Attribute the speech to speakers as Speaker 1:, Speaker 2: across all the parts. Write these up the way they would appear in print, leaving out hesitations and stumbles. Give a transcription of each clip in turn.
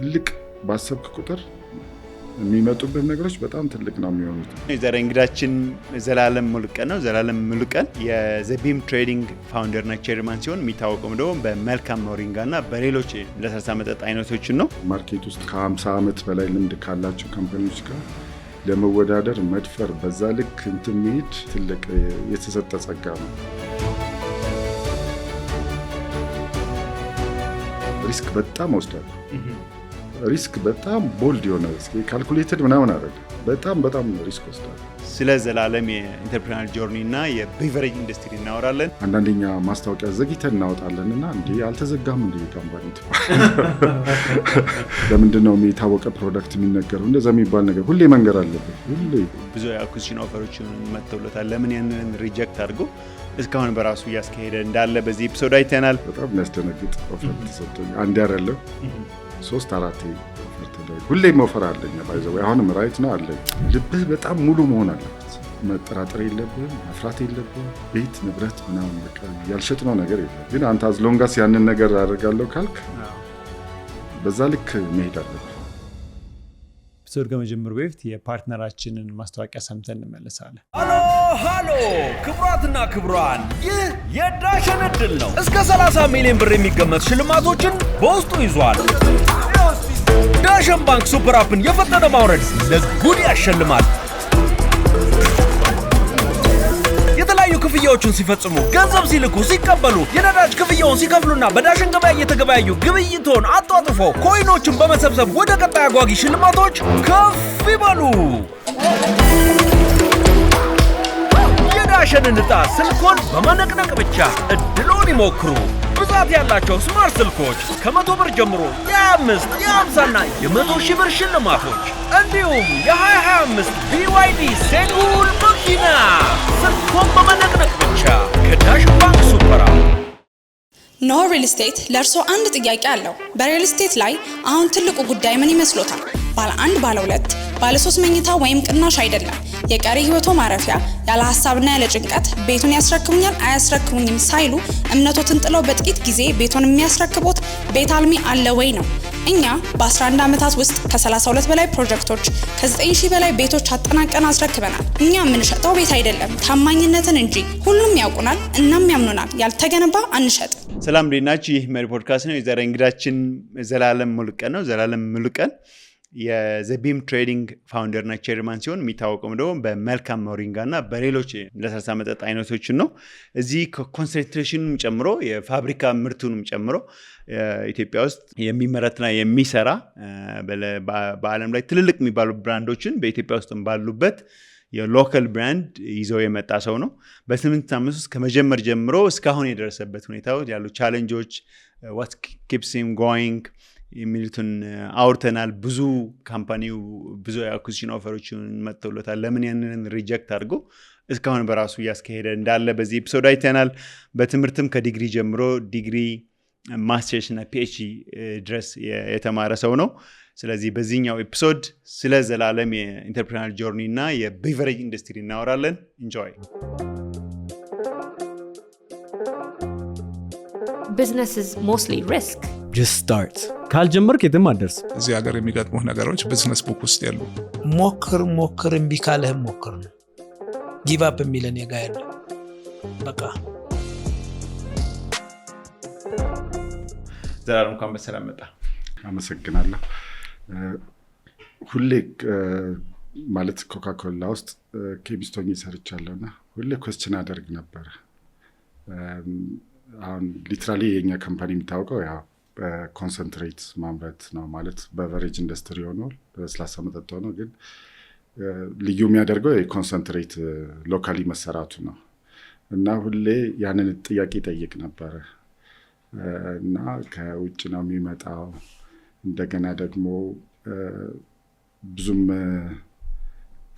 Speaker 1: ትልቅ ባሰብክ ቁጥር የሚመጡበት ነገሮች በጣም ትልቅ ነው የሚሆኑት።
Speaker 2: የዛሬ እንግዳችን ዘላለም ሙሉቀን ነው። ዘላለም ሙሉቀን የዘቢም ትሬዲንግ ፋውንደር እና ቼርማን ሲሆን የሚታወቀው ደግሞ በመልካም ሞሪንጋ እና በሌሎች ለስላሳ መጠጥ አይነቶችን ነው።
Speaker 1: ማርኬት ውስጥ ከ50 ዓመት በላይ ልምድ ካላቸው ካምፓኒዎች ጋር ለመወዳደር መድፈር፣ በዛ ልክ እንትን መሄድ ትልቅ የተሰጠ ጸጋ ነው። ሪስክ በጣም ወስዳለሁ። ሪስክ በጣም ቦልድ የሆነ ካልኩሌትድ ምናምን አይደለም። በጣም ሪስክ ወስዳለሁ።
Speaker 2: ስለ ዘላለም የኢንተርፕረነር ጆርኒ እና የቢቨሬጅ ኢንዱስትሪ እናወራለን።
Speaker 1: አንዳንደኛ ማስታወቂያ ዘግይተን እናወጣለን እና እንዴ አልተዘጋም እንዴ ካምፓኒ ለምንድን ነው የታወቀ ፕሮዳክት የሚነገረው? እንደዛ የሚባል ነገር ሁሌ መንገር አለበት። ሁሌ
Speaker 2: ብዙ የአኩዚሽን ኦፈሮችን መጥተውለታል። ለምን ያንን ሪጀክት አድርጎ እስካሁን በራሱ እያስካሄደ እንዳለ በዚህ ኤፒሶድ አይተናል።
Speaker 1: በጣም የሚያስደነግጥ ኦፈር ተሰጥቶኝ አንድ አይደለም 3-4 ኦፈር ተደረገ። ሁሌም ኦፈር አለኝ ባይዘው አሁንም ራይት ነው አለኝ። ልብህ በጣም ሙሉ መሆን አለበት። መጠራጠር የለብህም፣ መፍራት የለብህም። ቤት ንብረት ምናምን በቃ ያልሸጥነው ነገር የለም። ግን አንተ አዝሎንጋስ ያንን ነገር አደርጋለሁ ካልክ በዛ ልክ መሄድ አለብህ።
Speaker 2: ኤፒሶድ ከመጀመሩ በፊት የፓርትነራችንን ማስታወቂያ ሰምተን እንመለሳለን።
Speaker 3: ሃሎ ክቡራትና ክቡራን፣ ይህ የዳሽን እድል ነው። እስከ 30 ሚሊዮን ብር የሚገመት ሽልማቶችን በውስጡ ይዟል። ዳሽን ባንክ ሱፐር አፕን የፈጠነ ማውረድ ለጉድ ያሸልማል። የተለያዩ ክፍያዎችን ሲፈጽሙ፣ ገንዘብ ሲልኩ፣ ሲቀበሉ፣ የነዳጅ ክፍያውን ሲከፍሉና በዳሽን ገበያ እየተገበያዩ ግብይቶን አጧጥፎ ኮይኖችን በመሰብሰብ ወደ ቀጣይ አጓጊ ሽልማቶች ከፍ ይበሉ። የዳሽንን ዕጣ ስልኮን በመነቅነቅ ብቻ እድሎን ይሞክሩ። ብዛት ያላቸው ስማርት ስልኮች ከ100 ብር ጀምሮ የ25፣ የ50 እና የ100 ሺህ ብር ሽልማቶች እንዲሁም የ2025 BYD ሴጉል መኪና ስልኮን በመነቅነቅ ብቻ ከዳሽን ባንክ ሱፐር አፕ።
Speaker 4: ኖ ሪል ስቴት ለእርሶ አንድ ጥያቄ አለው። በሪል ስቴት ላይ አሁን ትልቁ ጉዳይ ምን ይመስሎታል? ባለ 1፣ ባለ 2፣ ባለ 3 መኝታ ወይም ቅናሽ አይደለም። የቀሪ ህይወቶ ማረፊያ ያለ ሐሳብና ያለ ጭንቀት ቤቱን ያስረክሙኛል አያስረክሙኝም ሳይሉ እምነቶትን ጥለው በጥቂት ጊዜ ቤቱን የሚያስረክቦት ቤት አልሚ አለ ወይ ነው። እኛ በ11 ዓመታት ውስጥ ከ32 በላይ ፕሮጀክቶች ከ9000 በላይ ቤቶች አጠናቀን አስረክበናል። እኛ የምንሸጠው ቤት አይደለም ታማኝነትን እንጂ። ሁሉም ያውቁናል እናም ያምኑናል። ያልተገነባ አንሸጥ።
Speaker 2: ሰላም እንዴት ናችሁ? ይህ መሪ ፖድካስት ነው። የዛሬ እንግዳችን ዘላለም ሙሉቀን ነው። ዘላለም ሙሉቀን የዘቢም ትሬዲንግ ፋውንደር እና ቼርማን ሲሆን የሚታወቀው ደግሞ በመልካም ሞሪንጋ እና በሌሎች ለስላሳ መጠጥ አይነቶችን ነው። እዚህ ኮንሰንትሬሽኑም ጨምሮ የፋብሪካ ምርቱንም ጨምሮ ኢትዮጵያ ውስጥ የሚመረትና የሚሰራ በዓለም ላይ ትልልቅ የሚባሉ ብራንዶችን በኢትዮጵያ ውስጥ ባሉበት የሎካል ብራንድ ይዘው የመጣ ሰው ነው። በ8 ዓመት ውስጥ ከመጀመር ጀምሮ እስካሁን የደረሰበት ሁኔታዎች ያሉ ቻሌንጆች what keeps him going የሚሉትን አውርተናል። ብዙ ካምፓኒው ብዙ አኩዚሽን ኦፈሮችን መጥተውለታል። ለምን ያንን ሪጀክት አድርጎ እስካሁን በራሱ እያስካሄደ እንዳለ በዚህ ኤፒሶድ አይተናል። በትምህርትም ከዲግሪ ጀምሮ ዲግሪ፣ ማስተርስ እና PhD ድረስ የተማረ ሰው ነው። ስለዚህ በዚህኛው ኤፒሶድ ስለ ዘላለም የኢንተርፕረነር ጆርኒ እና የቢቨሬጅ ኢንዱስትሪ እናወራለን። ኢንጆይ።
Speaker 5: Business is mostly risk.
Speaker 6: Just start. ካልጀመርክ የትም አትደርስ።
Speaker 7: እዚህ ሀገር የሚገጥሙህ ነገሮች ቢዝነስ ቡክ ውስጥ ያሉ።
Speaker 8: ሞክር እምቢ ካለህም ሞክር ነው። ጊቭ አፕ የሚለን የጋ ያለ በቃ።
Speaker 2: ዘላለም እንኳን በሰላም መጣ።
Speaker 1: አመሰግናለሁ። ሁሌ ማለት ኮካኮላ ውስጥ ኬሚስቶኝ ሰርቻለሁና ሁሌ ኮስችን አደርግ ነበር። አሁን ሊትራሊ የኛ ካምፓኒ የሚታወቀው ያው በኮንሰንትሬት ማምረት ነው። ማለት በቨሬጅ ኢንዱስትሪ ሆኖ ለስላሳ መጠጥ ሆኖ ግን ልዩ የሚያደርገው የኮንሰንትሬት ሎካሊ መሰራቱ ነው። እና ሁሌ ያንን ጥያቄ ጠይቅ ነበር እና ከውጭ ነው የሚመጣው እንደገና ደግሞ ብዙም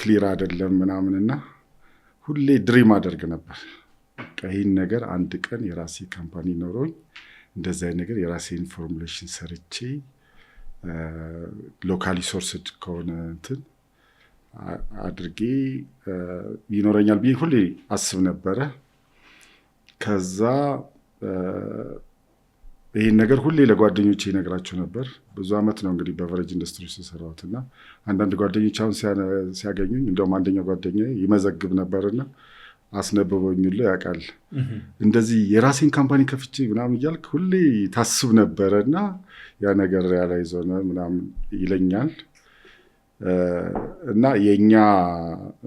Speaker 1: ክሊር አይደለም ምናምንና ሁሌ ድሪም አደርግ ነበር። ይህን ነገር አንድ ቀን የራሴ ካምፓኒ ኖሮኝ እንደዚህ አይነት ነገር የራሴን ፎርሙሌሽን ሰርቼ ሎካሊ ሶርስድ ከሆነ እንትን አድርጌ ይኖረኛል ብዬ ሁሌ አስብ ነበረ። ከዛ ይህን ነገር ሁሌ ለጓደኞቼ ይነግራቸው ነበር። ብዙ አመት ነው እንግዲህ በቨሬጅ ኢንዱስትሪ የሰራሁት እና አንዳንድ ጓደኞች አሁን ሲያገኙኝ እንደውም አንደኛው ጓደኛዬ ይመዘግብ ነበርና አስነብበውኝ ሁሉ ያውቃል። እንደዚህ የራሴን ካምፓኒ ከፍቼ ምናምን እያልክ ሁሌ ታስብ ነበረና ያ ነገር ሪያላይዝ ሆነ ምናምን ይለኛል። እና የኛ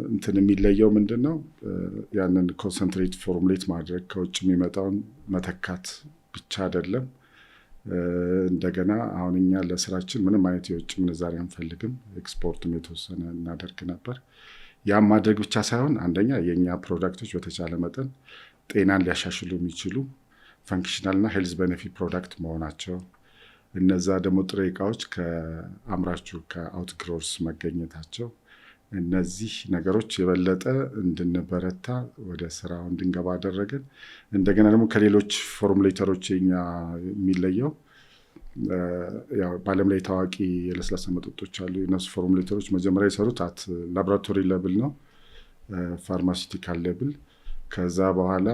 Speaker 1: እንትን የሚለየው ምንድነው? ያንን ኮንሰንትሬት ፎርሙሌት ማድረግ ከውጭ የሚመጣውን መተካት ብቻ አይደለም። እንደገና አሁን እኛ ለስራችን ምንም አይነት የውጭ ምንዛሪ አንፈልግም። ኤክስፖርትም የተወሰነ እናደርግ ነበር። ያም ማድረግ ብቻ ሳይሆን አንደኛ የኛ ፕሮዳክቶች በተቻለ መጠን ጤናን ሊያሻሽሉ የሚችሉ ፈንክሽናልና ሄልዝ ቤኔፊት ፕሮዳክት መሆናቸው፣ እነዛ ደግሞ ጥሬ እቃዎች ከአምራቹ ከአውትግሮርስ መገኘታቸው፣ እነዚህ ነገሮች የበለጠ እንድንበረታ ወደ ስራው እንድንገባ አደረገን። እንደገና ደግሞ ከሌሎች ፎርሙሌተሮች የኛ የሚለየው ያው በዓለም ላይ ታዋቂ የለስላሳ መጠጦች አሉ። እነሱ ፎርሙሌተሮች መጀመሪያ የሰሩት አት ላቦራቶሪ ሌቭል ነው፣ ፋርማሲውቲካል ሌቭል። ከዛ በኋላ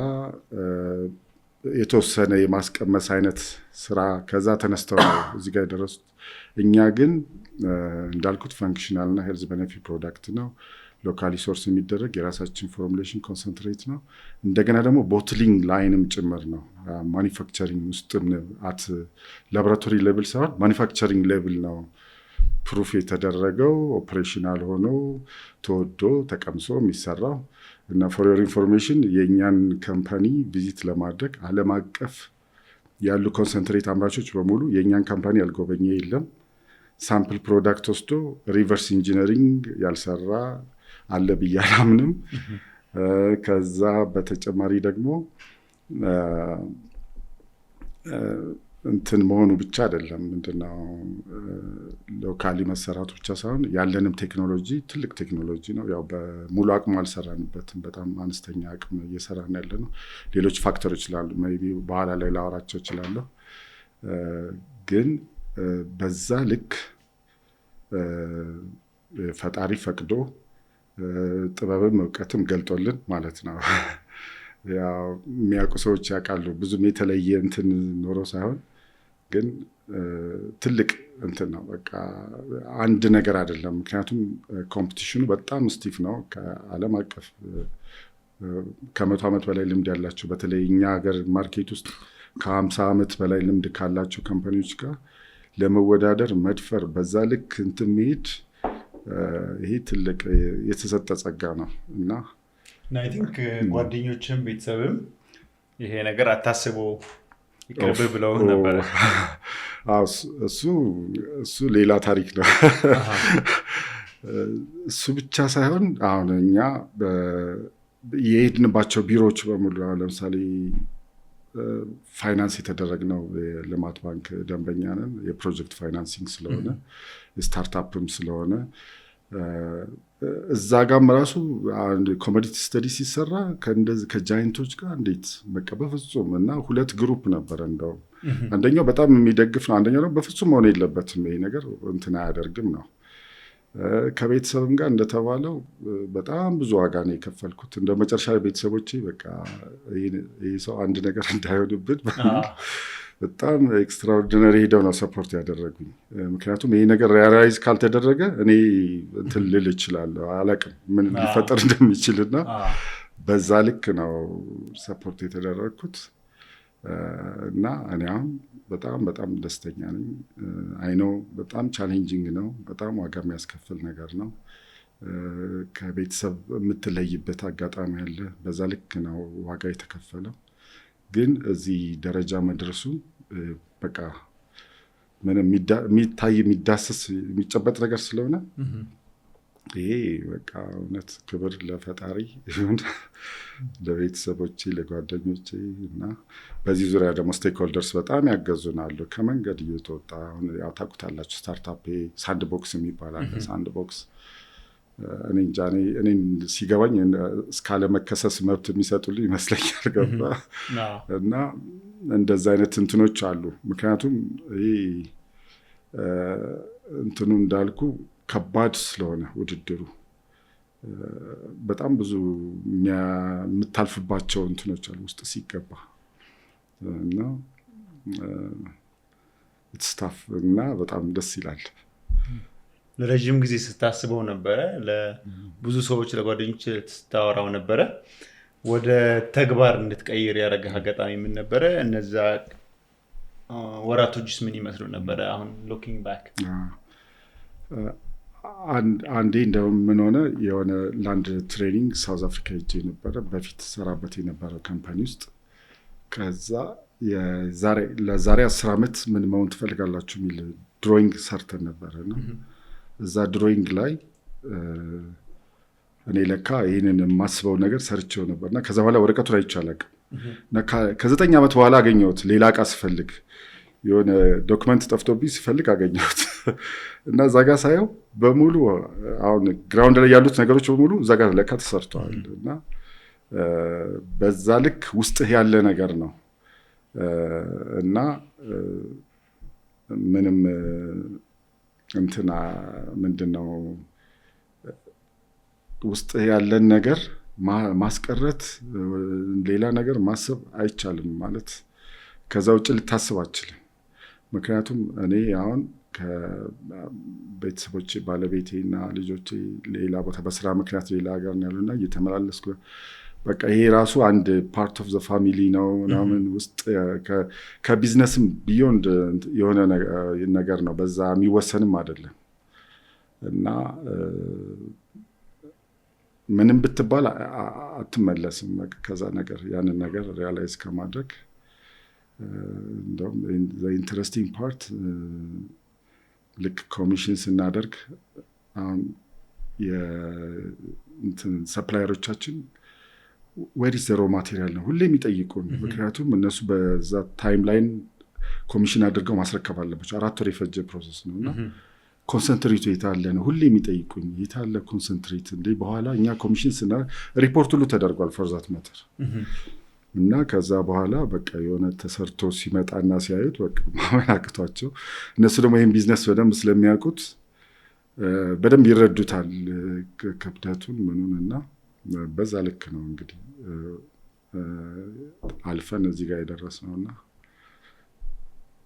Speaker 1: የተወሰነ የማስቀመስ አይነት ስራ ከዛ ተነስተው እዚህ ጋር የደረሱት። እኛ ግን እንዳልኩት ፈንክሽናል እና ሄልዝ ቤኔፊት ፕሮዳክት ነው። ሎካሊ ሶርስ የሚደረግ የራሳችን ፎርሙሌሽን ኮንሰንትሬት ነው። እንደገና ደግሞ ቦትሊንግ ላይንም ጭምር ነው። ማኒፋክቸሪንግ ውስጥም አት ላቦራቶሪ ሌቭል ሳይሆን ማኒፋክቸሪንግ ሌቭል ነው ፕሩፍ የተደረገው ኦፕሬሽናል ሆኖ ተወዶ ተቀምሶ የሚሰራው። እና ፎር ዮር ኢንፎርሜሽን የእኛን ካምፓኒ ቪዚት ለማድረግ ዓለም አቀፍ ያሉ ኮንሰንትሬት አምራቾች በሙሉ የእኛን ካምፓኒ ያልጎበኘ የለም። ሳምፕል ፕሮዳክት ወስዶ ሪቨርስ ኢንጂነሪንግ ያልሰራ አለ ብዬ አላምንም። ከዛ በተጨማሪ ደግሞ እንትን መሆኑ ብቻ አይደለም፣ ምንድነው ሎካሊ መሰራቱ ብቻ ሳይሆን ያለንም ቴክኖሎጂ ትልቅ ቴክኖሎጂ ነው። ያው በሙሉ አቅሙ አልሰራንበትም፣ በጣም አነስተኛ አቅም እየሰራን ያለ ነው። ሌሎች ፋክተሮች ስላሉ ሜይ ቢ በኋላ ላይ ላወራቸው እችላለሁ። ግን በዛ ልክ ፈጣሪ ፈቅዶ ጥበብም እውቀትም ገልጦልን ማለት ነው። ያው የሚያውቁ ሰዎች ያውቃሉ። ብዙም የተለየ እንትን ኖሮ ሳይሆን ግን ትልቅ እንትን ነው። በቃ አንድ ነገር አይደለም። ምክንያቱም ኮምፒቲሽኑ በጣም ስቲፍ ነው። ከዓለም አቀፍ ከ100 ዓመት በላይ ልምድ ያላቸው በተለይ እኛ ሀገር ማርኬት ውስጥ ከ50 ዓመት በላይ ልምድ ካላቸው ካምፓኒዎች ጋር ለመወዳደር መድፈር፣ በዛ ልክ እንትን መሄድ፣ ይሄ ትልቅ የተሰጠ ጸጋ ነው እና
Speaker 2: አይ ቲንክ ጓደኞችም ቤተሰብም ይሄ ነገር አታስበው ይቅርብ ብለው ነበር።
Speaker 1: እሱ ሌላ ታሪክ ነው። እሱ ብቻ ሳይሆን አሁን እኛ የሄድንባቸው ቢሮዎች በሙሉ ለምሳሌ ፋይናንስ የተደረግነው የልማት ባንክ ደንበኛ ነን። የፕሮጀክት ፋይናንሲንግ ስለሆነ ስታርታፕም ስለሆነ እዛ ጋም ራሱ አንድ ኮሞዲቲ ስተዲ ሲሰራ ከጃይንቶች ጋር እንዴት በቃ በፍጹም እና ሁለት ግሩፕ ነበረ። እንደው አንደኛው በጣም የሚደግፍ ነው፣ አንደኛው ደግሞ በፍጹም መሆን የለበትም ይሄ ነገር እንትን አያደርግም ነው። ከቤተሰብም ጋር እንደተባለው በጣም ብዙ ዋጋ ነው የከፈልኩት። እንደ መጨረሻ ቤተሰቦቼ በቃ ይህ ሰው አንድ ነገር እንዳይሆንብን በጣም ኤክስትራኦርዲነሪ ሄደው ነው ሰፖርት ያደረጉኝ። ምክንያቱም ይሄ ነገር ሪያላይዝ ካልተደረገ እኔ እንትን ልል እችላለሁ፣ አላውቅም ምን ሊፈጠር እንደሚችልና በዛ ልክ ነው ሰፖርት የተደረግኩት እና እኔ አሁን በጣም በጣም ደስተኛ ነኝ። አይኖ በጣም ቻሌንጂንግ ነው፣ በጣም ዋጋ የሚያስከፍል ነገር ነው። ከቤተሰብ የምትለይበት አጋጣሚ አለ። በዛ ልክ ነው ዋጋ የተከፈለው። ግን እዚህ ደረጃ መድረሱ በቃ ምንም የሚታይ የሚዳሰስ የሚጨበጥ ነገር ስለሆነ ይሄ በቃ እውነት ክብር ለፈጣሪ ይሁን፣ ለቤተሰቦቼ፣ ለጓደኞቼ እና በዚህ ዙሪያ ደግሞ ስቴክሆልደርስ በጣም ያገዙናሉ። ከመንገድ እየተወጣ አሁን ያው ታውቁታላችሁ ስታርታፕ ሳንድ ቦክስ የሚባል አለ። ሳንድ ቦክስ እኔ እንጃ እኔን ሲገባኝ እስካለመከሰስ መብት የሚሰጡልኝ ይመስለኛል። ገባ እና እንደዛ አይነት እንትኖች አሉ። ምክንያቱም ይሄ እንትኑ እንዳልኩ ከባድ ስለሆነ ውድድሩ በጣም ብዙ የምታልፍባቸው እንትኖች አሉ ውስጥ ሲገባ እና ስታፍ እና በጣም ደስ ይላል።
Speaker 2: ለረጅም ጊዜ ስታስበው ነበረ? ለብዙ ሰዎች ለጓደኞች ስታወራው ነበረ? ወደ ተግባር እንድትቀይር ያደረገህ አጋጣሚ ምን ነበረ? እነዛ ወራቶችስ ምን ይመስሉ ነበረ? አሁን ሎኪንግ ባክ
Speaker 1: አንዴ እንደምን ሆነ የሆነ ላንድ ትሬኒንግ ሳውዝ አፍሪካ ሄጄ ነበረ፣ በፊት ሰራበት የነበረው ካምፓኒ ውስጥ። ከዛ ለዛሬ 10 ዓመት ምን መሆን ትፈልጋላችሁ የሚል ድሮይንግ ሰርተን ነበረ እና እዛ ድሮይንግ ላይ እኔ ለካ ይህንን የማስበው ነገር ሰርቼው ነበር እና ከዛ በኋላ ወረቀቱ ላይ ይቻላል ከ9 ዓመት በኋላ አገኘሁት። ሌላ እቃ ስፈልግ የሆነ ዶክመንት ጠፍቶብኝ ሲፈልግ አገኘሁት እና እዛ ጋር ሳየው በሙሉ አሁን ግራውንድ ላይ ያሉት ነገሮች በሙሉ እዛ ጋር ለካ ተሰርተዋል። እና በዛ ልክ ውስጥህ ያለ ነገር ነው እና ምንም እንትና ምንድነው ውስጥህ ያለን ነገር ማስቀረት ሌላ ነገር ማሰብ አይቻልም ማለት ከዛ ውጭ ልታስብ አትችልም። ምክንያቱም እኔ አሁን ከቤተሰቦቼ ባለቤቴና ልጆቼ ሌላ ቦታ በስራ ምክንያት ሌላ ሀገር ነው ያሉና እየተመላለስኩ በቃ ይሄ ራሱ አንድ ፓርት ኦፍ ዘ ፋሚሊ ነው ምናምን ውስጥ ከቢዝነስም ቢዮንድ የሆነ ነገር ነው፣ በዛ የሚወሰንም አይደለም እና ምንም ብትባል አትመለስም ከዛ ነገር ያንን ነገር ሪያላይዝ ከማድረግ። እንደውም ኢንትረስቲንግ ፓርት ልክ ኮሚሽን ስናደርግ አሁን ሰፕላየሮቻችን ዌር ኢዝ ዘ ሮ ማቴሪያል ነው ሁሌ የሚጠይቁን። ምክንያቱም እነሱ በዛ ታይም ላይን ኮሚሽን አድርገው ማስረከብ አለባቸው። 4 ወር የፈጀ ፕሮሰስ ነው እና ኮንሰንትሬቱ የታለ ነው ሁሌ የሚጠይቁኝ። የታለ ኮንሰንትሬት እንዴ? በኋላ እኛ ኮሚሽን ስና ሪፖርት ሁሉ ተደርጓል ፎርዛት መተር እና ከዛ በኋላ በቃ የሆነ ተሰርቶ ሲመጣና ሲያዩት በቃ ማመን አቅቷቸው፣ እነሱ ደግሞ ይህን ቢዝነስ በደንብ ስለሚያውቁት በደንብ ይረዱታል ክብደቱን ምኑን እና በዛ ልክ ነው እንግዲህ አልፈን እዚህ ጋር የደረስነው እና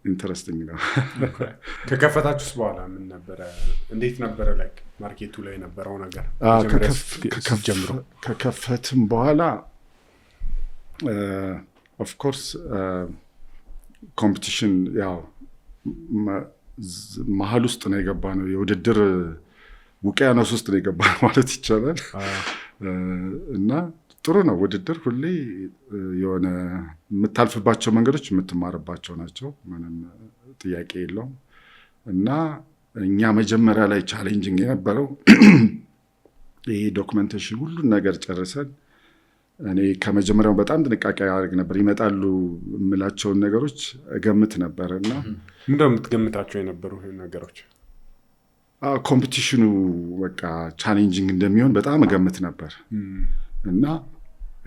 Speaker 1: ኢንተረስቲንግ ነው።
Speaker 9: ከከፈታችሁስ በኋላ ምን ነበረ? እንዴት ነበረ ላይክ ማርኬቱ ላይ የነበረው ነገር?
Speaker 1: ከከፈትም በኋላ ኦፍ ኮርስ ኮምፒቲሽን ያው መሀል ውስጥ ነው የገባ ነው። የውድድር ውቅያኖስ ውስጥ ነው የገባ ማለት ይቻላል። እና ጥሩ ነው ውድድር። ሁሌ የሆነ የምታልፍባቸው መንገዶች የምትማርባቸው ናቸው፣ ምንም ጥያቄ የለውም። እና እኛ መጀመሪያ ላይ ቻሌንጂንግ የነበረው ይሄ ዶክመንቴሽን ሁሉን ነገር ጨርሰን እኔ ከመጀመሪያው በጣም ጥንቃቄ ያደርግ ነበር። ይመጣሉ የምላቸውን ነገሮች እገምት ነበር እና
Speaker 9: ምንድነው የምትገምታቸው የነበሩ ነገሮች?
Speaker 1: ኮምፒቲሽኑ በቃ ቻሌንጂንግ እንደሚሆን በጣም እገምት ነበር እና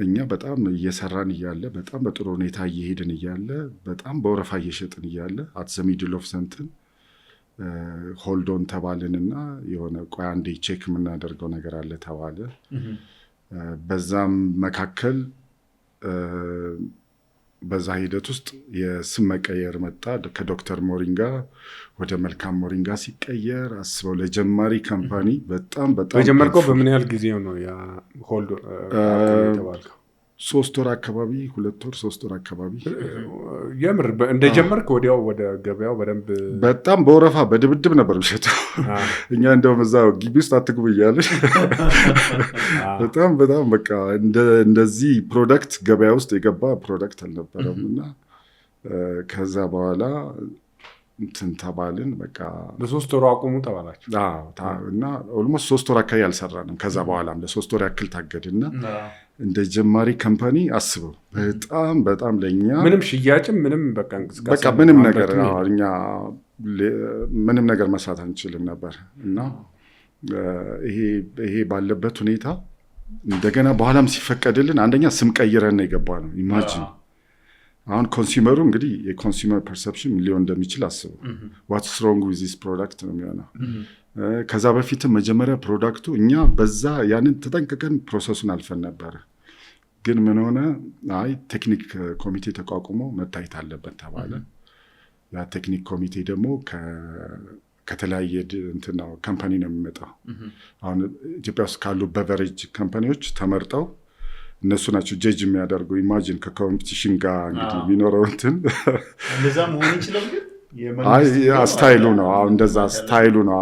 Speaker 1: እኛ በጣም እየሰራን እያለ በጣም በጥሩ ሁኔታ እየሄድን እያለ በጣም በወረፋ እየሸጥን እያለ አት ዘ ሚድል ኦፍ ሰንትን ሆልዶን ተባልንና የሆነ ቆይ አንዴ ቼክ የምናደርገው ነገር አለ ተባለ። በዛም መካከል በዛ ሂደት ውስጥ የስም መቀየር መጣ። ከዶክተር ሞሪንጋ ወደ መልካም ሞሪንጋ ሲቀየር አስበው ለጀማሪ ካምፓኒ በጣም
Speaker 9: የጀመርከው በምን ያህል ጊዜ ነው? ያ ሆልድ ተባልከው
Speaker 1: 3 ወር አካባቢ 2 ወር 3 ወር አካባቢ
Speaker 9: የምር እንደጀመርክ ወዲያው ወደ ገበያው በደንብ
Speaker 1: በጣም በወረፋ በድብድብ ነበር የሚሸጠው። እኛ እንደውም እዛው ግቢ ውስጥ አትግቡ እያለች በጣም በቃ እንደዚህ ፕሮዳክት ገበያ ውስጥ የገባ ፕሮዳክት አልነበረም እና ከዛ በኋላ እንትን ተባልን። በቃ
Speaker 9: ለ3 ወር አቁሙ ተባላችሁ
Speaker 1: እና ኦልሞስት 3 ወር አካባቢ አልሰራንም። ከዛ በኋላም ለ3 ወር ያክል ታገድና እንደ ጀማሪ ካምፓኒ አስበው በጣም ለኛ
Speaker 9: ምንም ሽያጭም ምንም በቃ እንቅስቃሴ
Speaker 1: በቃ ምንም ነገር እኛ ምንም ነገር መስራት አንችልም ነበር እና ይሄ ባለበት ሁኔታ እንደገና በኋላም ሲፈቀድልን አንደኛ ስም ቀይረን ነው የገባ ነው። ኢማጂን አሁን ኮንሱመሩ እንግዲህ የኮንሱመር ፐርሰፕሽን ሊሆን እንደሚችል አስቡ። ዋትስ ሮንግ ዊዝ ዚስ ፕሮዳክት ነው የሚሆነው። ከዛ በፊትም መጀመሪያ ፕሮዳክቱ እኛ በዛ ያንን ተጠንቅቀን ፕሮሰሱን አልፈን ነበረ። ግን ምን ሆነ? አይ ቴክኒክ ኮሚቴ ተቋቁሞ መታየት አለበት ተባለ። ያ ቴክኒክ ኮሚቴ ደግሞ ከተለያየ እንትን ነው ካምፓኒ ነው የሚመጣው። አሁን ኢትዮጵያ ውስጥ ካሉ በቨሬጅ ካምፓኒዎች ተመርጠው እነሱ ናቸው ጀጅ የሚያደርጉ። ኢማጂን ከኮምፒቲሽን ጋር እንግዲህ የሚኖረው እንትን
Speaker 2: እንደዛ መሆን ይችላል።
Speaker 1: ስታይሉ ነው አሁን እንደዛ ስታይሉ ነው።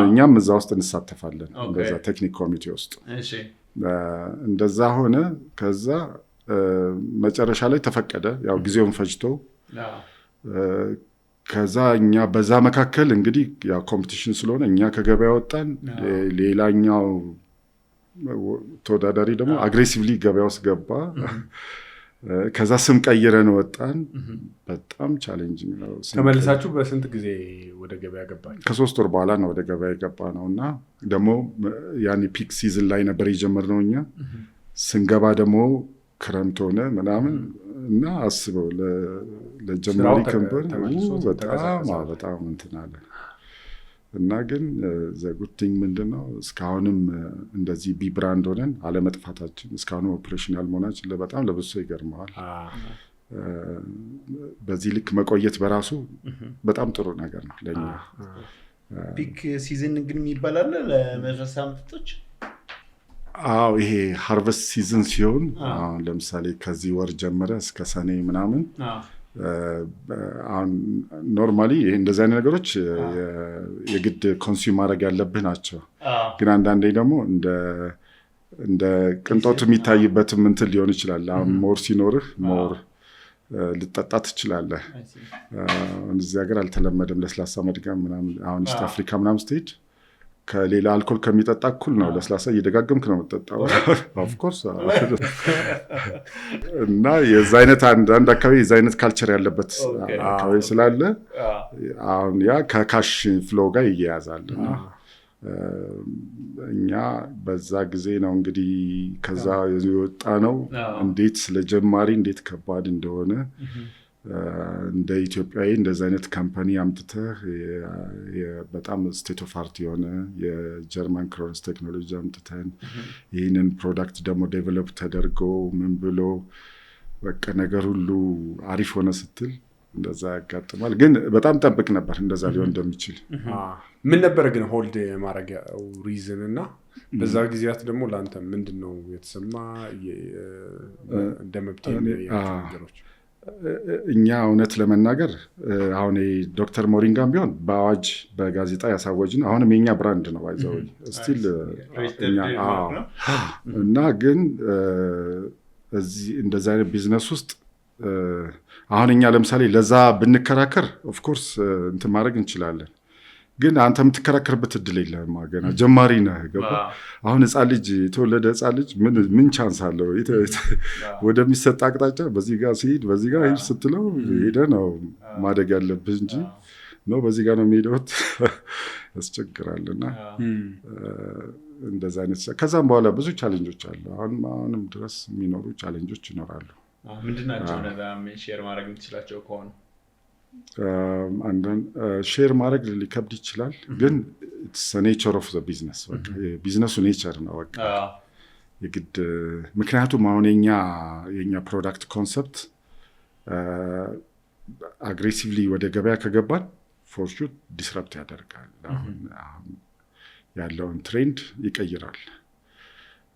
Speaker 1: እኛም እዛ ውስጥ እንሳተፋለን እንደዛ ቴክኒክ ኮሚቴ ውስጥ። እንደዛ ሆነ። ከዛ መጨረሻ ላይ ተፈቀደ፣ ያው ጊዜውን ፈጅቶ። ከዛ እኛ በዛ መካከል እንግዲህ ያው ኮምፒቲሽን ስለሆነ እኛ ከገበያ ወጣን። ሌላኛው ተወዳዳሪ ደግሞ አግሬሲቭሊ ገበያ ውስጥ ገባ። ከዛ ስም ቀይረን ወጣን። በጣም ቻሌንጂንግ ነው።
Speaker 9: ተመልሳችሁ በስንት ጊዜ ወደ ገበያ ገባችሁ?
Speaker 1: ከ3 ወር በኋላ ነው ወደ ገበያ የገባ ነው። እና ደግሞ ያኔ ፒክ ሲዝን ላይ ነበር የጀመርነው እኛ። ስንገባ ደግሞ ክረምት ሆነ ምናምን እና አስበው ለጀማሪ ከምበር በጣም እንትን አለ። እና ግን ዘጉቲንግ ምንድነው እስካሁንም እንደዚህ ቢ ብራንድ ሆነን አለመጥፋታችን፣ እስካሁንም ኦፕሬሽናል መሆናችን በጣም ለብዙ ሰው ይገርመዋል። በዚህ ልክ መቆየት በራሱ በጣም ጥሩ ነገር ነው ለኛ።
Speaker 2: ፒክ ሲዝን ግን ይባላል ለመድረሳ ምርቶች።
Speaker 1: ይሄ ሃርቨስት ሲዝን ሲሆን ለምሳሌ ከዚህ ወር ጀምረ እስከ ሰኔ ምናምን ኖርማሊ ይሄ እንደዚህ አይነት ነገሮች የግድ ኮንሱም ማድረግ ያለብህ ናቸው። ግን አንዳንዴ ደግሞ እንደ ቅንጦት የሚታይበትም እንትን ሊሆን ይችላል። ሞር ሲኖርህ ሞር ልጠጣ ትችላለህ። እዚህ ሀገር አልተለመደም ለስላሳ መድገም ምናምን። አሁን ኢስት አፍሪካ ምናምን ስትሄድ ከሌላ አልኮል ከሚጠጣ እኩል ነው ለስላሳ እየደጋገምክ ነው የምትጠጣው። ኦፍኮርስ እና የዛ አይነት አንድ አካባቢ የዛ አይነት ካልቸር ያለበት አካባቢ ስላለ አሁን ያ ከካሽ ፍሎ ጋር ይያያዛል። እና እኛ በዛ ጊዜ ነው እንግዲህ ከዛ የወጣ ነው እንዴት ስለጀማሪ እንዴት ከባድ እንደሆነ እንደ ኢትዮጵያዊ እንደዚህ አይነት ካምፓኒ አምጥተህ በጣም ስቴት ኦፍ አርት የሆነ የጀርመን ክሮንስ ቴክኖሎጂ አምጥተን ይህንን ፕሮዳክት ደግሞ ዴቨሎፕ ተደርጎ ምን ብሎ በቃ ነገር ሁሉ አሪፍ ሆነ ስትል እንደዛ ያጋጥማል። ግን በጣም ጠብቅ ነበር እንደዛ ሊሆን እንደሚችል።
Speaker 9: ምን ነበር ግን ሆልድ ማድረጊያው ሪዝን? እና በዛ ጊዜያት ደግሞ ለአንተ ምንድን ነው የተሰማ እንደ መብት ነገሮች?
Speaker 1: እኛ እውነት ለመናገር አሁን ዶክተር ሞሪንጋም ቢሆን በአዋጅ በጋዜጣ ያሳወጅን አሁንም የኛ ብራንድ ነው ባይዘው ስቲል እና ግን እዚህ እንደዛ አይነት ቢዝነስ ውስጥ አሁን እኛ ለምሳሌ ለዛ ብንከራከር ኦፍ ኮርስ እንትን ማድረግ እንችላለን። ግን አንተ የምትከራከርበት እድል የለህም። ገና ጀማሪ ነህ። ገባ? አሁን ህፃን ልጅ የተወለደ ህፃን ልጅ ምን ቻንስ አለው? ወደሚሰጥ አቅጣጫ በዚህ ጋር ሲሄድ በዚህ ጋር ሄድ ስትለው ሄደ ነው ማደግ ያለብህ እንጂ ነው በዚህ ጋር ነው የሚሄደው ያስቸግራልና እንደዛ አይነት ከዛም በኋላ ብዙ ቻሌንጆች አሉ። አሁንም ድረስ የሚኖሩ ቻሌንጆች ይኖራሉ።
Speaker 2: ምንድናቸው? ሼር ማድረግ የምትችላቸው ከሆነ
Speaker 1: አንዳንድ ሼር ማድረግ ሊከብድ ይችላል። ግን ኔቸር ኦፍ ቢዝነስ ቢዝነሱ ኔቸር ነው በቃ የግድ። ምክንያቱም አሁን የኛ ፕሮዳክት ኮንሰፕት አግሬሲቭሊ ወደ ገበያ ከገባን ፎር ሹር ዲስረፕት ያደርጋል። አሁን ያለውን ትሬንድ ይቀይራል።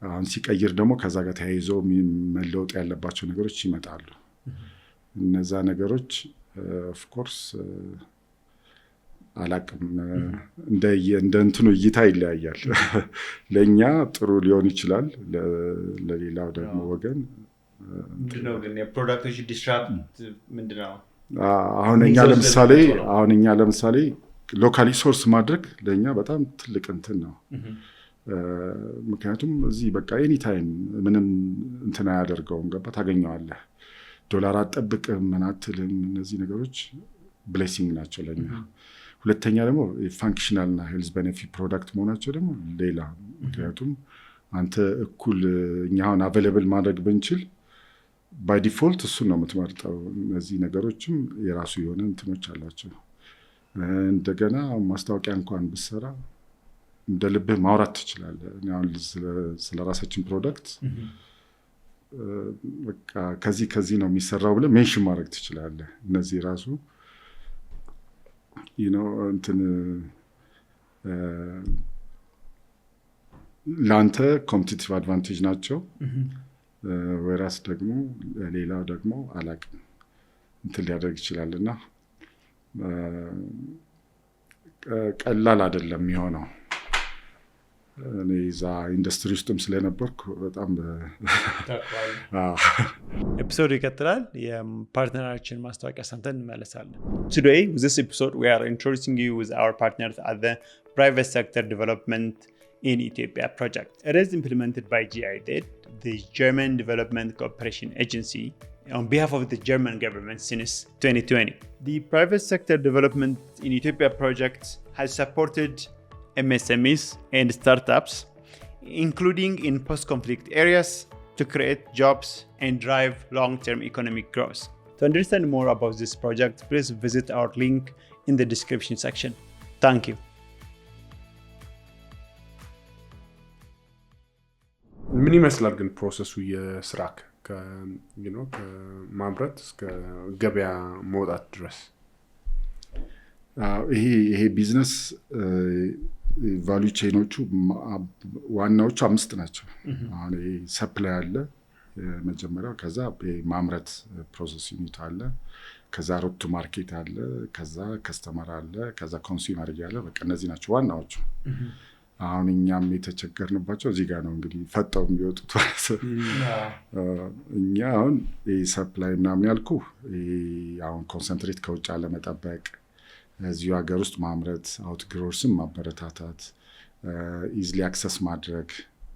Speaker 1: አሁን ሲቀይር ደግሞ ከዛ ጋር ተያይዞ መለወጥ ያለባቸው ነገሮች ይመጣሉ። እነዛ ነገሮች ኦፍ ኮርስ አላቅም እንደ እንትኑ እይታ ይለያያል። ለኛ ጥሩ ሊሆን ይችላል፣ ለሌላው ደግሞ ወገን
Speaker 2: ምንድነው? ግን የፕሮዳክቶች ዲስራፕት ምንድነው?
Speaker 1: አሁን እኛ ለምሳሌ ሎካሊ ሶርስ ማድረግ ለኛ በጣም ትልቅ እንትን ነው። ምክንያቱም እዚህ በቃ ኤኒ ታይም ምንም እንትን አያደርገውም። ገባ? ታገኘዋለህ። ዶላር አትጠብቅም፣ ምን አትልም። እነዚህ ነገሮች ብሌሲንግ ናቸው ለኛ። ሁለተኛ ደግሞ ፋንክሽናልና ሄልዝ ቤኔፊት ፕሮዳክት መሆናቸው ደግሞ ሌላ። ምክንያቱም አንተ እኩል እኛ አሁን አቬይላብል ማድረግ ብንችል ባይ ዲፎልት እሱን ነው የምትመርጠው። እነዚህ ነገሮችም የራሱ የሆነ እንትኖች አላቸው። እንደገና ማስታወቂያ እንኳን ብሰራ እንደ ልብህ ማውራት ትችላለህ። አሁን ስለ ራሳችን ፕሮዳክት በቃ ከዚህ ነው የሚሰራው ብለህ ሜንሽን ማድረግ ትችላለህ። እነዚህ ራሱ እንትን ለአንተ ኮምፒቲቲቭ አድቫንቴጅ ናቸው። ወራስ ደግሞ ሌላው ደግሞ አላቅም እንትን ሊያደርግ ይችላል እና ቀላል አይደለም የሚሆነው። እኔ እዛ ኢንዱስትሪ ውስጥም ስለነበርኩ በጣም
Speaker 2: ኤፒሶድ ይቀጥላል። የፓርትነራችን ማስታወቂያ ሰምተን እንመለሳለን። Today with this episode we are introducing you with our partners at the private sector development in Ethiopia project. It is implemented by GIZ, the German Development Cooperation Agency, on behalf of the German government since 2020. The private sector development in Ethiopia project has supported MSMEs and startups, including in post-conflict areas, to create jobs and drive long-term economic growth. To understand more about this project, please visit our link in the description section. Thank you.
Speaker 9: ምን ይመስላል ግን ፕሮሰሱ የስራክ ከማምረት እስከ ገበያ መውጣት ድረስ?
Speaker 1: ይሄ ቢዝነስ ቫልዩ ቼኖቹ ዋናዎቹ 5 ናቸው። አሁን ሰፕላይ አለ የመጀመሪያው፣ ከዛ ማምረት ፕሮሰስ ዩኒት አለ፣ ከዛ ሩት ቱ ማርኬት አለ፣ ከዛ ከስተመር አለ፣ ከዛ ኮንሱመር እያለ በቃ እነዚህ ናቸው ዋናዎቹ። አሁን እኛም የተቸገርንባቸው እዚህ ጋር ነው እንግዲህ ፈጣው የሚወጡት። እኛ አሁን ሰፕላይ ምናምን ያልኩ አሁን ኮንሰንትሬት ከውጭ አለመጠበቅ፣ እዚሁ ሀገር ውስጥ ማምረት፣ አውትግሮርስም ማበረታታት፣ ኢዝሊ አክሰስ ማድረግ፣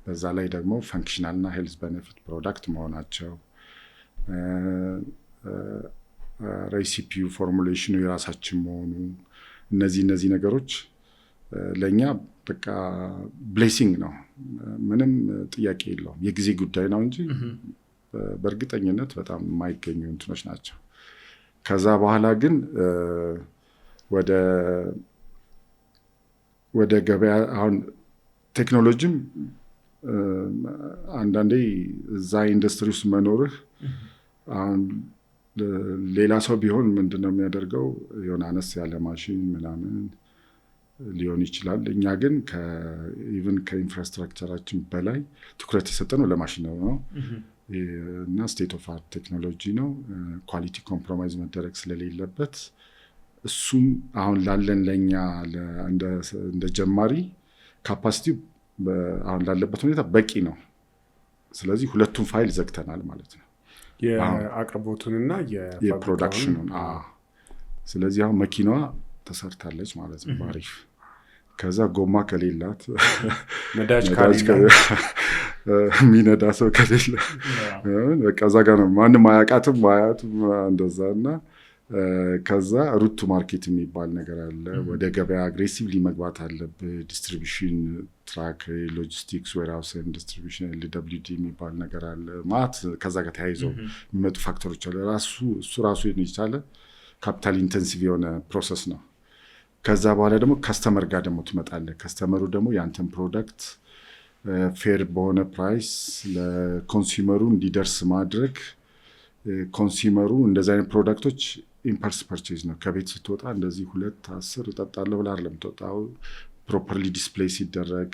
Speaker 1: በዛ ላይ ደግሞ ፈንክሽናል እና ሄልዝ ቤኔፊት ፕሮዳክት መሆናቸው፣ ሬሲፒው ፎርሙሌሽኑ የራሳችን መሆኑ፣ እነዚህ ነገሮች ለእኛ በቃ ብሌሲንግ ነው። ምንም ጥያቄ የለውም። የጊዜ ጉዳይ ነው እንጂ በእርግጠኝነት በጣም የማይገኙ እንትኖች ናቸው። ከዛ በኋላ ግን ወደ ገበያ አሁን ቴክኖሎጂም አንዳንዴ እዛ ኢንዱስትሪ ውስጥ መኖርህ አሁን ሌላ ሰው ቢሆን ምንድነው የሚያደርገው? የሆነ አነስ ያለ ማሽን ምናምን ሊሆን ይችላል። እኛ ግን ኢቭን ከኢንፍራስትራክቸራችን በላይ ትኩረት የሰጠነው ለማሽን ነው እና ስቴት ኦፍ አርት ቴክኖሎጂ ነው። ኳሊቲ ኮምፕሮማይዝ መደረግ ስለሌለበት እሱም አሁን ላለን ለእኛ እንደ ጀማሪ ካፓሲቲው አሁን ላለበት ሁኔታ በቂ ነው። ስለዚህ ሁለቱም ፋይል ዘግተናል ማለት ነው፣
Speaker 9: የአቅርቦቱንና
Speaker 1: የፕሮዳክሽኑን። ስለዚህ አሁን መኪናዋ ተሰርታለች ማለት ነው ባሪፍ። ከዛ ጎማ ከሌላት
Speaker 9: ነዳጅ
Speaker 1: የሚነዳ ሰው ከሌለ በቃ እዛ ጋር ነው። ማንም አያውቃትም አያትም እንደዛ እና ከዛ ሩት ቱ ማርኬት የሚባል ነገር አለ። ወደ ገበያ አግሬሲቭሊ መግባት አለብህ። ዲስትሪቢሽን ትራክ፣ ሎጂስቲክስ፣ ዌርሃውስ ኤንድ ዲስትሪቢሽን LWD የሚባል ነገር አለ። ማለት ከዛ ጋር ተያይዘው የሚመጡ ፋክተሮች አለ። እሱ ራሱ የቻለ ካፒታል ኢንቴንሲቭ የሆነ ፕሮሰስ ነው። ከዛ በኋላ ደግሞ ከስተመር ጋር ደግሞ ትመጣለህ። ከስተመሩ ደግሞ የአንተን ፕሮዳክት ፌር በሆነ ፕራይስ ለኮንሱመሩ እንዲደርስ ማድረግ። ኮንሱመሩ እንደዚህ አይነት ፕሮዳክቶች ኢምፐልስ ፐርቼዝ ነው። ከቤት ስትወጣ እንደዚህ 2-10 እጠጣለሁ ብለህ አይደለም የምትወጣው። ፕሮፐርሊ ዲስፕሌይ ሲደረግ፣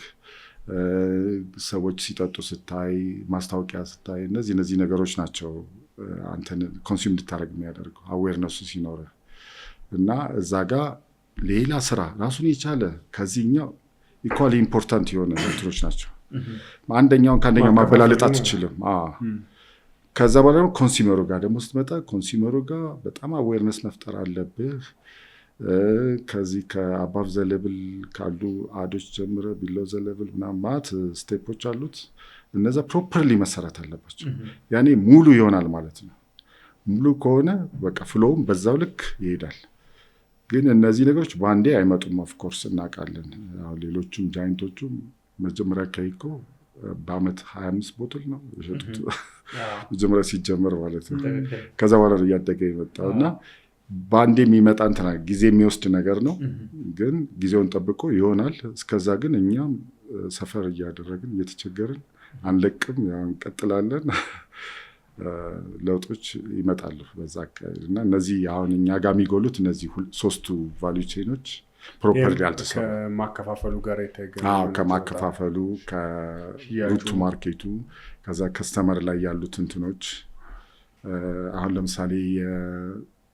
Speaker 1: ሰዎች ሲጠጡ ስታይ፣ ማስታወቂያ ስታይ፣ እነዚህ ነገሮች ናቸው አንተን ኮንሱም እንድታደርግ የሚያደርገው አዌርነሱ ሲኖርህ እና እዛ ጋር ሌላ ስራ ራሱን የቻለ ከዚህኛው ኢኳሊ ኢምፖርታንት የሆነ እንትኖች ናቸው። አንደኛውን ከአንደኛው ማበላለጥ አትችልም። ከዛ በኋላ ደግሞ ኮንሱመሩ ጋር ደግሞ ስትመጣ ኮንሱመሩ ጋር በጣም አዌርነስ መፍጠር አለብህ። ከዚህ ከአባቭ ዘሌብል ካሉ አዶች ጀምረ ቢሎ ዘሌብል ምናምን ስቴፖች አሉት። እነዛ ፕሮፐርሊ መሰራት አለባቸው። ያኔ ሙሉ ይሆናል ማለት ነው። ሙሉ ከሆነ በቃ ፍሎውም በዛው ልክ ይሄዳል። ግን እነዚህ ነገሮች በአንዴ አይመጡም። ኦፍኮርስ እናውቃለን። ሌሎቹም ጃይንቶቹም መጀመሪያ ከይኮ በአመት 25 ቦትል ነው የሸጡት መጀመሪያ ሲጀመር ማለት ነው። ከዛ በኋላ ነው እያደገ የመጣው እና በአንዴ የሚመጣ እንትና ጊዜ የሚወስድ ነገር ነው። ግን ጊዜውን ጠብቆ ይሆናል። እስከዛ ግን እኛም ሰፈር እያደረግን እየተቸገርን አንለቅም፣ ያው እንቀጥላለን ለውጦች ይመጣሉ በዛ አካባቢ እና እነዚህ አሁን እኛ ጋር የሚጎሉት እነዚህ ሶስቱ ቫልዩ ቼኖች ፕሮፐርሊ አልተሰሩ
Speaker 9: ከማከፋፈሉ ጋር የተገናኙ
Speaker 1: ከማከፋፈሉ ከሩቱ ማርኬቱ ከዛ ከስተመር ላይ ያሉት እንትኖች አሁን ለምሳሌ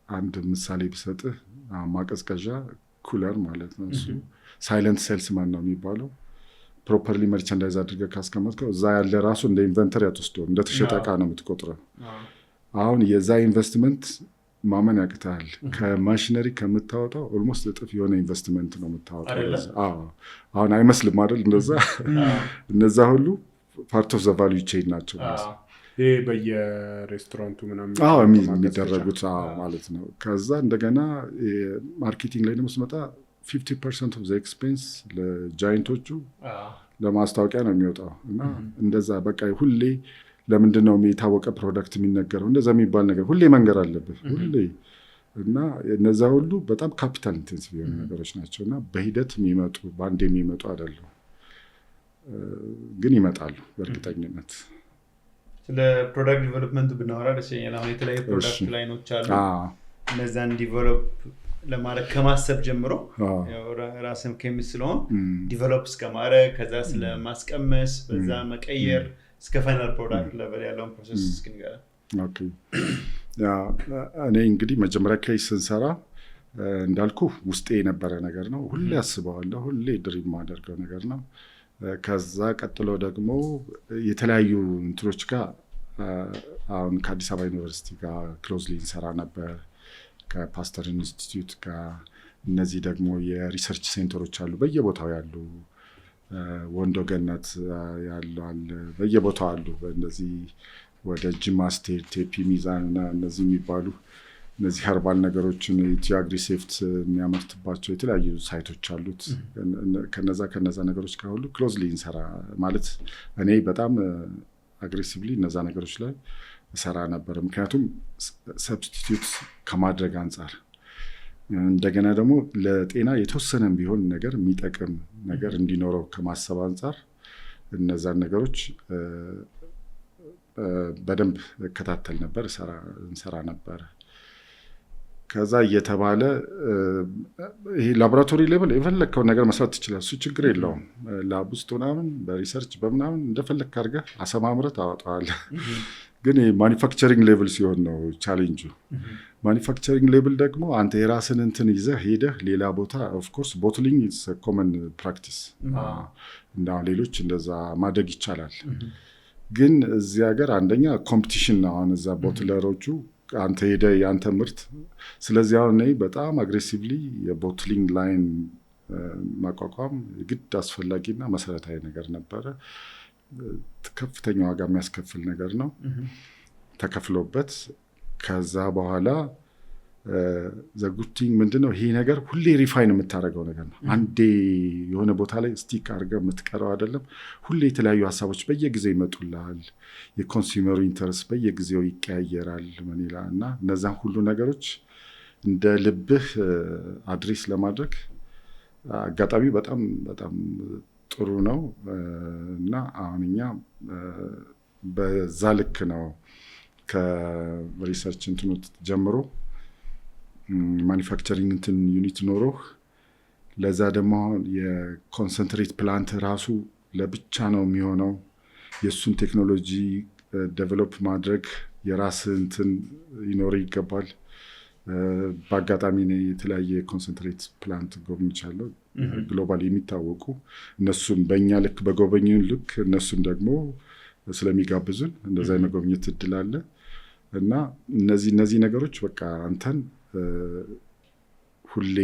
Speaker 1: አንድ ምሳሌ ብሰጥህ ማቀዝቀዣ ኩለር ማለት ነው እሱ ሳይለንት ሴልስማን ነው የሚባለው ፕሮፐርሊ መርቻንዳይዝ አድርገህ ካስቀመጥከው እዛ ያለ ራሱ እንደ ኢንቨንተሪ አትወስደውም እንደ ተሸጠ ዕቃ ነው የምትቆጥረው አሁን የዛ ኢንቨስትመንት ማመን ያቅታል ከማሽነሪ ከምታወጣው ኦልሞስት እጥፍ የሆነ ኢንቨስትመንት ነው የምታወጣው አሁን አይመስልም አይደል እነዛ ሁሉ ፓርት ኦፍ ዘ ቫልዩ ቼን ናቸው
Speaker 9: ይሄ በየሬስቶራንቱ ምናምን
Speaker 1: የሚደረጉት ማለት ነው ከዛ እንደገና ማርኬቲንግ ላይ ደግሞ ስመጣ 50% of the expense ለጃይንቶቹ ለማስታወቂያ ነው የሚወጣው እና እንደዛ በቃ ሁሌ ለምንድነው የታወቀ ፕሮዳክት የሚነገረው እንደዛ የሚባል ነገር ሁሌ መንገር አለበት ሁሌ እና እነዛ ሁሉ በጣም ካፒታል ኢንቴንሲቭ የሆኑ ነገሮች ናቸውና በሂደት የሚመጡ ባንድ የሚመጡ አይደለም ግን ይመጣሉ በእርግጠኝነት
Speaker 2: ስለ ፕሮዳክት ዲቨሎፕመንት ብናወራ ደስ ይለኛል አሁን የተለያዩ ፕሮዳክት ላይኖች አሉ እነዛን ዲቨሎፕ ለማድረግ ከማሰብ ጀምሮ ራስም ከሚስለውን ዲቨሎፕ እስከማድረግ ከዛ ስለማስቀመስ በዛ መቀየር እስከ ፋይናል ፕሮዳክት ሌቨል ያለውን ፕሮሰስ እስክንገራ
Speaker 1: ኦኬ እኔ እንግዲህ መጀመሪያ ኬስ ስንሰራ እንዳልኩ ውስጤ የነበረ ነገር ነው ሁሌ አስበዋለሁ ሁሌ ድሪም ማደርገው ነገር ነው ከዛ ቀጥሎ ደግሞ የተለያዩ እንትሮች ጋር አሁን ከአዲስ አበባ ዩኒቨርሲቲ ጋር ክሎዝሊ እንሰራ ነበር ከፓስተር ኢንስቲትዩት ጋር እነዚህ ደግሞ የሪሰርች ሴንተሮች አሉ በየቦታው ያሉ ወንዶ ገነት ያሏል በየቦታው አሉ በእነዚህ ወደ ጂማ ስቴት ቴፒ ሚዛንና እነዚህ የሚባሉ እነዚህ ኸርባል ነገሮችን ቲያግሪሴፍት የሚያመርትባቸው የተለያዩ ሳይቶች አሉት ከነዛ ነገሮች ጋር ሁሉ ክሎዝሊ እንሰራ ማለት እኔ በጣም አግሬሲቭሊ እነዛ ነገሮች ላይ ሰራ ነበር ምክንያቱም ሰብስቲቲዩት ከማድረግ አንፃር እንደገና ደግሞ ለጤና የተወሰነም ቢሆን ነገር የሚጠቅም ነገር እንዲኖረው ከማሰብ አንፃር እነዛን ነገሮች በደንብ እከታተል ነበር እንሰራ ነበር ከዛ እየተባለ ይሄ ላቦራቶሪ ሌቭል የፈለከው ነገር መስራት ትችላለህ እሱ ችግር የለውም ላብ ውስጥ ምናምን በሪሰርች በምናምን እንደፈለክ አድርገህ አሰማምረህ ታወጣዋለህ ግን ማኒፋክቸሪንግ ሌቭል ሲሆን ነው ቻሌንጁ ማኒፋክቸሪንግ ሌቭል ደግሞ አንተ የራስን እንትን ይዘህ ሄደህ ሌላ ቦታ ኦፍ ኮርስ ቦትሊንግ ኢዝ ኮመን ፕራክቲስ እና ሌሎች እንደዛ ማድረግ ይቻላል ግን እዚህ ሀገር አንደኛ ኮምፒቲሽን ነው አሁን እዛ ቦትለሮቹ አንተ ሄደ ያንተ ምርት ስለዚህ አሁን በጣም አግሬሲቭሊ የቦትሊንግ ላይን ማቋቋም ግድ አስፈላጊና መሰረታዊ ነገር ነበረ ከፍተኛ ዋጋ የሚያስከፍል ነገር ነው ተከፍሎበት ከዛ በኋላ ዘጉቲንግ ምንድነው ይሄ ነገር ሁሌ ሪፋይን የምታደርገው ነገር ነው አንዴ የሆነ ቦታ ላይ ስቲክ አድርገህ የምትቀረው አይደለም ሁሌ የተለያዩ ሀሳቦች በየጊዜው ይመጡልሃል የኮንሱመሩ ኢንተረስት በየጊዜው ይቀያየራል እና እነዛን ሁሉ ነገሮች እንደ ልብህ አድሬስ ለማድረግ አጋጣሚ በጣም በጣም ጥሩ ነው እና አሁንኛ በዛ ልክ ነው ከሪሰርች እንትኑ ጀምሮ ማኒፋክቸሪንግ እንትን ዩኒት ኖሮ ለዛ ደግሞ የኮንሰንትሬት ፕላንት ራሱ ለብቻ ነው የሚሆነው የሱን ቴክኖሎጂ ዴቨሎፕ ማድረግ የራስ እንትን ይኖር ይገባል በአጋጣሚ ነው የተለያየ ኮንሰንትሬት ፕላንት ጎብኝቻለሁ ግሎባል የሚታወቁ እነሱም በእኛ ልክ በጎበኙን ልክ እነሱም ደግሞ ስለሚጋብዙን እንደዛ የመጎብኘት እድል አለ እና እነዚህ ነገሮች በቃ አንተን ሁሌ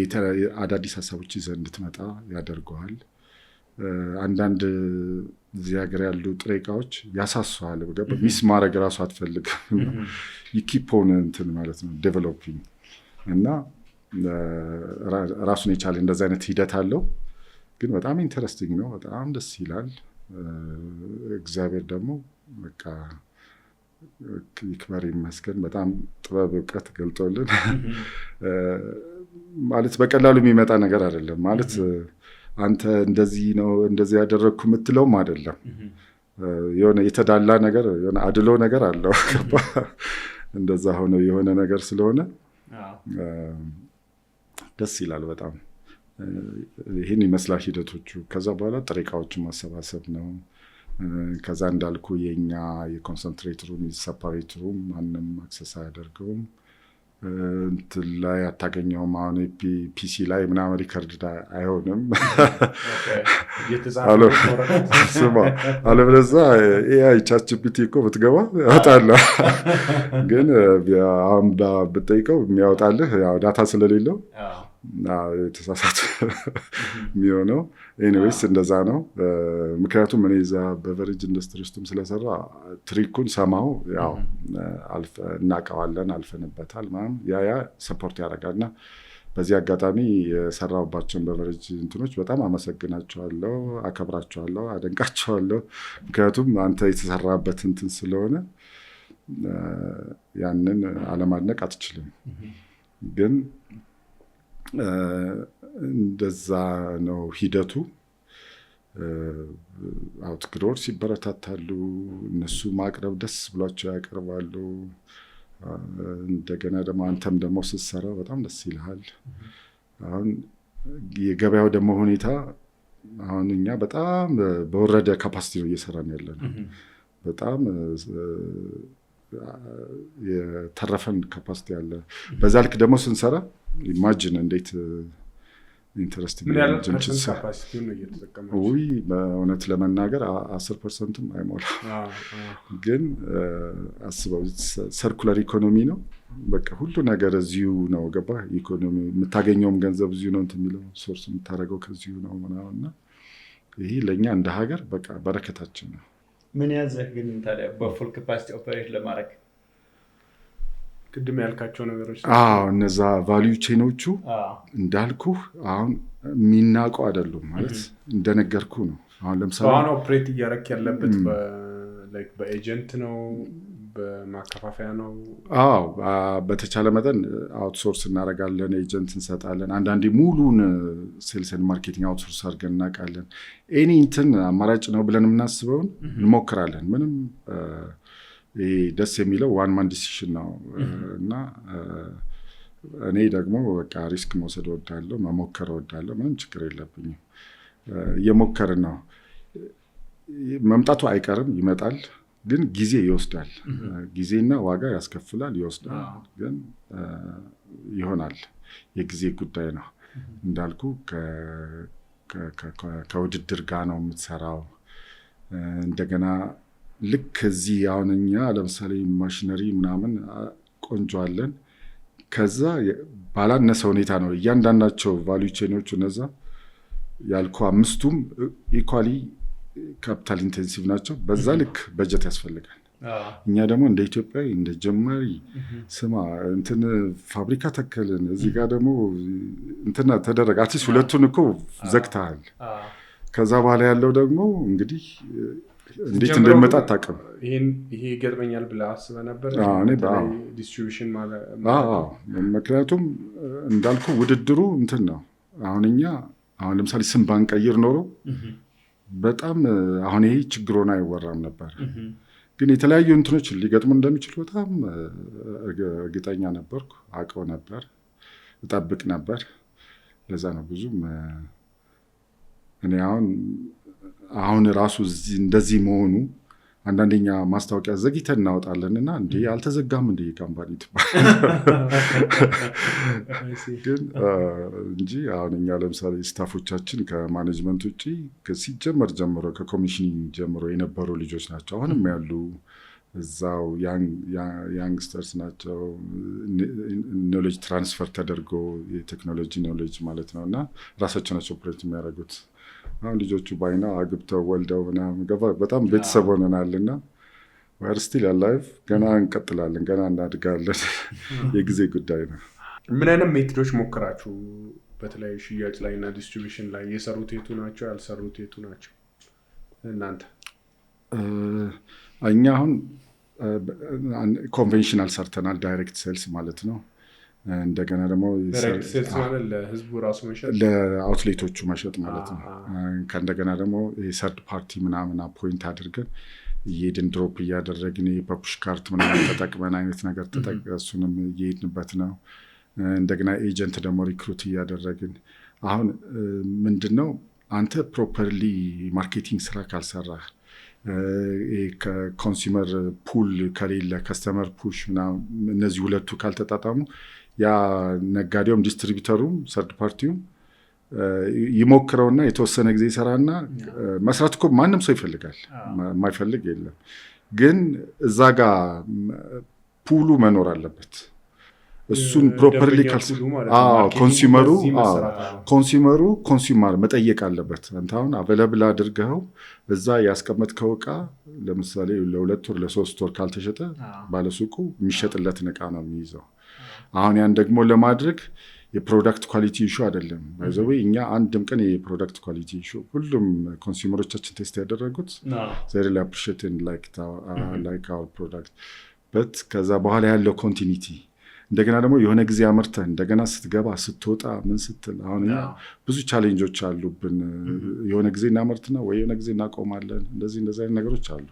Speaker 1: አዳዲስ ሀሳቦች ይዘህ እንድትመጣ ያደርገዋል አንዳንድ እዚህ ሀገር ያሉ ጥሬ ዕቃዎች ያሳሱሃል ሚስ ማድረግ ራሱ አትፈልግም ይኪፖን እንትን ማለት ነው ዴቨሎፒንግ እና ራሱን የቻለ እንደዛ አይነት ሂደት አለው ግን በጣም ኢንተረስቲንግ ነው በጣም ደስ ይላል እግዚአብሔር ደግሞ በቃ ይክበር ይመስገን በጣም ጥበብ ዕውቀት ገልጦልን ማለት በቀላሉ የሚመጣ ነገር አይደለም ማለት አንተ እንደዚህ ነው እንደዚህ ያደረግኩ የምትለውም አይደለም የሆነ የተዳላ ነገር የሆነ አድሎ ነገር አለው እንደዛ ሆነ የሆነ ነገር ስለሆነ ደስ ይላል በጣም። ይህን ይመስላል ሂደቶቹ። ከዛ በኋላ ጥሬ ዕቃዎችን ማሰባሰብ ነው። ከዛ እንዳልኩ የኛ የኮንሰንትሬት ሩም የሰፓሬት ሩም ማንም አክሰስ አያደርገውም። እንትን ላይ አታገኘውም። አሁን ፒሲ ላይ ምናምን ሪከርድ አይሆንም። አለበለዚያ ኤአይ ቻት ጂፒቲ እኮ ብትገባ ያወጣልህ። ግን አሁን ብትጠይቀው የሚያወጣልህ ያው ዳታ ስለሌለው የተሳሳተ የሚሆነው። ኤኒዌይስ እንደዛ ነው። ምክንያቱም እኔ እዛ በቨሬጅ ኢንዱስትሪ ውስጥም ስለሰራ ትሪኩን ሰማው ያው እናውቀዋለን፣ አልፈንበታል ምናምን ያ ሰፖርት ያደርጋልና በዚህ አጋጣሚ የሰራሁባቸውን በቨሬጅ እንትኖች በጣም አመሰግናቸዋለሁ፣ አከብራቸዋለሁ፣ አደንቃቸዋለሁ። ምክንያቱም አንተ የተሰራበት እንትን ስለሆነ ያንን አለማድነቅ አትችልም። ግን እንደዛ ነው ሂደቱ። አውትግሮርስ ይበረታታሉ። እነሱ ማቅረብ ደስ ብሏቸው ያቀርባሉ። እንደገና ደግሞ አንተም ደግሞ ስትሰራ በጣም ደስ ይልሃል። አሁን የገበያው ደግሞ ሁኔታ አሁን እኛ በጣም በወረደ ካፓሲቲ ነው እየሰራን ያለነው። በጣም የተረፈን ካፓሲቲ አለ። በዛ ልክ ደግሞ ስንሰራ ኢማጂን እንዴት ኢንተረስቲንግ በእውነት ለመናገር 10%ም አይሞላ። ግን አስበው ሰርኩላር ኢኮኖሚ ነው። በቃ ሁሉ ነገር እዚሁ ነው። ገባ ኢኮኖሚ የምታገኘውም ገንዘብ እዚሁ ነው። እንትን የሚለው ሶርስ የምታደርገው ከዚሁ ነው ምናምንና ይሄ ለእኛ እንደ ሀገር በቃ በረከታችን ነው።
Speaker 2: ምን ያዘህ ግን ታዲያ በፉል ካፓሲቲ ኦፐሬት ለማድረግ?
Speaker 9: ቅድም ያልካቸው ነገሮች
Speaker 1: እነዛ ቫልዩ ቼኖቹ እንዳልኩ አሁን የሚናቁ አይደሉም። ማለት እንደነገርኩ ነው። አሁን ለምሳሌ
Speaker 9: አሁን ኦፕሬት እያደረክ ያለበት በኤጀንት ነው፣ በማከፋፈያ ነው?
Speaker 1: በተቻለ መጠን አውትሶርስ እናደርጋለን፣ ኤጀንት እንሰጣለን። አንዳንዴ ሙሉን ሴልስን ማርኬቲንግ አውትሶርስ አድርገን እናውቃለን። ኤኒ እንትን አማራጭ ነው ብለን የምናስበውን እንሞክራለን። ምንም ደስ የሚለው ዋን ማን ዲሲሽን ነው እና እኔ ደግሞ በቃ ሪስክ መውሰድ እወዳለሁ፣ መሞከር እወዳለሁ። ምንም ችግር የለብኝም። እየሞከርን ነው። መምጣቱ አይቀርም፣ ይመጣል። ግን ጊዜ ይወስዳል። ጊዜና ዋጋ ያስከፍላል፣ ይወስዳል። ግን ይሆናል። የጊዜ ጉዳይ ነው። እንዳልኩ ከውድድር ጋር ነው የምትሰራው። እንደገና ልክ እዚህ አሁን እኛ ለምሳሌ ማሽነሪ ምናምን ቆንጆ አለን። ከዛ ባላነሰ ሁኔታ ነው እያንዳንዳቸው ቫልዩ ቼኖቹ እነዛ ያልኩ አምስቱም ኢኳሊ ካፒታል ኢንቴንሲቭ ናቸው። በዛ ልክ በጀት ያስፈልጋል። እኛ ደግሞ እንደ ኢትዮጵያ እንደ ጀማሪ ስማ እንትን ፋብሪካ ተከልን፣ እዚህ ጋር ደግሞ እንትና ተደረገ። አትሊስት ሁለቱን እኮ ዘግተሃል። ከዛ በኋላ ያለው ደግሞ እንግዲህ እንዴት እንደሚመጣ አታውቅም።
Speaker 9: ይሄ ይገጥመኛል ብለህ አስበህ ነበር? ዲስትሪቢዩሽን ማለት
Speaker 1: ምክንያቱም እንዳልኩ ውድድሩ እንትን ነው። አሁን እኛ አሁን ለምሳሌ ስም ባንቀይር ኖሮ በጣም አሁን ይሄ ችግሮን አይወራም ነበር። ግን የተለያዩ እንትኖች ሊገጥሙ እንደሚችሉ በጣም እርግጠኛ ነበርኩ፣ አውቀው ነበር፣ እጠብቅ ነበር። ለዛ ነው ብዙም እኔ አሁን ራሱ እንደዚህ መሆኑ አንዳንደኛ ማስታወቂያ ዘግይተን እናወጣለን እና እንዴ አልተዘጋም እንዴ ካምፓኒ ግን እንጂ አሁን እኛ ለምሳሌ ስታፎቻችን ከማኔጅመንት ውጭ ሲጀመር ጀምሮ ከኮሚሽኒንግ ጀምሮ የነበሩ ልጆች ናቸው። አሁንም ያሉ እዛው ያንግስተርስ ናቸው። ኖሌጅ ትራንስፈር ተደርጎ የቴክኖሎጂ ኖሌጅ ማለት ነው እና ራሳቸው ናቸው ኦፕሬት የሚያደርጉት። አሁን ልጆቹ ባይና አግብተው ወልደው በጣም ቤተሰብ ሆነናልና ወር ስቲል አላይቭ ገና እንቀጥላለን፣ ገና እናድጋለን። የጊዜ ጉዳይ ነው።
Speaker 9: ምን አይነት ሜቶዶች ሞክራችሁ በተለይ ሽያጭ ላይ እና ዲስትሪቢዩሽን ላይ የሰሩት የቱ ናቸው? ያልሰሩት የቱ ናቸው? እናንተ
Speaker 1: እኛ አሁን ኮንቬንሽናል ሰርተናል፣ ዳይሬክት ሴልስ ማለት ነው። እንደገና ደግሞ
Speaker 9: ለህዝቡ ራሱ መሸጥ
Speaker 1: ለአውትሌቶቹ መሸጥ ማለት ነው። ከእንደገና ደግሞ የሰርድ ፓርቲ ምናምን አፖይንት አድርገን እየሄድን ድሮፕ እያደረግን በፑሽ ካርት ምናምን ተጠቅመን አይነት ነገር እሱንም እየሄድንበት ነው። እንደገና ኤጀንት ደግሞ ሪክሩት እያደረግን አሁን ምንድን ነው አንተ ፕሮፐርሊ ማርኬቲንግ ስራ ካልሰራህ ከኮንሱመር ፑል ከሌለ ከስተመር ፑሽ እነዚህ ሁለቱ ካልተጣጣሙ ያ ነጋዴውም ዲስትሪቢዩተሩም ሰርድ ፓርቲውም ይሞክረውና የተወሰነ ጊዜ ይሰራና መስራት እኮ ማንም ሰው ይፈልጋል፣ የማይፈልግ የለም። ግን እዛ ጋር ፑሉ መኖር አለበት። እሱን ፕሮፐርሊ ኮንሱመሩ ኮንሱመር መጠየቅ አለበት። አንተ አሁን አቬለብል አድርገው እዛ ያስቀመጥከው እቃ ለምሳሌ ለ2 ወር ለ3 ወር ካልተሸጠ ባለሱቁ የሚሸጥለትን እቃ ነው የሚይዘው። አሁን ያን ደግሞ ለማድረግ የፕሮዳክት ኳሊቲ ኢሹ አይደለም ባይዘው እኛ አንድም ቀን የፕሮዳክት ኳሊቲ ኢሹ ሁሉም ኮንሱመሮቻችን ቴስት ያደረጉት they really appreciate like our product but ከዛ በኋላ ያለው ኮንቲኒቲ እንደገና ደግሞ የሆነ ጊዜ አመርተህ እንደገና ስትገባ ስትወጣ ምን ስትል አሁን ብዙ ቻሌንጆች አሉብን። የሆነ ጊዜ እናመርትና ወይ የሆነ ጊዜ እናቆማለን። እንደዚህ አይነት ነገሮች አሉ።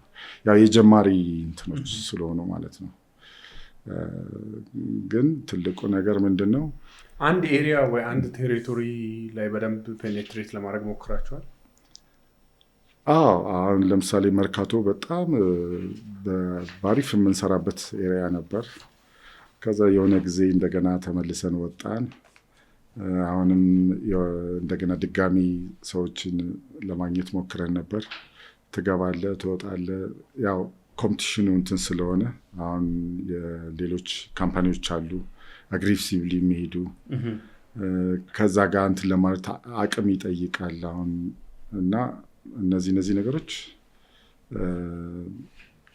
Speaker 1: ያው የጀማሪ እንትኖች ስለሆነ ማለት ነው። ግን ትልቁ ነገር ምንድነው
Speaker 9: አንድ ኤሪያ ወይ አንድ ቴሪቶሪ ላይ በደንብ ፔኔትሬት ለማድረግ ሞክራችኋል?
Speaker 1: አሁን ለምሳሌ መርካቶ በጣም በአሪፍ የምንሰራበት ኤሪያ ነበር። ከዛ የሆነ ጊዜ እንደገና ተመልሰን ወጣን። አሁንም እንደገና ድጋሚ ሰዎችን ለማግኘት ሞክረን ነበር። ትገባለህ ትወጣለህ፣ ያው ኮምፒቲሽኑ እንትን ስለሆነ አሁን የሌሎች ካምፓኒዎች አሉ አግሬሲቭሊ የሚሄዱ ከዛ ጋር እንትን ለማለት አቅም ይጠይቃል አሁን እና እነዚህ ነገሮች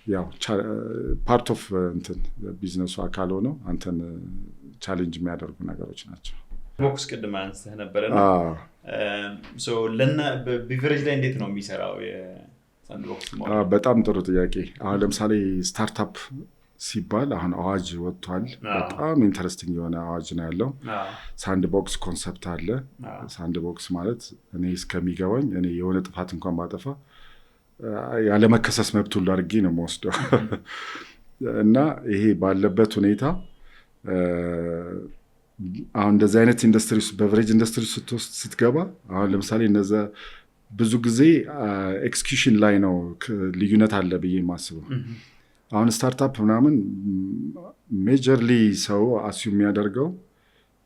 Speaker 1: ያው ፓርት ኦፍ እንትን ቢዝነሱ አካል ሆነው አንተን ቻሌንጅ የሚያደርጉ ነገሮች ናቸው።
Speaker 2: ቦክስ ቅድም አንስተህ ነበረና በቢቨሬጅ ላይ እንዴት ነው የሚሰራው የሳንድቦክስ?
Speaker 1: በጣም ጥሩ ጥያቄ። አሁን ለምሳሌ ስታርታፕ ሲባል አሁን አዋጅ ወጥቷል። በጣም ኢንተረስቲንግ የሆነ አዋጅ ነው ያለው። ሳንድቦክስ ኮንሰፕት አለ። ሳንድቦክስ ማለት እኔ እስከሚገባኝ እኔ የሆነ ጥፋት እንኳን ባጠፋ ያለ መከሰስ መብት ሁሉ አድርጌ ነው የምወስደው እና ይሄ ባለበት ሁኔታ አሁን እንደዚህ አይነት ኢንዱስትሪ በቨሬጅ ኢንዱስትሪ ስትገባ አሁን ለምሳሌ እነዛ ብዙ ጊዜ ኤክስኪዩሽን ላይ ነው ልዩነት አለ ብዬ የማስበው። አሁን ስታርታፕ ምናምን ሜጀርሊ ሰው አስዩም የሚያደርገው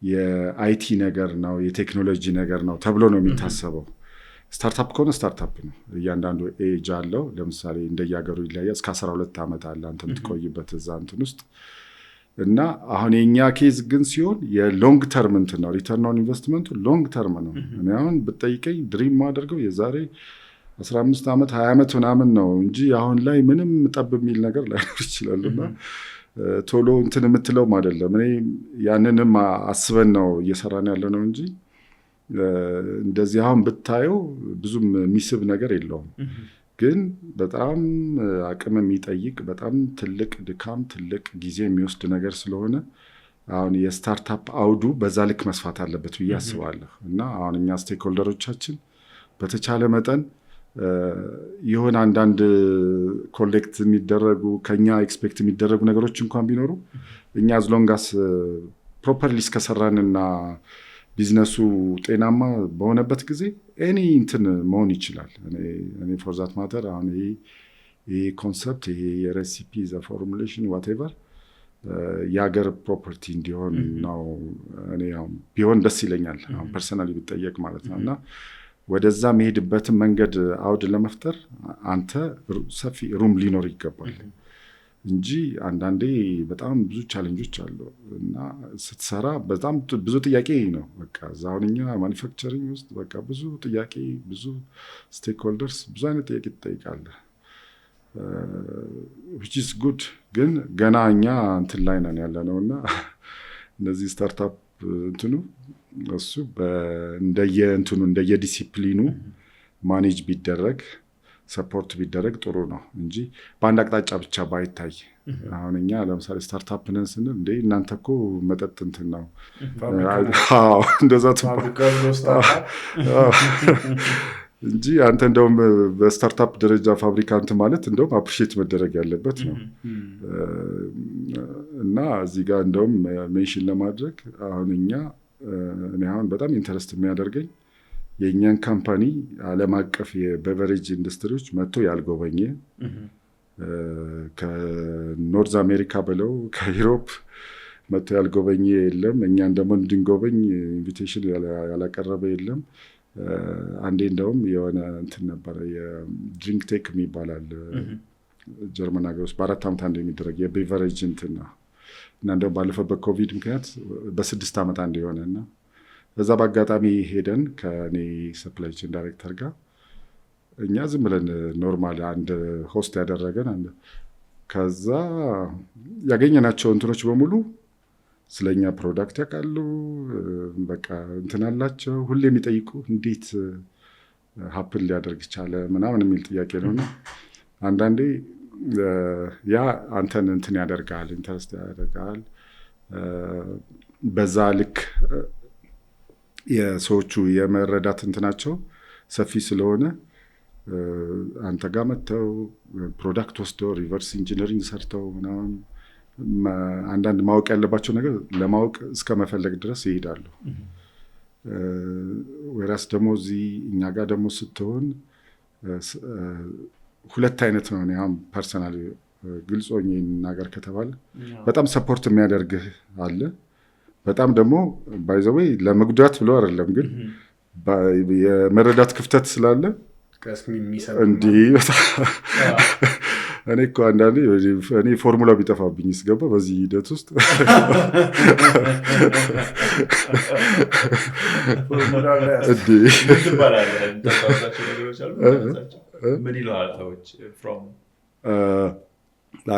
Speaker 1: የአይቲ ነገር ነው የቴክኖሎጂ ነገር ነው ተብሎ ነው የሚታሰበው። ስታርታፕ ከሆነ ስታርታፕ ነው። እያንዳንዱ ኤጅ አለው። ለምሳሌ እንደየሀገሩ ይለያያል። እስከ 12 ዓመት አለ አንተ የምትቆይበት እዛ እንትን ውስጥ እና አሁን የኛ ኬዝ ግን ሲሆን የሎንግ ተርም እንትን ነው። ሪተርን ኦን ኢንቨስትመንቱ ሎንግ ተርም ነው። እኔ አሁን ብጠይቀኝ ድሪም ማደርገው የዛሬ 15 ዓመት 20 ዓመት ምናምን ነው እንጂ አሁን ላይ ምንም ጠብ የሚል ነገር ላይኖር ይችላልና ቶሎ እንትን የምትለውም አይደለም። እኔ ያንንም አስበን ነው እየሰራን ያለ ነው እንጂ እንደዚህ አሁን ብታየው ብዙም የሚስብ ነገር የለውም። ግን በጣም አቅም የሚጠይቅ በጣም ትልቅ ድካም ትልቅ ጊዜ የሚወስድ ነገር ስለሆነ አሁን የስታርታፕ አውዱ በዛ ልክ መስፋት አለበት ብዬ አስባለሁ። እና አሁን እኛ ስቴክሆልደሮቻችን በተቻለ መጠን የሆነ አንዳንድ ኮሌክት የሚደረጉ ከኛ ኤክስፔክት የሚደረጉ ነገሮች እንኳን ቢኖሩ እኛ አዝሎንጋስ ፕሮፐርሊ እስከሰራንና ቢዝነሱ ጤናማ በሆነበት ጊዜ ኤኒ እንትን መሆን ይችላል። እኔ ፎር ዛት ማተር አሁን ይሄ ኮንሰፕት ይሄ የሬሲፒ ዘ ፎርሙሌሽን ዋቴቨር የሀገር ፕሮፐርቲ እንዲሆን ነው። እኔ አሁን ቢሆን ደስ ይለኛል አሁን ፐርሰናሊ ብጠየቅ ማለት ነው። እና ወደዛ መሄድበትን መንገድ አውድ ለመፍጠር አንተ ሰፊ ሩም ሊኖር ይገባል እንጂ አንዳንዴ በጣም ብዙ ቻሌንጆች አሉ እና ስትሰራ በጣም ብዙ ጥያቄ ነው። በቃ ዛውንኛ ማኒፋክቸሪንግ ውስጥ በቃ ብዙ ጥያቄ ብዙ ስቴክሆልደርስ ብዙ አይነት ጥያቄ ትጠይቃለህ which is good። ግን ገና እኛ እንትን ላይ ነን ያለ ነው እና እነዚህ ስታርታፕ እንትኑ እሱ እንደየዲሲፕሊኑ ማኔጅ ቢደረግ ሰፖርት ቢደረግ ጥሩ ነው እንጂ በአንድ አቅጣጫ ብቻ ባይታይ። አሁን እኛ ለምሳሌ ስታርታፕ ነን ስንል እንደ እናንተ እኮ መጠጥ እንትን ነው እንደዛ እንጂ አንተ እንደውም በስታርታፕ ደረጃ ፋብሪካንት ማለት እንደውም አፕሪሼት መደረግ ያለበት ነው። እና እዚህ ጋር እንደውም ሜንሽን ለማድረግ አሁን እኔ አሁን በጣም ኢንተረስት የሚያደርገኝ የእኛን ካምፓኒ ዓለም አቀፍ የቤቨሬጅ ኢንዱስትሪዎች መጥቶ ያልጎበኘ ከኖርዝ አሜሪካ ብለው ከዩሮፕ መጥቶ ያልጎበኘ የለም። እኛን ደግሞ እንድንጎበኝ ኢንቪቴሽን ያላቀረበ የለም። አንዴ እንደውም የሆነ እንትን ነበረ የድሪንክ ቴክ የሚባላል ጀርመን ሀገር ውስጥ በ4 ዓመት አንድ የሚደረግ የቤቨሬጅ እንትን ነው እና እንደውም ባለፈው በኮቪድ ምክንያት በ6 ዓመት አንድ የሆነ እና በዛ በአጋጣሚ ሄደን ከኔ ሰፕላይ ቼን ዳይሬክተር ጋር እኛ ዝም ብለን ኖርማል አንድ ሆስት ያደረገን ከዛ ያገኘናቸው እንትኖች በሙሉ ስለኛ ፕሮዳክት ያውቃሉ። በቃ እንትን አላቸው ሁሌ የሚጠይቁ እንዴት ሀፕን ሊያደርግ ይቻለ ምናምን የሚል ጥያቄ ነውና አንዳንዴ ያ አንተን እንትን ያደርጋል፣ ኢንተረስት ያደርጋል። በዛ ልክ የሰዎቹ የመረዳት እንትናቸው ሰፊ ስለሆነ አንተ ጋር መጥተው ፕሮዳክት ወስደው ሪቨርስ ኢንጂነሪንግ ሰርተው ምናምን አንዳንድ ማወቅ ያለባቸው ነገር ለማወቅ እስከ መፈለግ ድረስ ይሄዳሉ። ወራስ ደግሞ እዚህ እኛ ጋር ደግሞ ስትሆን ሁለት አይነት ነው። አሁን ፐርሰናል ግልጽ ሆኜ ነገር ከተባለ በጣም ሰፖርት የሚያደርግህ አለ። በጣም ደግሞ ባይ ዘ ዌይ ለመጉዳት ብሎ አይደለም ግን የመረዳት ክፍተት ስላለ እንዲህ እኔ እኮ አንዳንዴ እኔ ፎርሙላ ቢጠፋብኝ ስገባ በዚህ ሂደት ውስጥ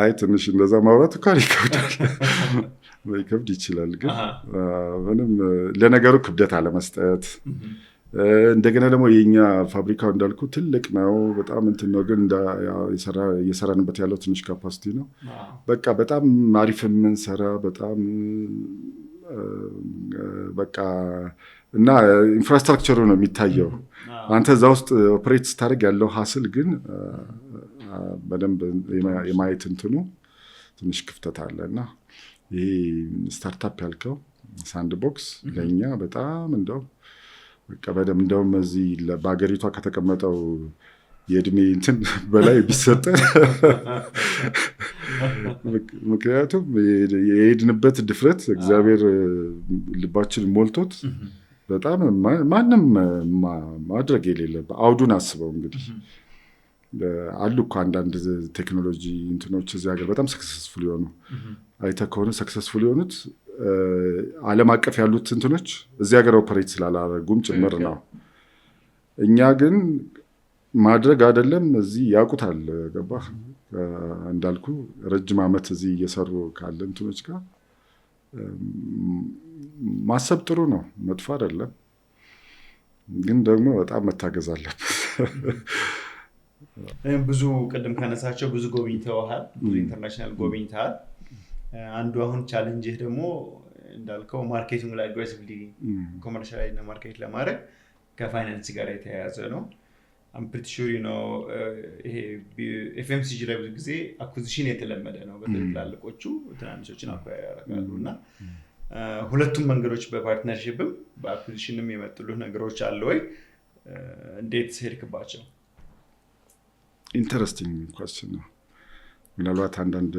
Speaker 1: አይ ትንሽ እንደዛ ማውራት እኮ ይከብዳል ይከብድ ይችላል። ግን ምንም ለነገሩ ክብደት አለመስጠት እንደገና ደግሞ የኛ ፋብሪካው እንዳልኩ ትልቅ ነው በጣም እንትን ነው። ግን እየሰራንበት ያለው ትንሽ ካፓሲቲ ነው። በቃ በጣም አሪፍ የምንሰራ በጣም በቃ እና ኢንፍራስትራክቸሩ ነው የሚታየው። አንተ እዛ ውስጥ ኦፕሬት ስታደርግ ያለው ሀስል ግን በደንብ የማየት እንትኑ ትንሽ ክፍተት አለ እና ይሄ ስታርታፕ ያልከው ሳንድ ቦክስ ለእኛ በጣም እንደው በቃ በደንብ እንደውም እዚህ በሀገሪቷ ከተቀመጠው የእድሜ እንትን በላይ ቢሰጠ ምክንያቱም የሄድንበት ድፍረት እግዚአብሔር ልባችን ሞልቶት በጣም ማንም ማድረግ የሌለበት አውዱን አስበው እንግዲህ አሉ እኮ አንዳንድ ቴክኖሎጂ እንትኖች እዚህ ሀገር በጣም ሰክሰስፉል የሆኑ አይተህ ከሆነ ሰክሰስፉል የሆኑት ዓለም አቀፍ ያሉት እንትኖች እዚህ ሀገር ኦፐሬት ስላላረጉም ጭምር ነው። እኛ ግን ማድረግ አይደለም እዚህ ያውቁታል። ገባህ? እንዳልኩ ረጅም ዓመት እዚህ እየሰሩ ካለ እንትኖች ጋር ማሰብ ጥሩ ነው፣ መጥፎ አይደለም። ግን ደግሞ በጣም መታገዝ አለበት።
Speaker 2: ብዙ ቅድም ካነሳቸው ብዙ ጎብኝተዋል፣ ብዙ ኢንተርናሽናል ጎብኝተዋል። አንዱ አሁን ቻሌንጅህ ደግሞ እንዳልከው ማርኬቲንግ ላይ አግሬሲቭሊ ኮመርሻላይዝ እና ማርኬት ለማድረግ ከፋይናንስ ጋር የተያያዘ ነው። I'm pretty sure you know ይሄ FMCG ላይ ብዙ ጊዜ አኩዚሽን የተለመደ ነው። በትላልቆቹ ትናንሾችን አኳያ ያደርጋሉ እና ሁለቱም መንገዶች በፓርትነርሺፕም በአኩዚሽንም የመጡልህ ነገሮች አለ ወይ? እንዴት ሄድክባቸው?
Speaker 1: ኢንተረስቲንግ ኳስችን ነው። ምናልባት አንዳንድ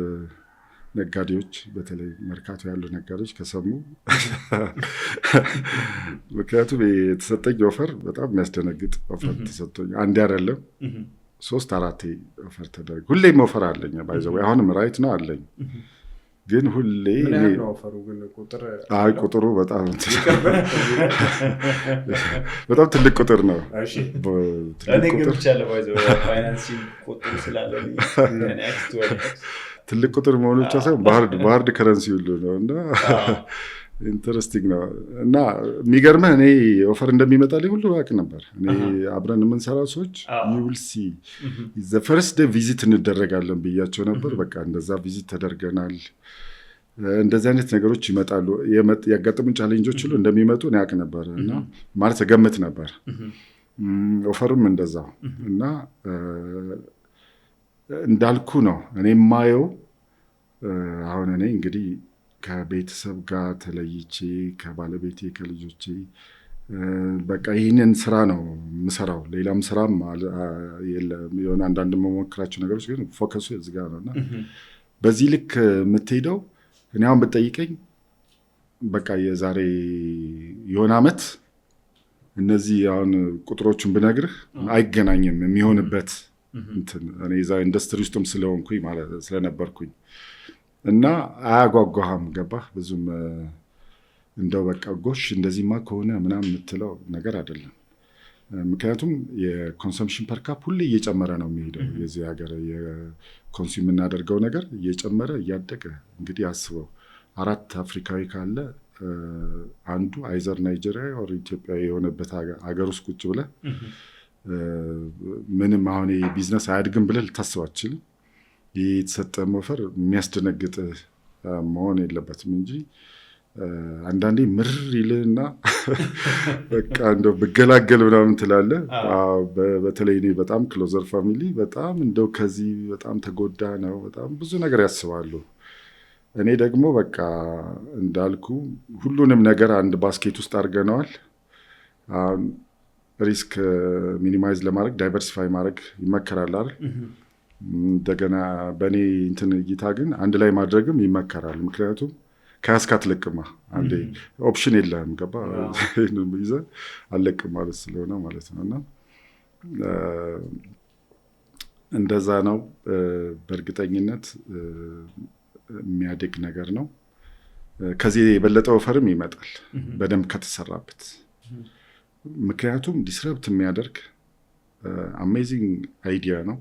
Speaker 1: ነጋዴዎች በተለይ መርካቶ ያሉ ነጋዴዎች ከሰሙ ምክንያቱም የተሰጠኝ ኦፈር በጣም የሚያስደነግጥ ኦፈር ተሰጥቶኝ አንዴ አይደለም 3-4 ኦፈር ተደረገ። ሁሌም ኦፈር አለኝ ባይዘው አሁንም ራይት ነው አለኝ። ግን ሁሌ ቁጥሩ በጣም በጣም ትልቅ ቁጥር ነው። ትልቅ ቁጥር መሆኑ ብቻ ሳይሆን በሀርድ ከረንሲ ሁሉ ነው እና ኢንተረስቲንግ ነው እና የሚገርምህ እኔ ኦፈር እንደሚመጣልኝ ሁሉ አውቅ ነበር። እኔ አብረን የምንሰራው ሰዎች ዩል ሲ ዘ ፈርስት ዴይ ቪዚት እንደረጋለን ብያቸው ነበር። በቃ እንደዛ ቪዚት ተደርገናል። እንደዚህ አይነት ነገሮች ይመጣሉ። ያጋጠሙን ቻሌንጆች ሁሉ እንደሚመጡ እኔ አውቅ ነበር እና ማለት ገምት ነበር። ኦፈርም እንደዛው እና እንዳልኩ ነው እኔ የማየው አሁን እኔ እንግዲህ ከቤተሰብ ጋር ተለይቼ ከባለቤቴ ከልጆቼ በቃ ይህንን ስራ ነው የምሰራው። ሌላም ስራም የለም። የሆነ አንዳንድ መሞክራቸው ነገሮች ግን ፎከሱ እዚህ ጋር ነው እና በዚህ ልክ የምትሄደው እኔ አሁን ብትጠይቀኝ በቃ የዛሬ የሆነ ዓመት እነዚህ አሁን ቁጥሮችን ብነግርህ አይገናኝም የሚሆንበት እንትን እኔ እዛ ኢንዱስትሪ ውስጥም ስለሆንኩኝ ማለት ስለነበርኩኝ እና አያጓጓህም። ገባህ? ብዙም እንደው በቃ ጎሽ እንደዚህማ ከሆነ ምናምን የምትለው ነገር አይደለም። ምክንያቱም የኮንሰምፕሽን ፐር ካፕ ሁሌ እየጨመረ ነው የሚሄደው። የዚህ ሀገር የኮንሱም የምናደርገው ነገር እየጨመረ እያደገ እንግዲህ አስበው 4 አፍሪካዊ ካለ አንዱ አይዘር ናይጄሪያ ኦር ኢትዮጵያ የሆነበት ሀገር ውስጥ ቁጭ ብለህ ምንም አሁን ቢዝነስ አያድግም ብለህ ልታስብ አትችልም። ይህ የተሰጠ ኦፈር የሚያስደነግጥ መሆን የለበትም እንጂ አንዳንዴ ምርር ይልህና በቃ እንደው ብገላገል ምናምን ትላለህ። በተለይ እኔ በጣም ክሎዘር ፋሚሊ በጣም እንደው ከዚህ በጣም ተጎዳ ነው በጣም ብዙ ነገር ያስባሉ። እኔ ደግሞ በቃ እንዳልኩ ሁሉንም ነገር አንድ ባስኬት ውስጥ አድርገነዋል። ሪስክ ሚኒማይዝ ለማድረግ ዳይቨርሲፋይ ማድረግ ይመከራል አይደል? እንደገና በእኔ እንትን እይታ ግን አንድ ላይ ማድረግም ይመከራል። ምክንያቱም ከያስካት ለቅማ አንዴ ኦፕሽን የለህም። ገባ? ይዘህ አለቅም ማለት ስለሆነ ማለት ነው። እና እንደዛ ነው። በእርግጠኝነት የሚያድግ ነገር ነው። ከዚህ የበለጠ ኦፈርም ይመጣል በደንብ ከተሰራበት። ምክንያቱም ዲስረፕት የሚያደርግ አሜዚንግ አይዲያ ነው።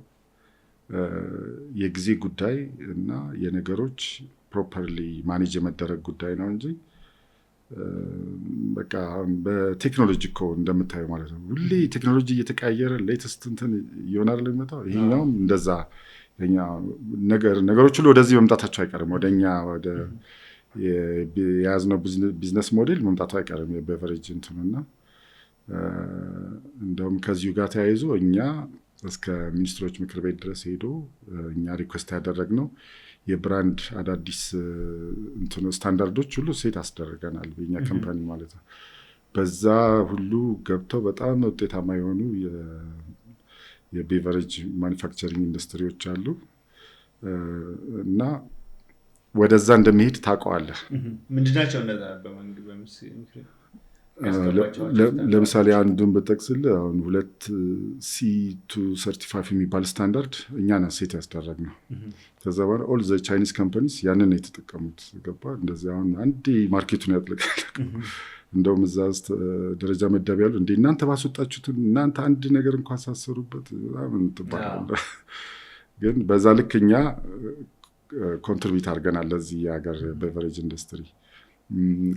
Speaker 1: የጊዜ ጉዳይ እና የነገሮች ፕሮፐርሊ ማኔጅ የመደረግ ጉዳይ ነው እንጂ በቃ በቴክኖሎጂ እኮ እንደምታየው ማለት ነው። ሁሌ ቴክኖሎጂ እየተቀያየረ ሌተስት እንትን ይሆናል የሚመጣው። ይሄኛውም እንደዛ ነገሮች ሁሉ ወደዚህ መምጣታቸው አይቀርም። ወደኛ ወደ የያዝነው ቢዝነስ ሞዴል መምጣቱ አይቀርም የቤቨሬጅ እንትኑና እንደውም ከዚሁ ጋር ተያይዞ እኛ እስከ ሚኒስትሮች ምክር ቤት ድረስ ሄዶ እኛ ሪኩዌስት ያደረግነው የብራንድ አዳዲስ እንትኑ ስታንዳርዶች ሁሉ ሴት አስደርገናል በእኛ ካምፓኒ ማለት ነው። በዛ ሁሉ ገብተው በጣም ውጤታማ የሆኑ የቤቨሬጅ ማኒፋክቸሪንግ ኢንዱስትሪዎች አሉ እና ወደዛ እንደሚሄድ ታውቀዋለህ።
Speaker 2: ምንድናቸው እነዛ
Speaker 1: ለምሳሌ አንዱን በጠቅስልህ አሁን 2C2 ሰርቲፋይ የሚባል ስታንዳርድ እኛ ነን ሴት ያስደረግነው። ከዛ በኋላ ኦል ዘ ቻይኒዝ ካምፓኒስ ያንን የተጠቀሙት። ገባ? እንደዚህ አሁን አንዴ ማርኬቱን ያጥለቀለቁ። እንደውም እዛ ውስጥ ደረጃ መደብ ያሉ እንደ እናንተ ባስወጣችሁትን እናንተ አንድ ነገር እንኳን ሳሰሩበት ምን ትባላለህ። ግን በዛ ልክ እኛ ኮንትሪቢዩት አድርገናል ለዚህ የሀገር ቤቨሬጅ ኢንዱስትሪ።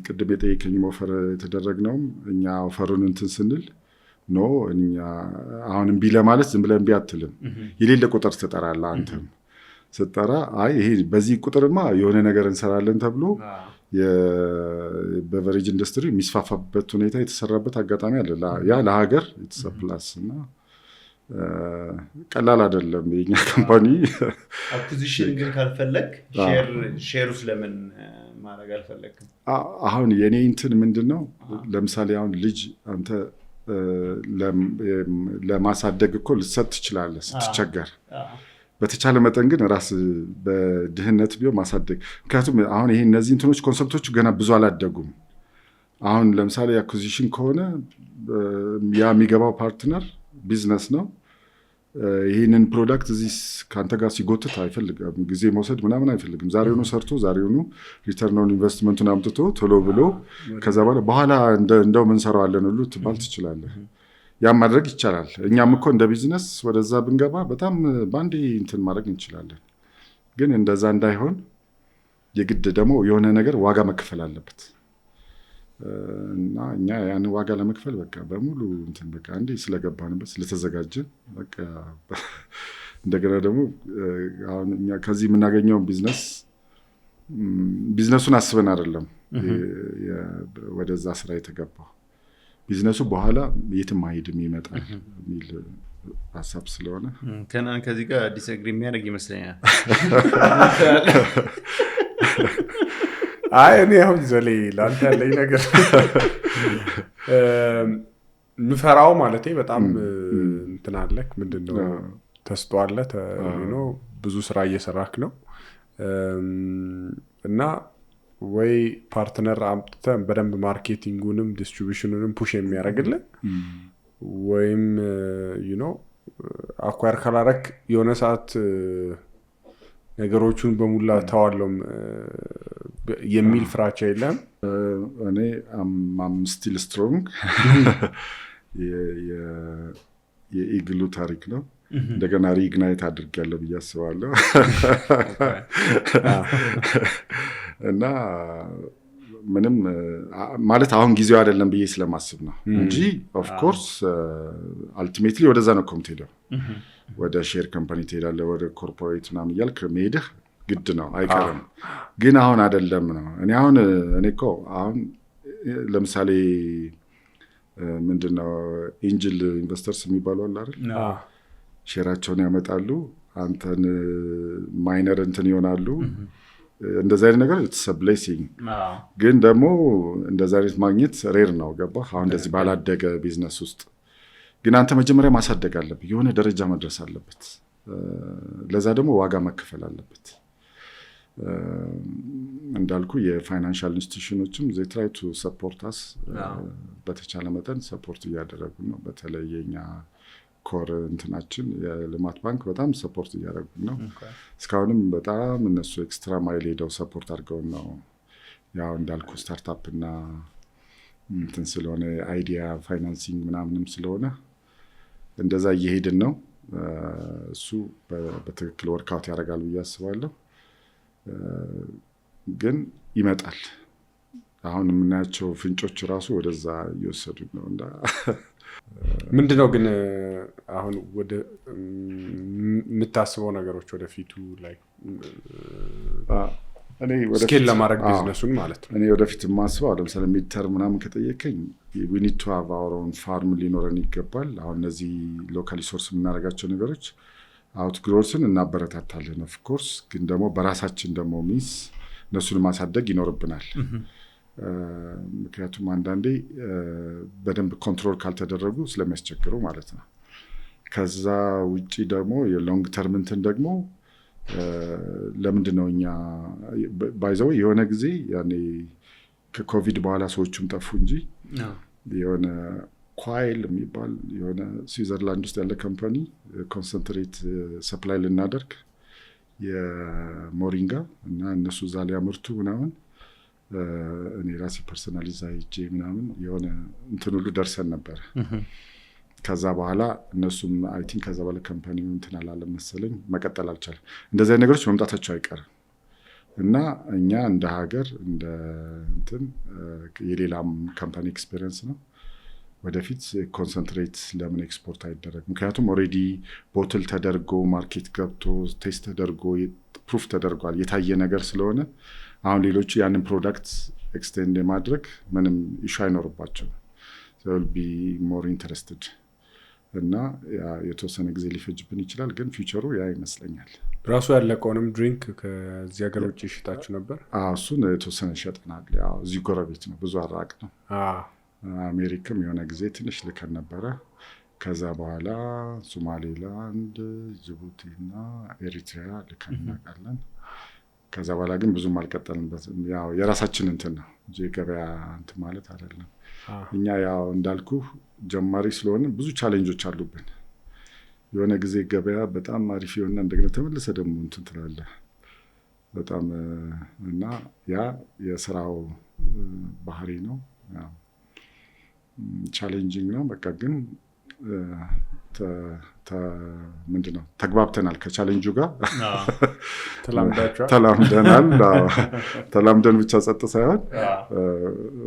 Speaker 1: ቅድም የጠየቀኝ ኦፈር የተደረግነውም እኛ ኦፈሩን እንትን ስንል ኖ እኛ አሁን እምቢ ለማለት ዝም ብለህ እምቢ አትልም። የሌለ ቁጥር ትጠራለህ። አንተም ስትጠራ አይ ይሄ በዚህ ቁጥርማ የሆነ ነገር እንሰራለን ተብሎ የቤቨሬጅ ኢንዱስትሪ የሚስፋፋበት ሁኔታ የተሰራበት አጋጣሚ አለ። ያ ለሀገር የተሰፕላስ እና ቀላል አይደለም። የኛ ካምፓኒ
Speaker 2: አኩዚሽን ግን ካልፈለግ ሼር ውስጥ ለምን ማድረግ አልፈለግም?
Speaker 1: አሁን የኔ እንትን ምንድነው ለምሳሌ አሁን ልጅ አንተ ለማሳደግ እኮ ልትሰጥ ትችላለህ ስትቸገር። በተቻለ መጠን ግን ራስ በድህነት ቢሆን ማሳደግ። ምክንያቱም አሁን ይሄ እነዚህ እንትኖች ኮንሰፕቶቹ ገና ብዙ አላደጉም። አሁን ለምሳሌ አኩዚሽን ከሆነ ያ የሚገባው ፓርትነር ቢዝነስ ነው። ይህንን ፕሮዳክት እዚህ ከአንተ ጋር ሲጎትት አይፈልግም። ጊዜ መውሰድ ምናምን አይፈልግም። ዛሬውኑ ሰርቶ ዛሬውኑ ሪተርን ኦን ኢንቨስትመንቱን አምጥቶ ቶሎ ብሎ ከዛ በኋላ እንደው ምን ሰራዋለን ሁሉ ትባል ትችላለህ። ያም ማድረግ ይቻላል። እኛም እኮ እንደ ቢዝነስ ወደዛ ብንገባ በጣም ባንዴ እንትን ማድረግ እንችላለን። ግን እንደዛ እንዳይሆን የግድ ደግሞ የሆነ ነገር ዋጋ መከፈል አለበት። እና እኛ ያን ዋጋ ለመክፈል በቃ በሙሉ እንትን በቃ አንዴ ስለገባንበት ስለተዘጋጀን በቃ እንደገና ደግሞ አሁን እኛ ከዚህ የምናገኘው ቢዝነሱን አስበን አይደለም ወደዛ ስራ የተገባው። ቢዝነሱ በኋላ የትም አይሄድም ይመጣል የሚል ሀሳብ ስለሆነ
Speaker 2: ከናን ከዚህ ጋር ዲስአግሪ የሚያደርግ ይመስለኛል።
Speaker 9: አይ እኔ አሁን ዘሌ ላንተ ያለኝ ነገር ምፈራው ማለቴ በጣም እንትን አለክ ምንድነው ተስተዋለ ነው ብዙ ስራ እየሰራክ ነው እና ወይ ፓርትነር አምጥተህ በደንብ ማርኬቲንጉንም ዲስትሪቢዩሽኑንም ፑሽ የሚያደርግልህ ወይም አኳር ካላረክ የሆነ ሰዓት ነገሮቹን በሙላ ተዋለም የሚል ፍራቻ የለም?
Speaker 1: እኔ I'm still strong የኢግሉ ታሪክ ነው እንደገና ሪግናይት አድርጋለሁ ብዬ አስባለሁ እና ምንም ማለት አሁን ጊዜው አይደለም ብዬ ስለማስብ ነው እንጂ ኦፍ ኮርስ አልቲሜትሊ ወደዛ ነው የምትሄደው ወደ ሼር ካምፓኒ ትሄዳለህ ወደ ኮርፖሬት ምናምን እያልክ መሄድህ ግድ ነው አይቀርም ግን አሁን አይደለም ነው እኔ እኮ አሁን ለምሳሌ ምንድነው ኤንጅል ኢንቨስተርስ የሚባሉ አለ አይደል ሼራቸውን ያመጣሉ አንተን ማይነር እንትን ይሆናሉ እንደዛ አይነት ነገር it's a blessing ግን ደግሞ እንደዛ አይነት ማግኘት ሬር ነው ገባ አሁን እንደዚህ ባላደገ ቢዝነስ ውስጥ ግን አንተ መጀመሪያ ማሳደግ አለብህ የሆነ ደረጃ መድረስ አለበት ለዛ ደግሞ ዋጋ መከፈል አለበት እንዳልኩ የፋይናንሻል ኢንስቲትዩሽኖችም they try to support us በተቻለ መጠን ሰፖርት እያደረጉ ነው በተለይ የኛ ኮር እንትናችን የልማት ባንክ በጣም ሰፖርት እያደረጉ ነው እስካሁንም በጣም እነሱ ኤክስትራ ማይል ሄደው ሰፖርት አድርገው ነው ያው እንዳልኩ ስታርታፕ እና እንትን ስለሆነ አይዲያ ፋይናንሲንግ ምናምንም ስለሆነ እንደዛ እየሄድን ነው እሱ በትክክል ወርክአውት ያደርጋል ብዬ አስባለሁ ግን ይመጣል አሁን የምናያቸው ፍንጮች ራሱ ወደዛ እየወሰዱ ነው እንዳ
Speaker 9: ምንድነው ግን አሁን ወደ የምታስበው ነገሮች ወደፊቱ ላይ እኔ ወደፊት ስኬል ለማድረግ ቢዝነሱን ማለት ነው
Speaker 1: እኔ ወደፊት ማስበው ለምሳሌ ሚድተር ምናምን ከጠየቀኝ we need to have our own farm ሊኖረን ይገባል አሁን እነዚህ ሎካሊ ሶርስ የምናደርጋቸው ነገሮች አውትግሮስን እናበረታታለን ኦፍ ኮርስ ግን ደግሞ በራሳችን ደግሞ ሚስ እነሱን ማሳደግ ይኖርብናል ምክንያቱም አንዳንዴ በደንብ ኮንትሮል ካልተደረጉ ስለሚያስቸግሩ ማለት ነው ከዛ ውጪ ደግሞ የሎንግ ተርም እንትን ደግሞ ለምንድነው እኛ ባይዘው የሆነ ጊዜ ያኔ ከኮቪድ በኋላ ሰዎችም ጠፉ እንጂ የሆነ ኳይል የሚባል የሆነ ስዊዘርላንድ ውስጥ ያለ ካምፓኒ ኮንሰንትሬት ሰፕላይ ልናደርግ የሞሪንጋ እና እነሱ እዛ ሊያመርቱ ምናምን እኔ ራሴ ፐርሰናሊዛ ሄጄ ምናምን የሆነ እንትን ሁሉ ደርሰን ነበር ከዛ በኋላ እነሱም አይ ቲንክ ከዛ በኋላ ካምፓኒው እንትን አላለም መሰለኝ መቀጠል አልቻለም እንደዚህ ነገሮች መምጣታቸው አይቀርም እና እኛ እንደ ሀገር እንደ እንትን የሌላም ካምፓኒ ኤክስፒሪየንስ ነው ወደፊት ኮንሰንትሬት ለምን ኤክስፖርት አይደረግ ምክንያቱም ኦሬዲ ቦትል ተደርጎ ማርኬት ገብቶ ቴስት ተደርጎ ፕሩፍ ተደርጓል የታየ ነገር ስለሆነ አሁን ሌሎቹ ያንን ፕሮዳክት ኤክስቴንድ ማድረግ ምንም ኢሹ አይኖርባቸው they will be more interested እና የተወሰነ ጊዜ ሊፈጅብን ይችላል ግን ፊውቸሩ ያ ይመስለኛል
Speaker 9: ራሱ ያለቀውንም ድሪንክ ከዚህ ሀገር ውጭ ሽጣችሁ ነበር
Speaker 1: እሱን የተወሰነ ሸጠናል ያው እዚህ ጎረቤት ነው ብዙ አራቅ ነው አሜሪካም የሆነ ጊዜ ትንሽ ልከን ነበረ ከዛ በኋላ ሶማሌላንድ ጅቡቲና ኤሪትሪያ ልከን እናውቃለን ከዛ በኋላ ግን ብዙም አልቀጠልንበትም ያው የራሳችን እንትን ነው እንጂ ገበያ እንትን ማለት አይደለም እኛ ያው እንዳልኩ ጀማሪ ስለሆነ ብዙ ቻሌንጆች አሉብን የሆነ ጊዜ ገበያ በጣም አሪፍ ይሆንና እንደገና ተመልሰ ደግሞ እንትን ትላለህ በጣም እና ያ የስራው ባህሪ ነው ያው ቻሌንጂንግ ነው በቃ ግን ምንድነው ተግባብተናል ከቻሌንጁ ጋር
Speaker 9: ተላምደናል።
Speaker 1: ተላምደን ብቻ ጸጥ ሳይሆን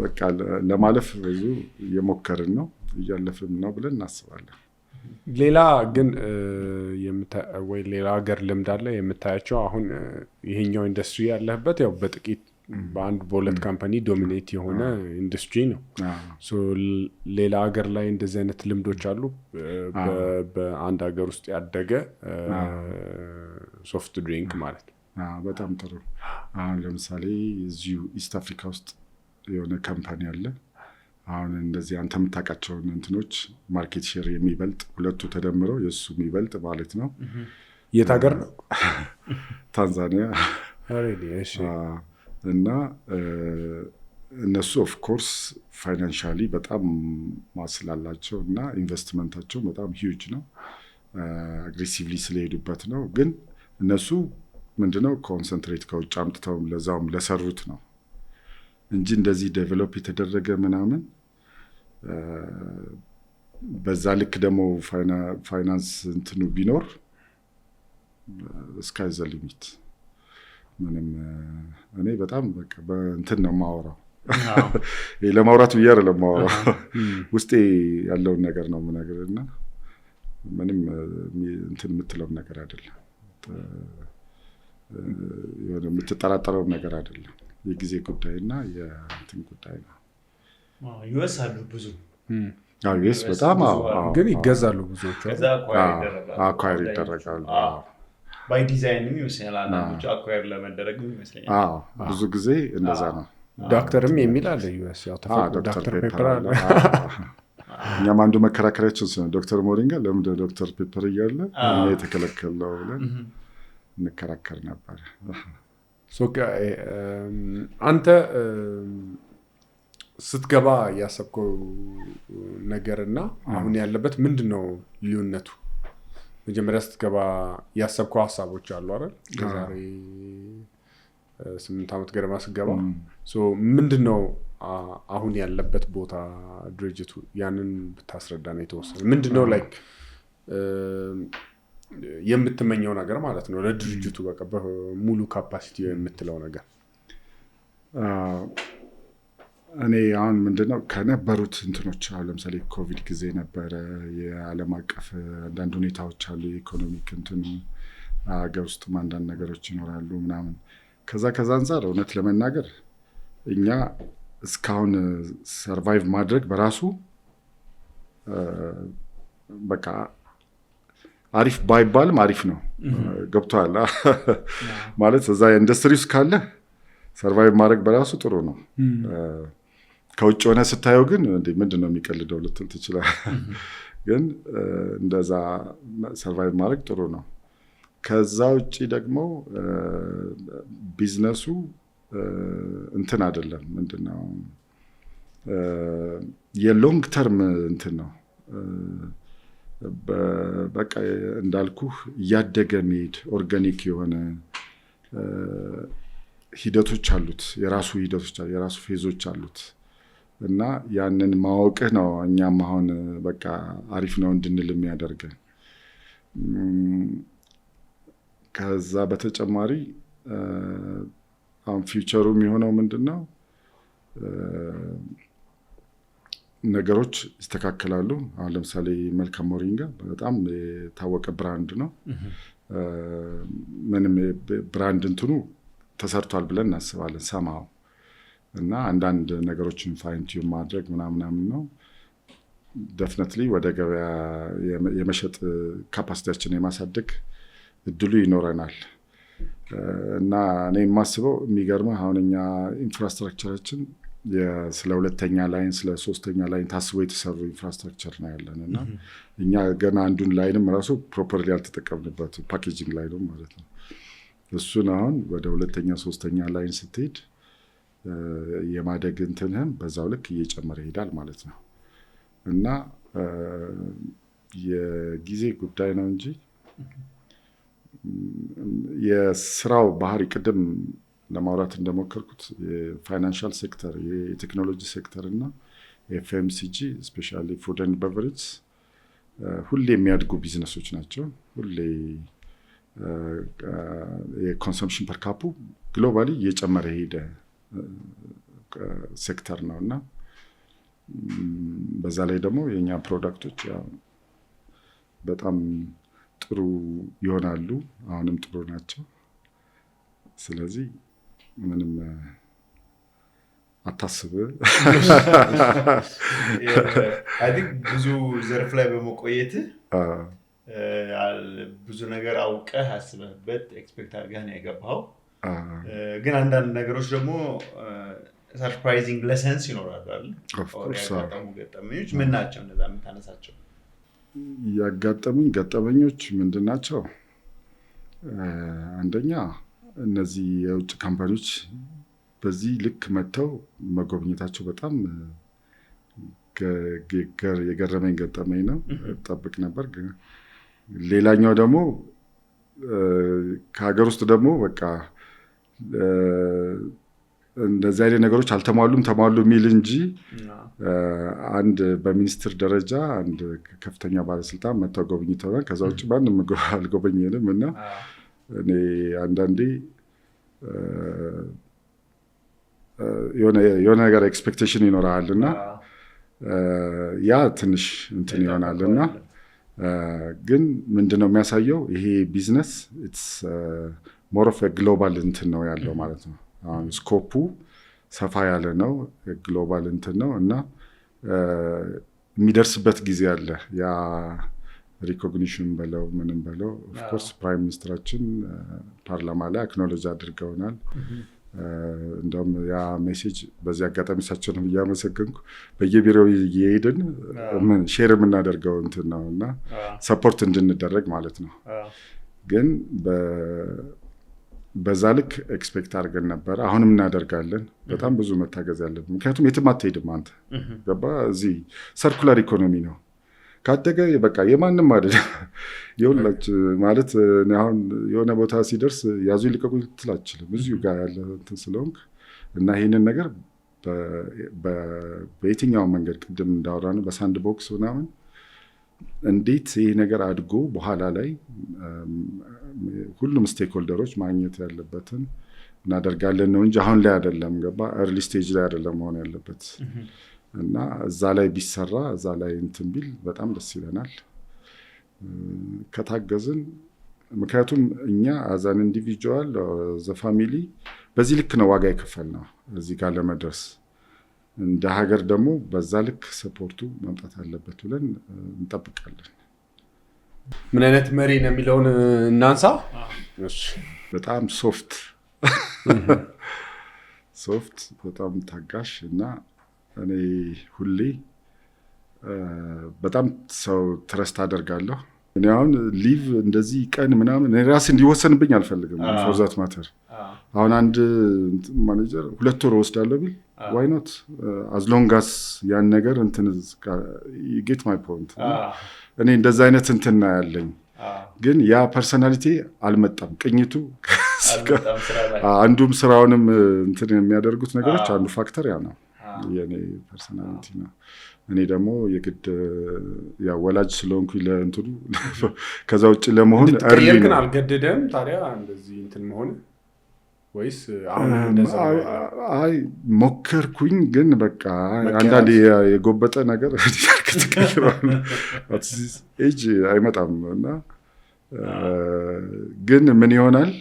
Speaker 1: በቃ ለማለፍ ብዙ እየሞከርን ነው እያለፍን ነው ብለን እናስባለን።
Speaker 9: ሌላ ግን ወይ ሌላ ሀገር ልምድ አለ የምታያቸው? አሁን ይሄኛው ኢንዱስትሪ ያለህበት ያው በጥቂት በአንድ በሁለት ካምፓኒ ዶሚኔት የሆነ ኢንዱስትሪ ነው። ሌላ ሀገር ላይ እንደዚህ አይነት ልምዶች አሉ? በአንድ ሀገር ውስጥ ያደገ ሶፍት ድሪንክ ማለት ነው።
Speaker 1: በጣም ጥሩ። አሁን ለምሳሌ እዚሁ ኢስት አፍሪካ ውስጥ የሆነ ካምፓኒ አለ። አሁን እንደዚህ አንተ የምታውቃቸውን እንትኖች ማርኬት ሼር የሚበልጥ ሁለቱ ተደምረው የእሱ የሚበልጥ ማለት ነው።
Speaker 9: የት ሀገር ነው?
Speaker 1: ታንዛኒያ። እና እነሱ ኦፍኮርስ ፋይናንሻሊ በጣም ማስላላቸው እና ኢንቨስትመንታቸው በጣም ሂውጅ ነው። አግሬሲቭሊ ስለሄዱበት ነው። ግን እነሱ ምንድነው ኮንሰንትሬት ከውጭ አምጥተው ለዛውም ለሰሩት ነው እንጂ እንደዚህ ዴቨሎፕ የተደረገ ምናምን በዛ ልክ ደግሞ ፋይናንስ እንትኑ ቢኖር ስካይ ዘ ሊሚት። ምንም እኔ በጣም በቃ በእንትን ነው የማወራው። ለማውራት ብዬ አይደለም የማወራው፣ ውስጤ ያለውን ነገር ነው የምነግርህ እና ምንም እንትን የምትለው ነገር አይደለም፣ የሆነ የምትጠራጠረው ነገር አይደለም። የጊዜ ጉዳይና የእንትን ጉዳይ ነው።
Speaker 2: ዩኤስ አሉ ብዙ
Speaker 1: ዩኤስ በጣም
Speaker 9: ግን ይገዛሉ፣ ብዙዎቹ
Speaker 1: አኳይር ይደረጋሉ።
Speaker 2: ባይ ዲዛይንም ይመስላል አንዳንዶቹ አኳየር ለመደረግም ይመስለኛል።
Speaker 1: ብዙ ጊዜ እንደዛ ነው።
Speaker 9: ዶክተርም የሚል አለ ዩኤስ፣ ያው ዶክተር ፔፐር አለ።
Speaker 1: እኛም አንዱ መከራከሪያችን ስለ ዶክተር ሞሪንጋ ለምንድን ዶክተር ፔፐር እያለ እኛ የተከለከለው ብለን እንከራከር ነበር።
Speaker 9: አንተ ስትገባ ያሰብከው ነገርና አሁን ያለበት ምንድን ነው ልዩነቱ? መጀመሪያ ስትገባ ያሰብከው ሀሳቦች አሉ አይደል? ከዛሬ 8 ዓመት ገደማ ስትገባ ምንድን ነው አሁን ያለበት ቦታ ድርጅቱ? ያንን ብታስረዳ ነው የተወሰነ። ምንድን ነው ላይክ የምትመኘው ነገር ማለት ነው ለድርጅቱ? በቃ በሙሉ ካፓሲቲ የምትለው ነገር።
Speaker 1: እኔ አሁን ምንድነው ከነበሩት እንትኖች አሁን ለምሳሌ ኮቪድ ጊዜ ነበረ፣ የዓለም አቀፍ አንዳንድ ሁኔታዎች አሉ፣ የኢኮኖሚክ እንትኑ ሀገር ውስጥ አንዳንድ ነገሮች ይኖራሉ ምናምን። ከዛ አንጻር እውነት ለመናገር እኛ እስካሁን ሰርቫይቭ ማድረግ በራሱ በቃ አሪፍ ባይባልም አሪፍ ነው። ገብቶሃል ማለት እዛ ኢንዱስትሪ ውስጥ ካለ ሰርቫይቭ ማድረግ በራሱ ጥሩ ነው። ከውጭ ሆነ ስታየው ግን ምንድን ነው የሚቀልደው ልትል ትችላለህ። ግን እንደዛ ሰርቫይቭ ማድረግ ጥሩ ነው። ከዛ ውጭ ደግሞ ቢዝነሱ እንትን አይደለም፣ ምንድነው የሎንግ ተርም እንትን ነው። በቃ እንዳልኩህ እያደገ የሚሄድ ኦርጋኒክ የሆነ ሂደቶች አሉት፣ የራሱ ሂደቶች አሉት፣ የራሱ ፌዞች አሉት እና ያንን ማወቅህ ነው እኛም አሁን በቃ አሪፍ ነው እንድንል የሚያደርገን። ከዛ በተጨማሪ አሁን ፊውቸሩ የሚሆነው ምንድነው ነገሮች ይስተካከላሉ። አሁን ለምሳሌ መልካም ሞሪንጋ በጣም የታወቀ ብራንድ ነው። ምንም ብራንድ እንትኑ ተሰርቷል ብለን እናስባለን ሰማው እና አንዳንድ ነገሮችን ፋይንቲዩን ማድረግ ምናምን ነው። ደፍነትሊ ወደ ገበያ የመሸጥ ካፓሲቲያችን የማሳደግ እድሉ ይኖረናል እና እኔ የማስበው የሚገርመው አሁን እኛ ኢንፍራስትራክቸራችን ስለ ሁለተኛ ላይን ስለ ሶስተኛ ላይን ታስቦ የተሰሩ ኢንፍራስትራክቸር ነው ያለን እና እኛ ገና አንዱን ላይንም ራሱ ፕሮፐርሊ ያልተጠቀምንበት ፓኬጂንግ ላይ ነው ማለት ነው። እሱን አሁን ወደ ሁለተኛ ሶስተኛ ላይን ስትሄድ የማደግ እንትንህም በዛው ልክ እየጨመረ ይሄዳል ማለት ነው እና የጊዜ ጉዳይ ነው እንጂ የስራው ባህሪ ቅድም ለማውራት እንደሞከርኩት የፋይናንሻል ሴክተር፣ የቴክኖሎጂ ሴክተር እና ኤፍኤምሲጂ ስፔሻሊ ፉድ ኤንድ ቤቨሬጅ ሁሌ የሚያድጉ ቢዝነሶች ናቸው። ሁሌ የኮንሰምፕሽን ፐር ካፑ ግሎባሊ እየጨመረ ሄደ ሴክተር ነው እና በዛ ላይ ደግሞ የኛ ፕሮዳክቶች በጣም ጥሩ ይሆናሉ። አሁንም ጥሩ ናቸው። ስለዚህ ምንም አታስብ።
Speaker 2: አይ ቲንክ ብዙ ዘርፍ ላይ በመቆየት ብዙ ነገር አውቀህ አስበህበት ኤክስፔክት አድርገህ ነው የገባኸው። ግን አንዳንድ ነገሮች ደግሞ ሰርፕራይዚንግ ለሰንስ ይኖራሉ አይደል? ያጋጠሙ ገጠመኞች ምን ናቸው? እንደዛ የምታነሳቸው
Speaker 1: ያጋጠሙኝ ገጠመኞች ምንድን ናቸው? አንደኛ እነዚህ የውጭ ካምፓኒዎች በዚህ ልክ መጥተው መጎብኘታቸው በጣም የገረመኝ ገጠመኝ ነው። ጠብቅ ነበር። ሌላኛው ደግሞ ከሀገር ውስጥ ደግሞ በቃ እንደዚህ አይነት ነገሮች አልተሟሉም ተሟሉ የሚል እንጂ አንድ በሚኒስትር ደረጃ አንድ ከፍተኛ ባለስልጣን መጥተው ጎብኝተውናል። ከዛ ውጭ ማንም አልጎበኘንም እና እኔ አንዳንዴ የሆነ ነገር ኤክስፔክቴሽን ይኖራል እና ያ ትንሽ እንትን ይሆናል እና ግን ምንድነው የሚያሳየው ይሄ ቢዝነስ ኢትስ ሞር ኦፍ ግሎባል እንትን ነው ያለው ማለት ነው። አሁን ስኮፑ ሰፋ ያለ ነው፣ ግሎባል እንትን ነው እና የሚደርስበት ጊዜ አለ። ያ ሪኮግኒሽን በለው ምንም በለው ኦፍኮርስ ፕራይም ሚኒስትራችን ፓርላማ ላይ አክኖሎጂ አድርገውናል። እንደውም ያ ሜሴጅ በዚህ አጋጣሚ እሳቸውን እያመሰገንኩ በየቢሮው እየሄድን ሼር የምናደርገው እንትን ነው እና ሰፖርት እንድንደረግ ማለት ነው። ግን በዛ ልክ ኤክስፔክት አድርገን ነበር። አሁንም እናደርጋለን። በጣም ብዙ መታገዝ ያለብን፣ ምክንያቱም የትም አትሄድም አንተ ገባ። እዚህ ሰርኩላር ኢኮኖሚ ነው። ካደገ በቃ የማንም አይደለም የሁላች ማለት አሁን የሆነ ቦታ ሲደርስ ያዙ ይልቀቁኝ ትላችልም እዚሁ ጋር ያለ እንትን ስለሆንክ እና ይህንን ነገር በየትኛው መንገድ ቅድም እንዳወራነው በሳንድ ቦክስ ምናምን እንዴት ይህ ነገር አድጎ በኋላ ላይ ሁሉም ስቴክሆልደሮች ማግኘት ያለበትን እናደርጋለን ነው እንጂ አሁን ላይ አይደለም ገባ። ኤርሊ ስቴጅ ላይ አይደለም መሆን ያለበት እና እዛ ላይ ቢሰራ እዛ ላይ እንትን ቢል በጣም ደስ ይለናል ከታገዝን። ምክንያቱም እኛ አዛን ኢንዲቪጁዋል ዘ ፋሚሊ በዚህ ልክ ነው ዋጋ የከፈልነው እዚህ ጋር ለመድረስ። እንደ ሀገር ደግሞ በዛ ልክ ሰፖርቱ መምጣት አለበት ብለን እንጠብቃለን።
Speaker 9: ምን አይነት መሪ ነው የሚለውን እናንሳ።
Speaker 1: በጣም ሶፍት በጣም ታጋሽ እና እኔ ሁሌ በጣም ሰው ትረስት አደርጋለሁ። እኔ አሁን ሊቭ እንደዚህ ቀን ምናምን ራስ እንዲወሰንብኝ አልፈልግም። ፎር ዛት ማተር አሁን አንድ ማኔጀር 2 ወር ወስዳለሁ ቢል ዋይ ኖት አዝ ሎንግ አስ ያን ነገር እንትን ጌት ማይ ፖይንት። እኔ እንደዛ አይነት እንትና ያለኝ ግን ያ ፐርሰናሊቲ አልመጣም። ቅኝቱ አንዱም ስራውንም እንትን የሚያደርጉት ነገሮች አንዱ ፋክተር ያ ነው የኔ ፐርሰናሊቲ ነው። እኔ ደግሞ የግድ ያ ወላጅ ስለሆንኩኝ ለእንትኑ ከዛ ውጭ ለመሆን
Speaker 9: እርሊ ግን አልገደደም። ታዲያ እንደዚህ እንትን መሆን ወይስ አሁን እንደዛ?
Speaker 1: አይ ሞከርኩኝ፣ ግን በቃ አንዳንዴ የጎበጠ ነገር ከተቀየረው ኤጅ አይመጣም እና ግን ምን ይሆናል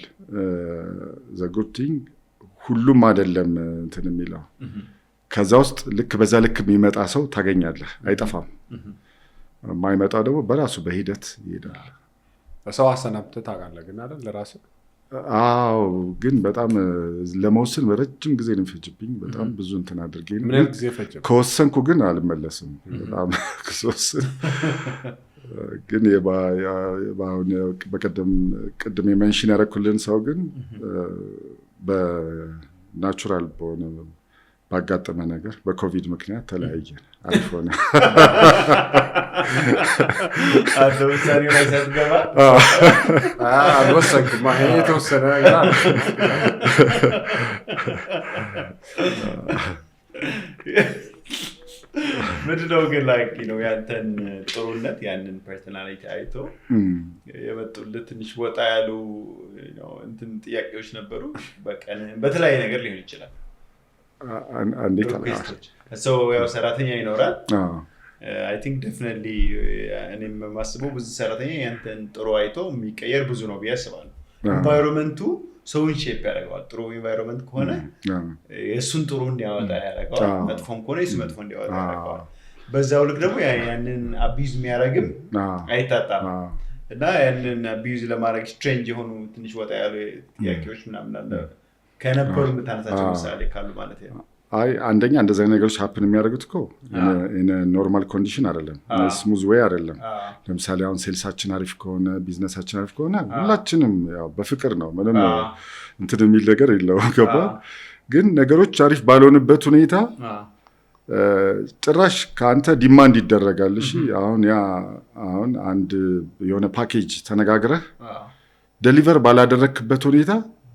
Speaker 1: ዘ ጉድ ቲንግ ሁሉም አይደለም እንትን የሚለው ከዛ ውስጥ ልክ በዛ ልክ የሚመጣ ሰው ታገኛለህ። አይጠፋም። የማይመጣ ደግሞ በራሱ በሂደት ይሄዳል።
Speaker 9: ሰው አሰናብተህ ታውቃለህ ግን አይደል ለራስህ?
Speaker 1: አዎ፣ ግን በጣም ለመወሰን በረጅም ጊዜ ነው የሚፈጅብኝ። በጣም ብዙ እንትን አድርጌ ነው።
Speaker 9: ምን ጊዜ ፈጀ?
Speaker 1: ከወሰንኩ ግን አልመለስም። በጣም ከወሰን ግን ቅድም የመንሽን ያደረኩልን ሰው ግን በናቹራል በሆነ ባጋጠመ ነገር በኮቪድ ምክንያት ተለያየን። አሪፍ ሆነ።
Speaker 2: አንተ ውሳኔ ላይ ሳትገባ
Speaker 9: አልወሰንክም። ይሄ የተወሰነ ነገር አለ።
Speaker 2: ምንድነው ግን ላይክ ነው ያንተን ጥሩነት ያንን ፐርሰናሊቲ አይቶ የመጡልህ ትንሽ ወጣ ያሉ እንትን ጥያቄዎች ነበሩ በቀን በተለያየ ነገር ሊሆን ይችላል
Speaker 1: እንዴት
Speaker 2: ሰው ያው ሰራተኛ ይኖራል I think definitely እኔም ማስበው ብዙ ሰራተኛ ያንተን ጥሩ አይቶ የሚቀየር ብዙ ነው ቢያስባል ኢንቫይሮንመንቱ ሰውን ሼፕ ያደርገዋል ጥሩ ኢንቫይሮንመንት ከሆነ የሱን ጥሩ እንዲያወጣ ያደርገዋል መጥፎም ከሆነ የሱ መጥፎ እንዲያወጣ ያደርገዋል በዛው ልክ ደግሞ ያንን አቢዩዝ የሚያደርግም አይታጣም እና ያንን አቢዩዝ ለማድረግ ስትሬንጅ የሆኑ ትንሽ ወጣ ያሉ ጥያቄዎች ምናምን አለ ከነበሩ ምታነሳቸው ምሳሌ ካሉ ማለት ነው
Speaker 1: አይ አንደኛ እንደዚህ ነገሮች ሀፕን የሚያደርጉት እኮ in a normal condition አይደለም ስሙዝ ዌይ አይደለም ለምሳሌ አሁን ሴልሳችን አሪፍ ከሆነ ቢዝነሳችን አሪፍ ከሆነ ሁላችንም ያው በፍቅር ነው ምንም እንትን የሚል ነገር የለውም ገባ ግን ነገሮች አሪፍ ባልሆነበት ሁኔታ ጭራሽ ካንተ ዲማንድ ይደረጋል እሺ አሁን አንድ የሆነ ፓኬጅ ተነጋግረህ ዴሊቨር ባላደረክበት ሁኔታ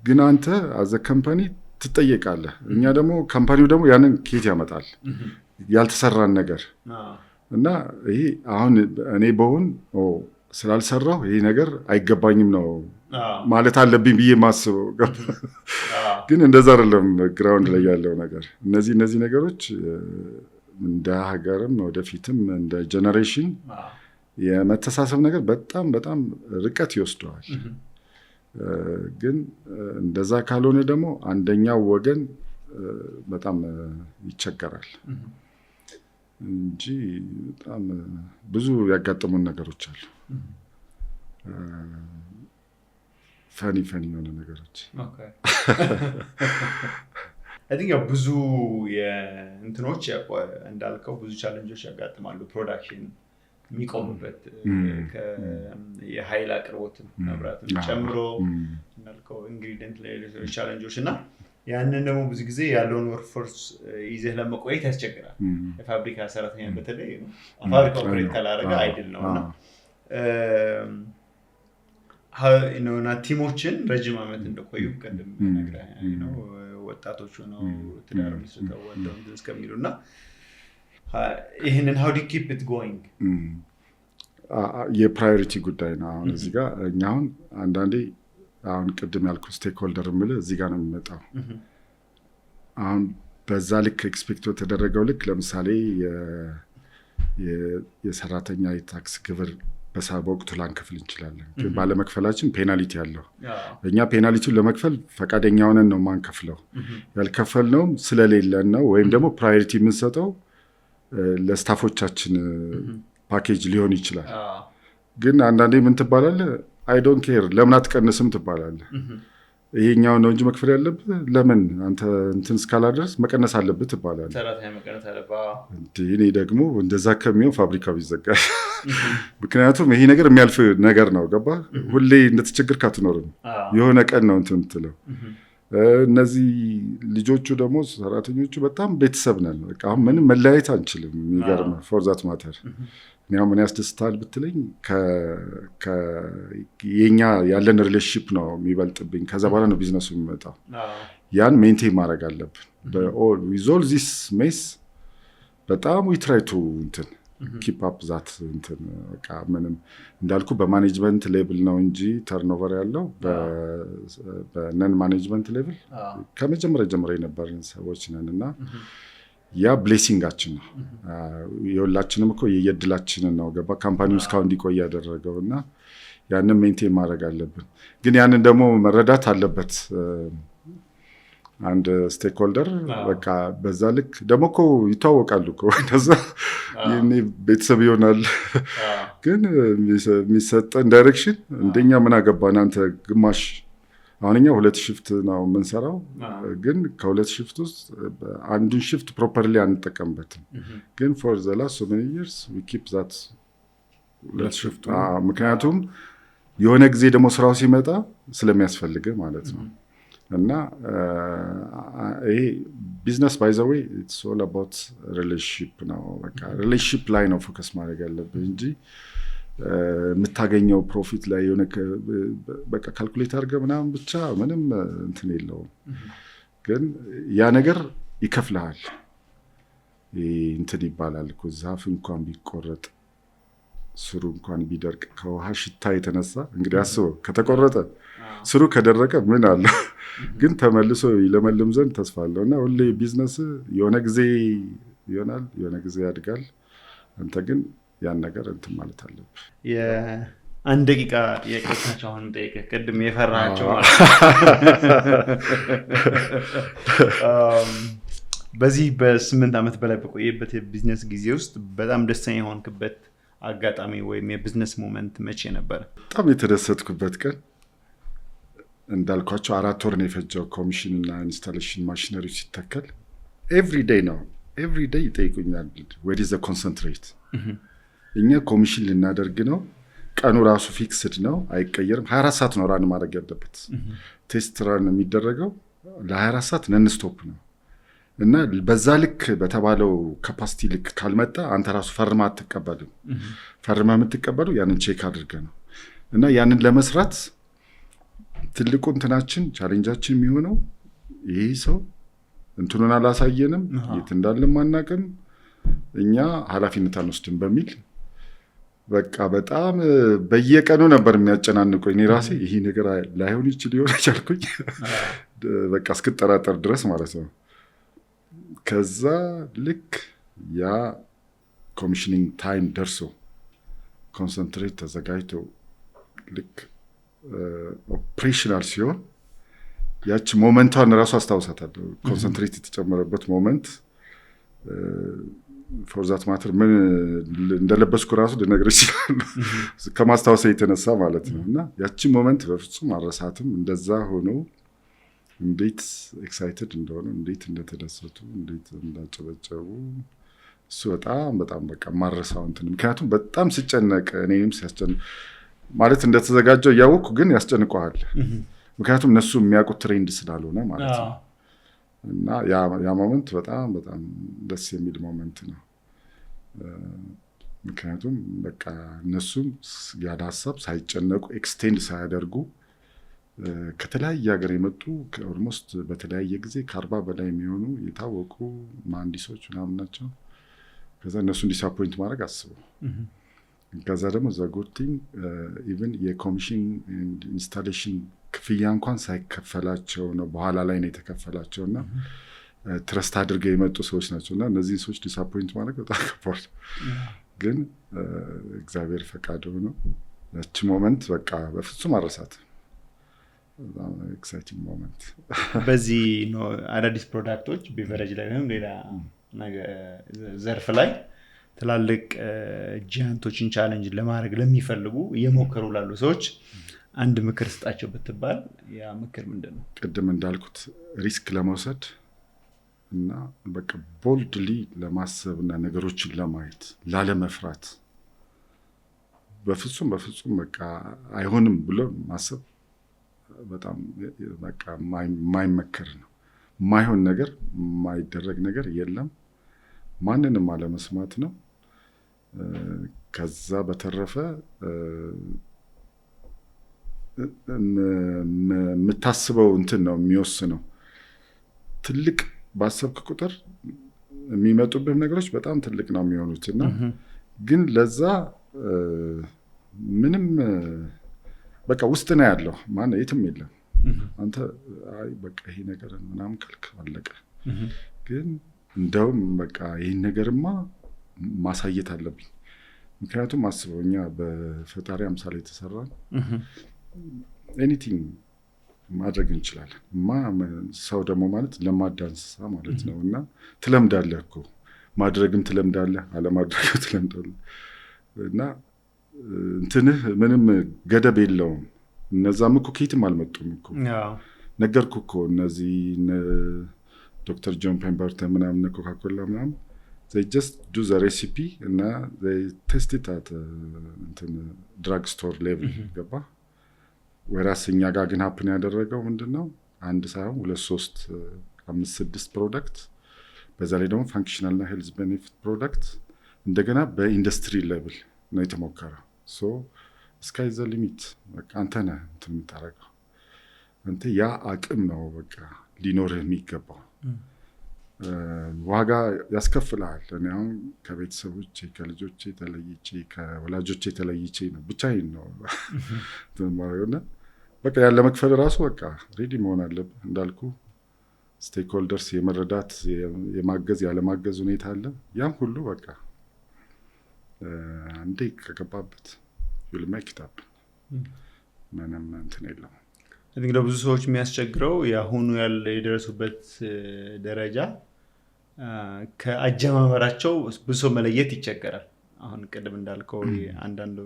Speaker 1: ግን አንተ አዘ ካምፓኒ ትጠየቃለህ እኛ ደግሞ ካምፓኒው ደግሞ ያንን ኬት ያመጣል ያልተሰራን ነገር እና ይሄ አሁን እኔ በሆን ስላልሰራው ይሄ ነገር አይገባኝም ነው ማለት አለብኝ ብዬ ማስበው ግን እንደዛ አይደለም ግራውንድ ላይ ያለው ነገር እነዚህ ነገሮች እንደ ሀገርም ወደፊትም እንደ ጀነሬሽን የመተሳሰብ ነገር በጣም በጣም ርቀት ይወስደዋል ግን እንደዛ ካልሆነ ደግሞ አንደኛው ወገን በጣም ይቸገራል እንጂ በጣም ብዙ ያጋጠሙን ነገሮች አሉ ፈኒ የሆነ ነገሮች
Speaker 2: I think ብዙ የእንትኖች እንዳልከው ብዙ ቻሌንጆች ያጋጥማሉ ፕሮዳክሽን የሚቆምበት የኃይል አቅርቦትን መብራትን ጨምሮ እናልከው ኢንግሪዲየንት ላይ ቻሌንጆች እና ያንን ደግሞ ብዙ ጊዜ ያለውን ወርክፎርስ ይዘህ ለመቆየት ያስቸግራል የፋብሪካ ሰራተኛ በተለይ ፋብሪካ ኦፕሬት ካላደረገ አይድል ነውና እና ቲሞችን ረጅም ዓመት እንደቆዩ ቀደም ነግረኸኝ ነው ወጣቶቹ ነው ትዳር መስርተው ወጣው እስከሚሉና ይሄንን how do you keep it going
Speaker 1: የፕራዮሪቲ ጉዳይ ነው አሁን እዚህ ጋር እኛ አሁን አንዳንዴ አሁን ቅድም ያልኩ ስቴክሆልደር ምለ እዚህ ጋር ነው የሚመጣው አሁን በዛ ልክ ኤክስፔክት ተደረገው ልክ ለምሳሌ የሰራተኛ የታክስ ግብር በወቅቱ ላንከፍል እንችላለን ግን ባለመክፈላችን ፔናልቲ አለው እኛ ፔናልቲውን ለመክፈል ፈቃደኛ ሆነን ነው ማንከፍለው ያልከፈልነው ስለሌለን ነው ወይም ደግሞ ፕራዮሪቲ የምንሰጠው ለስታፎቻችን ፓኬጅ ሊሆን ይችላል ግን አንዳንዴ ምን ትባላለህ I don't care ለምን አትቀንስም ትባላለህ ይሄኛው ነው እንጂ መክፈል ያለብህ ለምን አንተ እንትን እስካላደረስ መቀነስ አለብህ ትባላለህ
Speaker 2: ሰራተኛ መቀነስ አለበት
Speaker 1: እኔ ደግሞ እንደዛ ከሚሆን ፋብሪካው ይዘጋል ምክንያቱም ይሄ ነገር የሚያልፍ ነገር ነው ገባ ሁሌ እንደተቸገርክ አትኖርም የሆነ ቀን ነው እንትን ትለው እነዚህ ልጆቹ ደግሞ ሰራተኞቹ በጣም ቤተሰብ ነን በቃ አሁን ምንም መለያየት አንችልም የሚገርም for that matter ነው ምን ያስደስታል ብትለኝ የኛ ያለን ሪሌሽንሺፕ ነው የሚበልጥብኝ ከዛ በኋላ ነው ቢዝነሱ የሚመጣው ያን ሜንቴን ማድረግ አለብን with all this mess በጣም we try to እንትን keep up that እንትን በቃ ምንም እንዳልኩ በማኔጅመንት ሌቭል ነው እንጂ ተርኖቨር ያለው በነን ማኔጅመንት ሌቭል ከመጀመሪያ ጀምሮ የነበርን ሰዎች ነንና ያ ብሌሲንጋችን ነው የሁላችንም እኮ የየድላችንን ነው ገባ ካምፓኒው እስካሁን እንዲቆይ ያደረገውና ያንን ሜንቴን ማድረግ አለብን ግን ያንን ደግሞ መረዳት አለበት አንድ ስቴክሆልደር በቃ በዛ ልክ ደግሞ እኮ ይታወቃሉ እኮ እንደዛ የኔ ቤተሰብ ይሆናል ግን የሚሰጠን ዳይሬክሽን እንደኛ ምን አገባን አንተ ግማሽ አሁንኛ ሁለት ሽፍት ነው የምንሰራው ግን ከሁለት ሽፍት ውስጥ አንዱን ሽፍት ፕሮፐርሊ አንጠቀምበትም ግን for the last so many years we keep that ሁለት ሽፍት ምክንያቱም የሆነ ጊዜ ደግሞ ስራው ሲመጣ ስለሚያስፈልግ ማለት ነው እና ይሄ ቢዝነስ ባይ ዘ ዌይ it's all about relationship ነው በቃ relationship ላይ ነው ፎከስ ማድረግ ያለብህ እንጂ የምታገኘው ፕሮፊት ላይ የሆነ በቃ ካልኩሌት አድርገህ ምናምን ብቻ ምንም እንትን የለውም ግን ያ ነገር ይከፍልሃል እንትን ይባላል እኮ ዛፍ እንኳን ቢቆረጥ ስሩ እንኳን ቢደርቅ ከውሃ ሽታ የተነሳ እንግዲህ አስበው ከተቆረጠ ስሩ ከደረቀ ምን አለ ግን ተመልሶ ይለመልም ዘንድ ተስፋ አለው እና ሁሌ ቢዝነስ የሆነ ጊዜ ይሆናል የሆነ ጊዜ ያድጋል አንተ ግን ያን ነገር እንትን ማለት አለብህ
Speaker 2: አንድ ደቂቃ የቀጥታቸው አሁን ጠይቀህ ቅድም የፈራቸው በዚህ በ8 ዓመት በላይ በቆየበት የቢዝነስ ጊዜ ውስጥ በጣም ደስተኛ የሆንክበት አጋጣሚ ወይም የቢዝነስ ሞመንት መቼ ነበር?
Speaker 1: በጣም የተደሰትኩበት ቀን እንዳልኳቸው 4 ወር ነው የፈጀው ኮሚሽን እና ኢንስታሌሽን ማሽነሪ ሲተከል ኤቭሪዴይ ነው ኤቭሪዴይ ይጠይቁኛል where is the concentrate እኛ ኮሚሽን ልናደርግ ነው ቀኑ ራሱ ፊክስድ ነው አይቀየርም 24 ሰዓት ነው ራን ማድረግ ያለበት ቴስት ራን የሚደረገው ለ24 ሰዓት ነን ስቶፕ ነው እና በዛ ልክ በተባለው ካፓሲቲ ልክ ካልመጣ አንተ ራሱ ፈርማ አትቀበልም ፈርማ የምትቀበለው ያንን ቼክ አድርገህ ነው እና ያንን ለመስራት ትልቁ እንትናችን ቻሌንጃችን የሚሆነው ይሄ ሰው እንትኑን አላሳየንም የት እንዳለም አናውቅም እኛ ኃላፊነት አንወስድም በሚል በቃ በጣም በየቀኑ ነበር የሚያጨናንቁኝ እኔ ራሴ ይሄ ነገር ላይሆን ይችላልኩኝ በቃ እስክጠራጠር ድረስ ማለት ነው ከዛ ልክ ያ ኮሚሽኒንግ ታይም ደርሶ ኮንሰንትሬት ተዘጋጅቶ ልክ ኦፕሬሽናል ሲሆን ያቺ ሞመንቷን ራሱ አስታውሳታለሁ ኮንሰንትሬት የተጨመረበት ሞመንት ፎር ዛት ማተር ምን እንደለበስኩ ራሱ ልነግር ይችላል ከማስታወስ የተነሳ ማለት ነው እና ያቺ ሞመንት በፍጹም አረሳትም እንደዛ ሆኖ እንዴት ኤክሳይትድ እንደሆነ እንዴት እንደተደሰቱ እንዴት እንዳጨበጨቡ እሱ በጣም በቃ ማረሳው እንትን ምክንያቱም በጣም ሲጨነቅ እኔም ሲያስጨንቅ ማለት እንደተዘጋጀው ያወኩ ግን ያስጨንቀዋል ምክንያቱም እነሱ የሚያውቁት ትሬንድ ስላልሆነ ማለት ነው እና ያ ሞመንት በጣም ደስ የሚል ሞመንት ነው ምክንያቱም በቃ እነሱም ያለ ሀሳብ ሳይጨነቁ ኤክስቴንድ ሳያደርጉ ከተለያየ ሀገር የመጡ ኦልሞስት በተለያየ ጊዜ ከ40 በላይ የሚሆኑ የታወቁ መሐንዲሶች ምናምን ናቸው ከዛ እነሱን ዲስአፖይንት ማድረግ አስበው ከዛ ደግሞ ዘጉቲንግ ኢቨን የኮሚሽን ኢንስታሌሽን ክፍያ እንኳን ሳይከፈላቸው ነው በኋላ ላይ ነው የተከፈላቸው እና ትረስት አድርገው የመጡ ሰዎች ናቸው እና እነዚህ ሰዎች ዲስአፖይንት ማድረግ በጣም ከባድ ግን እግዚአብሔር ፈቃድ ሆኖ ያቺ ሞመንት በቃ በፍጹም አረሳት ኤክሳይቲንግ ሞመንት
Speaker 2: በዚህ ነው አዳዲስ ፕሮዳክቶች ቢቨሬጅ ላይ ወይም ሌላ ዘርፍ ላይ ትላልቅ ጂያንቶችን ቻሌንጅ ለማድረግ ለሚፈልጉ እየሞከሩ ላሉ ሰዎች አንድ ምክር ስጣቸው ብትባል ያ ምክር ምንድን ነው?
Speaker 1: ቅድም እንዳልኩት ሪስክ ለመውሰድ እና በቃ ቦልድሊ ለማሰብ እና ነገሮችን ለማየት ላለመፍራት በፍጹም በቃ አይሆንም ብሎ ማሰብ በጣም በቃ ማይመከር ነው ማይሆን ነገር ማይደረግ ነገር የለም ማንንም አለመስማት ነው ከዛ በተረፈ የምታስበው እንትን ነው የሚወስነው ትልቅ ባሰብክ ቁጥር የሚመጡብህ ነገሮች በጣም ትልቅ ነው የሚሆኑት እና ግን ለዛ ምንም በቃ ውስጥ ነው ያለው ማን የትም የለም አንተ አይ በቃ ይሄ ነገር ምናምን ካልክ አለቀ ግን እንደውም በቃ ይሄን ነገርማ ማሳየት አለብኝ ምክንያቱም አስበውኛ በፈጣሪ አምሳል የተሰራን ኤኒቲንግ ማድረግ እንችላለን ሰው ደግሞ ማለት ለማዳ እንስሳ ማለት ነው እና ትለምዳለህ እኮ ማድረግም ትለምዳለህ አለማድረግም ትለምዳለህ እና እንትንህ ምንም ገደብ የለውም እነዛም እኮ ከየትም አልመጡም እኮ ነገርኩ እኮ እነዚህ ዶክተር ጆን ፔምበርተን ምናምን ኮካኮላ ምናምን they just do the recipe እና they test it at drug store level ገባ ወራስ እኛ ጋር ግን ሀፕን ያደረገው ምንድነው አንድ ሳይሆን 2 3 5 6 ፕሮዳክት በዛ ላይ ደግሞ ፋንክሽናል እና ሄልዝ ቤኔፊት ፕሮዳክት እንደገና በኢንዱስትሪ ሌቭል ነው የተሞከረው ሶ ስካይ ዘ ሊሚት በቃ አንተ ነህ እንትን የምታደርገው አንተ ያ አቅም ነው በቃ ሊኖርህ የሚገባው ዋጋ ያስከፍልሃል። እኔ አሁን ከቤተሰቦቼ ከልጆቼ ተለይቼ ከወላጆቼ ተለይቼ ነው ብቻዬን ነው ተማሪውና በቃ ያለ መክፈል ራሱ በቃ ሬዲ መሆን አለብህ እንዳልኩ ስቴክሆልደርስ የመረዳት የማገዝ ያለማገዝ ሁኔታ አለ። ያም ሁሉ በቃ አንዴ ከገባበት you'll make it happen። ምንም እንትን የለውም።
Speaker 2: እንግዲህ ለብዙ ሰዎች የሚያስቸግረው የአሁኑ ያለ የደረሱበት ደረጃ ከአጀማመራቸው ብዙ ሰው መለየት ይቸገራል። አሁን ቀደም እንዳልከው አንዳንዱ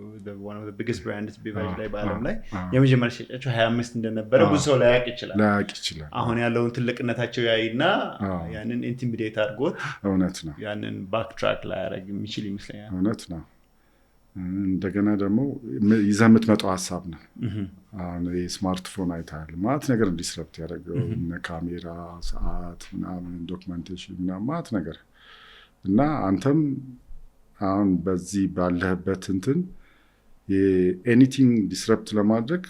Speaker 2: one of the biggest brands ቢቫጅ ላይ በዓለም ላይ የመጀመሪያ ሸጫቸው 25 እንደነበረ ብዙ ሰው ላያቅ ይችላል። አሁን ያለውን ትልቅነታቸው ያይና ያንን ኢንቲሚዴት አድርጎት
Speaker 1: እውነት ነው
Speaker 2: ያንን ባክ ትራክ ላይ ያደርግ የሚችል ይመስለኛል።
Speaker 1: እውነት ነው። እንደገና ደግሞ ይዘህ የምትመጣው ሀሳብ ነው። አሁን ስማርትፎን አይተሃል ማለት ነገር ዲስረፕት ያደረገው ካሜራ፣ ሰዓት ምናምን ዶክመንቴሽን ምናምን ማለት ነገር እና አንተም አሁን በዚህ ባለህበት እንትን የኤኒቲንግ ዲስረፕት ለማድረግ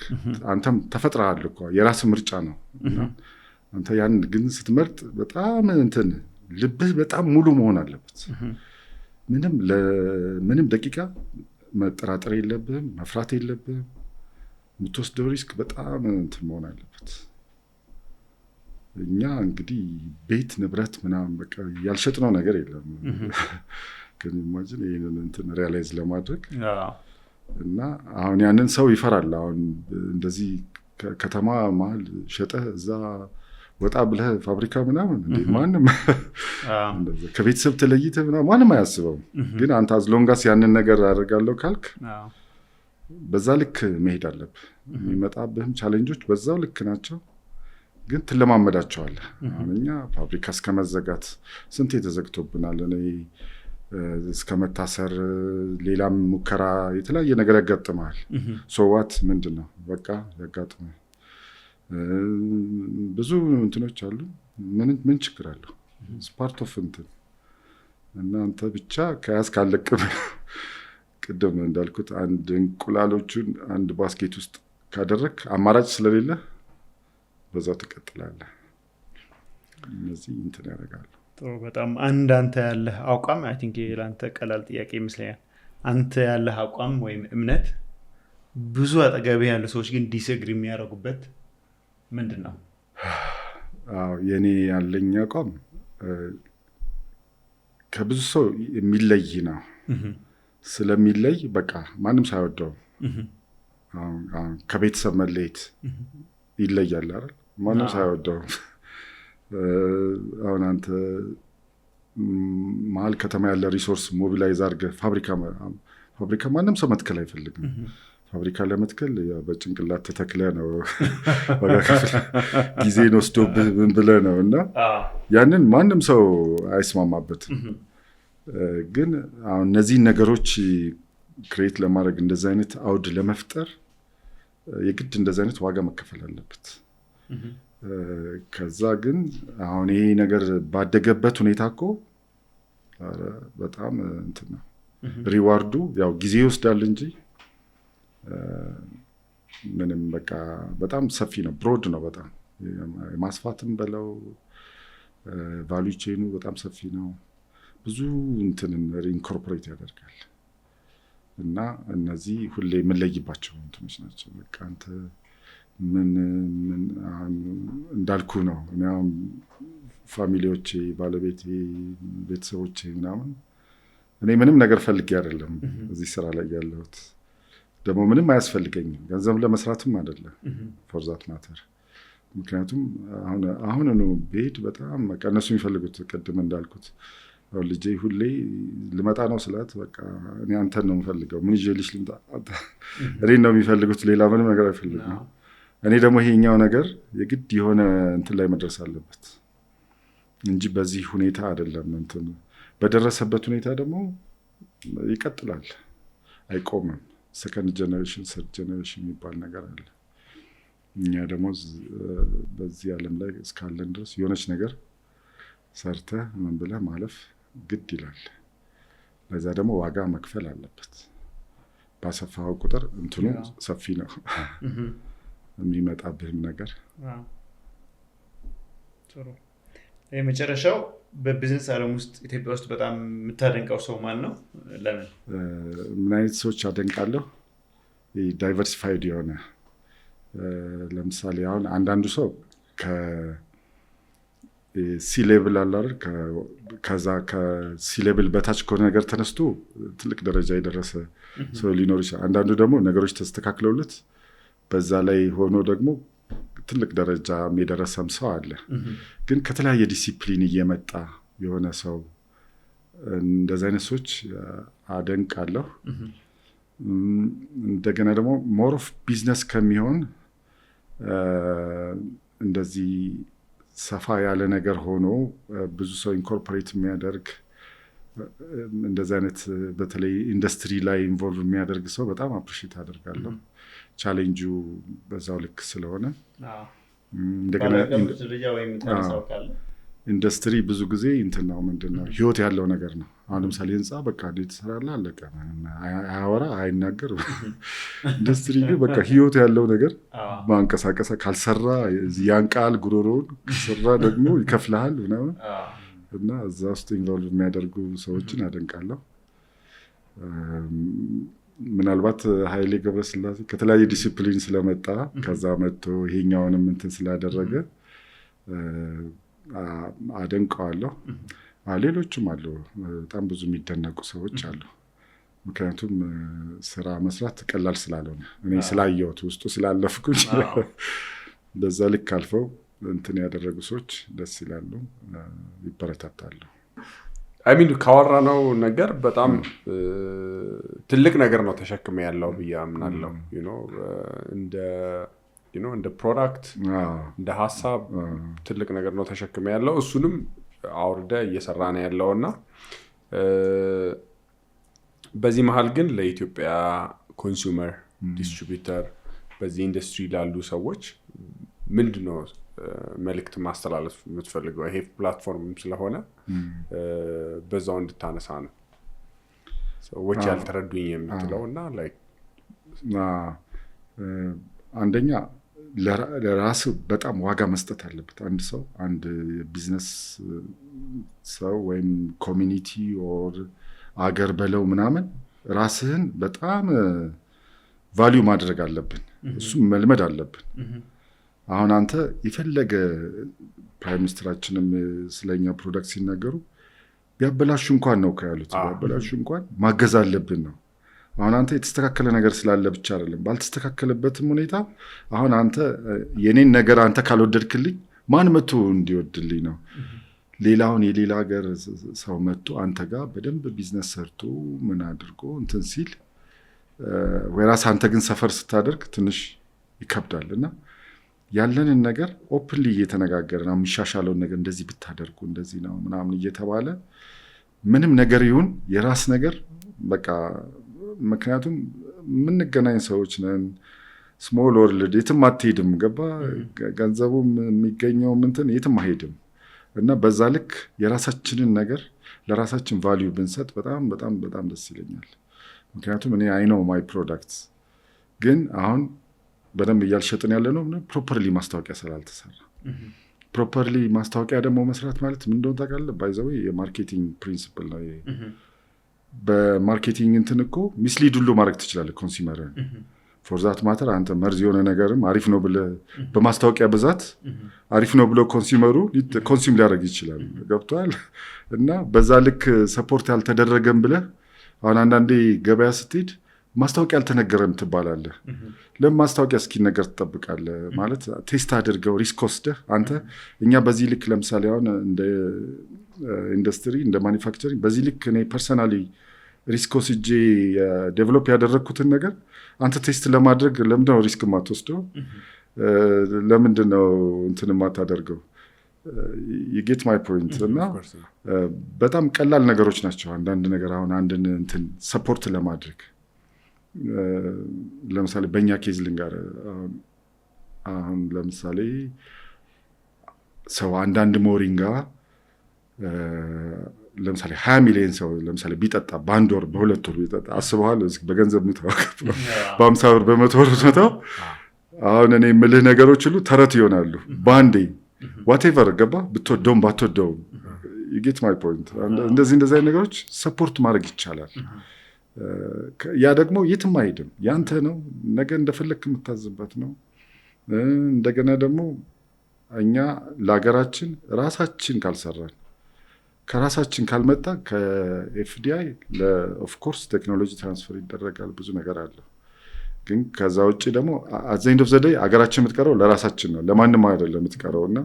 Speaker 1: አንተም ተፈጥረሃል እኮ የራስ ምርጫ ነው። አንተ ያን ግን ስትመርጥ በጣም እንትን ልብህ በጣም ሙሉ መሆን አለበት። ምንም ደቂቃ መጠራጠር የለብህም፣ መፍራት የለብህም። የምትወስደው ሪስክ በጣም እንትን መሆን አለበት። እኛ እንግዲህ ቤት ንብረት ምናምን በቃ ያልሸጥነው ነገር የለም። ግን ኢማጂን ይሄንን እንትን ሪያላይዝ ለማድረግ እና አሁን ያንን ሰው ይፈራል። አሁን እንደዚህ ከተማ መሀል ሸጠህ እዛ ወጣ ብለህ ፋብሪካ ምናምን እንዴ ማንም እንደዚህ ከቤተሰብ ተለይተህ ምናምን ማንም አያስበውም። ግን አንተ አዝሎንጋስ ያንን ነገር አደርጋለሁ ካልክ በዛ ልክ መሄድ አለብህ። የሚመጣብህም ቻሌንጆች በዛው ልክ ናቸው፣ ግን ትለማመዳቸዋለህ። አሁን እኛ ፋብሪካ እስከመዘጋት ስንት ተዘግቶብናል። እኔ እስከመታሰር ሌላም ሙከራ የተለያየ ነገር ያጋጥማል። ሶዋት ምንድነው በቃ ያጋጥማል። ብዙ እንትኖች አሉ። ምን ችግር አለው? ስፓርት ኦፍ እንትን እናንተ ብቻ ከያዝ ካለቅም ቅድም እንዳልኩት አንድ እንቁላሎቹን አንድ ባስኬት ውስጥ ካደረክ አማራጭ ስለሌለ በዛው ትቀጥላለህ። እነዚህ እንትን ያደርጋሉ።
Speaker 2: ጥሩ። በጣም አንተ ያለህ አቋም አይ ቲንክ ለአንተ ቀላል ጥያቄ ይመስለኛል። አንተ ያለህ አቋም ወይም እምነት ብዙ አጠገብህ ያሉ ሰዎች ግን ዲስግሪ የሚያደርጉበት ምንድን ነው?
Speaker 1: የኔ ያለኝ አቋም ከብዙ ሰው የሚለይ ነው። ስለሚለይ በቃ ማንም ሳይወደው ከቤተሰብ መለየት ይለያል አይደል? ማንም ሳይወደው አሁን አንተ መሀል ከተማ ያለ ሪሶርስ ሞቢላይዝ አድርገህ ፋብሪካ ማንም ሰው መትከል አይፈልግም። ፋብሪካ ለመትከል በጭንቅላት ተተክለህ ነው ጊዜን ወስዶብህ ምን ብለህ ነው እና ያንን ማንም ሰው አይስማማበትም። ግን አሁን እነዚህን ነገሮች ክሬት ለማድረግ እንደዚህ አይነት አውድ ለመፍጠር የግድ እንደዚህ አይነት ዋጋ መከፈል አለበት። ከዛ ግን አሁን ይሄ ነገር ባደገበት ሁኔታ እኮ በጣም እንትን ነው ሪዋርዱ ያው ጊዜ ይወስዳል እንጂ ምንም በቃ በጣም ሰፊ ነው፣ ብሮድ ነው። በጣም የማስፋትም በለው ቫልዩ ቼኑ በጣም ሰፊ ነው። ብዙ እንትንን ኢንኮርፖሬት ያደርጋል እና እነዚህ ሁሌ የምንለይባቸው እንትኖች ናቸው። በቃ አንተ ምን እንዳልኩ ነው። እኔም ፋሚሊዎቼ፣ ባለቤቴ፣ ቤተሰቦቼ ምናምን እኔ ምንም ነገር ፈልጌ አይደለም እዚህ ስራ ላይ ያለሁት። ደግሞ ምንም አያስፈልገኝም፣ ገንዘብ ለመስራትም አይደለም ፎር ዛት ማተር። ምክንያቱም አሁን ነው ቤት በጣም በቃ እነሱ የሚፈልጉት ቅድም እንዳልኩት አሁን ልጄ ሁሌ ልመጣ ነው ስላት በቃ እኔ አንተን ነው የምፈልገው፣ ምን ይዤልሽ ልምጣ? እኔን ነው የሚፈልጉት፣ ሌላ ምንም ነገር አይፈልጉም። እኔ ደግሞ ይሄኛው ነገር የግድ የሆነ እንትን ላይ መድረስ አለበት እንጂ በዚህ ሁኔታ አይደለም። እንትን በደረሰበት ሁኔታ ደግሞ ይቀጥላል፣ አይቆምም። ሰከንድ ጀነሬሽን ሰርድ ጀነሬሽን የሚባል ነገር አለ። እኛ ደግሞ በዚህ ዓለም ላይ እስካለን ድረስ የሆነች ነገር ሰርተህ ምን ብለህ ማለፍ ግድ ይላል። ለዛ ደግሞ ዋጋ መክፈል አለበት። ባሰፋው ቁጥር እንትኑ ሰፊ ነው የሚመጣብህም ነገር።
Speaker 2: ጥሩ። የመጨረሻው በቢዝነስ ዓለም ውስጥ ኢትዮጵያ ውስጥ በጣም የምታደንቀው ሰው ማን ነው? ለምን?
Speaker 1: ምን አይነት ሰዎች አደንቃለሁ? ዳይቨርሲፋይድ የሆነ ለምሳሌ አሁን አንዳንዱ ሰው ከሲ-ሌብል አለ አይደል? ከዛ ከሲ-ሌብል በታች ከሆነ ነገር ተነስቶ ትልቅ ደረጃ የደረሰ ሰው ሊኖር ይችላል። አንዳንዱ ደግሞ ነገሮች ተስተካክለውለት በዛ ላይ ሆኖ ደግሞ ትልቅ ደረጃ የደረሰም ሰው አለ። ግን ከተለያየ ዲሲፕሊን እየመጣ የሆነ ሰው እንደዚህ አይነት ሰዎች አደንቃለሁ። እንደገና ደግሞ ሞር ኦፍ ቢዝነስ ከሚሆን እንደዚህ ሰፋ ያለ ነገር ሆኖ ብዙ ሰው ኢንኮርፖሬት የሚያደርግ እንደዚህ አይነት በተለይ ኢንዱስትሪ ላይ ኢንቮልቭ የሚያደርግ ሰው በጣም አፕሪሺየት አደርጋለሁ። ቻሌንጁ በዛው ልክ ስለሆነ እንደገና ኢንዱስትሪ ብዙ ብዙ ጊዜ እንትን ነው ምንድነው ህይወት ያለው ነገር ነው። አሁን ለምሳሌ ህንጻ በቃ እንዴት ተሰራላ አለቀ አያወራ አይናገር። ኢንዱስትሪ ግን በቃ ህይወት ያለው ነገር ማንቀሳቀስ ካልሰራ ያንቃል ጉሮሮን ከሰራ ደግሞ ይከፍልሃል ምናምን እና እዛ ውስጥ ኢንቮልቭ የሚያደርጉ ሰዎችን አደንቃለሁ። ምናልባት ኃይሌ ገብረስላሴ ከተለያየ ዲሲፕሊን ስለመጣ ከዛ መጥቶ ይሄኛውንም እንትን ስላደረገ አደንቀዋለሁ። ሌሎችም አሉ በጣም ብዙ የሚደነቁ ሰዎች አሉ። ምክንያቱም ስራ መስራት ቀላል ስላልሆነ እኔ ስላየሁት ውስጡ ስላለፍኩኝ በዛ ልክ አልፈው እንትን ያደረጉ ሰዎች ደስ ይላሉ፣ ይበረታታሉ።
Speaker 9: ሚን ካወራነው ነገር በጣም ትልቅ ነገር ነው ተሸክመ ያለው ብዬ አምናለሁ። እንደ ፕሮዳክት እንደ ሀሳብ ትልቅ ነገር ነው ተሸክመ ያለው። እሱንም አውርደ እየሰራ ነው ያለውና በዚህ መሀል ግን ለኢትዮጵያ ኮንሱመር ዲስትሪቢዩተር በዚህ ኢንዱስትሪ ላሉ ሰዎች ምንድነው መልእክት ማስተላለፍ የምትፈልገው? ይሄ ፕላትፎርም ስለሆነ በዛው እንድታነሳ ነው ሰዎች ያልተረዱኝ የምትለውና
Speaker 1: አንደኛ ለራሱ በጣም ዋጋ መስጠት አለበት። አንድ ሰው አንድ ቢዝነስ ሰው ወይም ኮሚኒቲ ኦር አገር በለው ምናምን ራስህን በጣም ቫልዩ ማድረግ አለብን። እሱም መልመድ አለብን። አሁን አንተ የፈለገ ፕራይም ሚኒስትራችንም ስለኛ ፕሮዳክት ሲናገሩ ቢያበላሹ እንኳን ነው ያሉት፣ ቢያበላሹ እንኳን ማገዝ አለብን ነው። አሁን አንተ የተስተካከለ ነገር ስላለ ብቻ አይደለም፣ ባልተስተካከለበትም ሁኔታ አሁን አንተ የኔን ነገር አንተ ካልወደድክልኝ ማን መጥቶ እንዲወድልኝ ነው? ሌላውን የሌላ ሀገር ሰው መጥቶ አንተ ጋር በደንብ ቢዝነስ ሰርቶ ምን አድርጎ እንትን ሲል ወይራስ አንተ ግን ሰፈር ስታደርግ ትንሽ ይከብዳል። እና ያለንን ነገር ኦፕንሊ እየተነጋገርን የሚሻሻለውን ነገር እንደዚህ ብታደርጉ እንደዚህ ነው ምናምን እየተባለ ምንም ነገር ይሁን የራስ ነገር በቃ ምክንያቱም የምንገናኝ ሰዎች ነን። ስሞል ወርልድ የትም አትሄድም፣ ገባ? ገንዘቡም የሚገኘው እንትን የትም አይሄድም። እና በዛ ልክ የራሳችንን ነገር ለራሳችን ቫልዩ ብንሰጥ በጣም በጣም በጣም ደስ ይለኛል። ምክንያቱም እኔ አይ ኖው ማይ ፕሮዳክትስ ግን አሁን በደንብ እያልሸጥን ያለ ነው ፕሮፐርሊ ማስታወቂያ ስላልተሰራ። ፕሮፐርሊ ማስታወቂያ ደግሞ መስራት ማለት ምን እንደሆነ ታውቃለህ? ባይ ዘ ዌይ የማርኬቲንግ ፕሪንሲፕል ነው። በማርኬቲንግ እንትን እኮ ሚስሊድ ሁሉ ማድረግ ትችላለህ ኮንሱመርን። ፎር ዛት ማተር አንተ መርዝ የሆነ ነገርም አሪፍ ነው ብለህ በማስታወቂያ ብዛት አሪፍ ነው ብሎ ኮንሱመሩ ኮንሱም ሊያደርግ ይችላል። ገብቶሃል? እና በዛ ልክ ሰፖርት ያልተደረገም ብለህ አሁን አንዳንዴ ገበያ ስትሄድ ማስታወቂያ አልተነገረም ትባላለህ። ለምን ማስታወቂያ እስኪነገር ትጠብቃለህ? ማለት ቴስት አድርገው ሪስክ ወስደህ አንተ እኛ በዚህ ልክ ለምሳሌ አሁን እንደ ኢንዱስትሪ እንደ ማኒፋክቸሪንግ በዚህ ልክ እኔ ፐርሰናሊ ሪስክ ወስጄ ዴቨሎፕ ያደረግኩትን ነገር አንተ ቴስት ለማድረግ ለምንድነው ሪስክ ማትወስደው? ለምንድነው እንትን ማታደርገው? የጌት ማይ ፖይንት። እና በጣም ቀላል ነገሮች ናቸው አንዳንድ ነገር አሁን አንድን እንትን ሰፖርት ለማድረግ ለምሳሌ በእኛ ኬዝ ልንጋር አሁን ለምሳሌ ሰው አንዳንድ ሞሪንጋ ለምሳሌ 20 ሚሊዮን ሰው ለምሳሌ ቢጠጣ በአንድ ወር በሁለት ወር ቢጠጣ አስበዋል? በገንዘብ ምታወቀት በ50 ብር በ100 ብር ነው። አሁን እኔ የምልህ ነገሮች ሁሉ ተረት ይሆናሉ በአንዴ ዋቴቨር ገባ ብትወደውም ባትወደውም ጌት ማይ ፖይንት። እንደዚህ አይነት ነገሮች ሰፖርት ማድረግ ይቻላል። ያ ደግሞ የትም አይሄድም፣ ያንተ ነው፣ ነገ እንደፈለክ የምታዝበት ነው። እንደገና ደግሞ እኛ ለሀገራችን ራሳችን ካልሰራን ከራሳችን ካልመጣ ከኤፍዲአይ ኦፍኮርስ ቴክኖሎጂ ትራንስፈር ይደረጋል፣ ብዙ ነገር አለ። ግን ከዛ ውጭ ደግሞ አዘኝ ኦፍ ዘ ዴይ ሀገራችን የምትቀረው ለራሳችን ነው፣ ለማንም አይደለም የምትቀረው። እና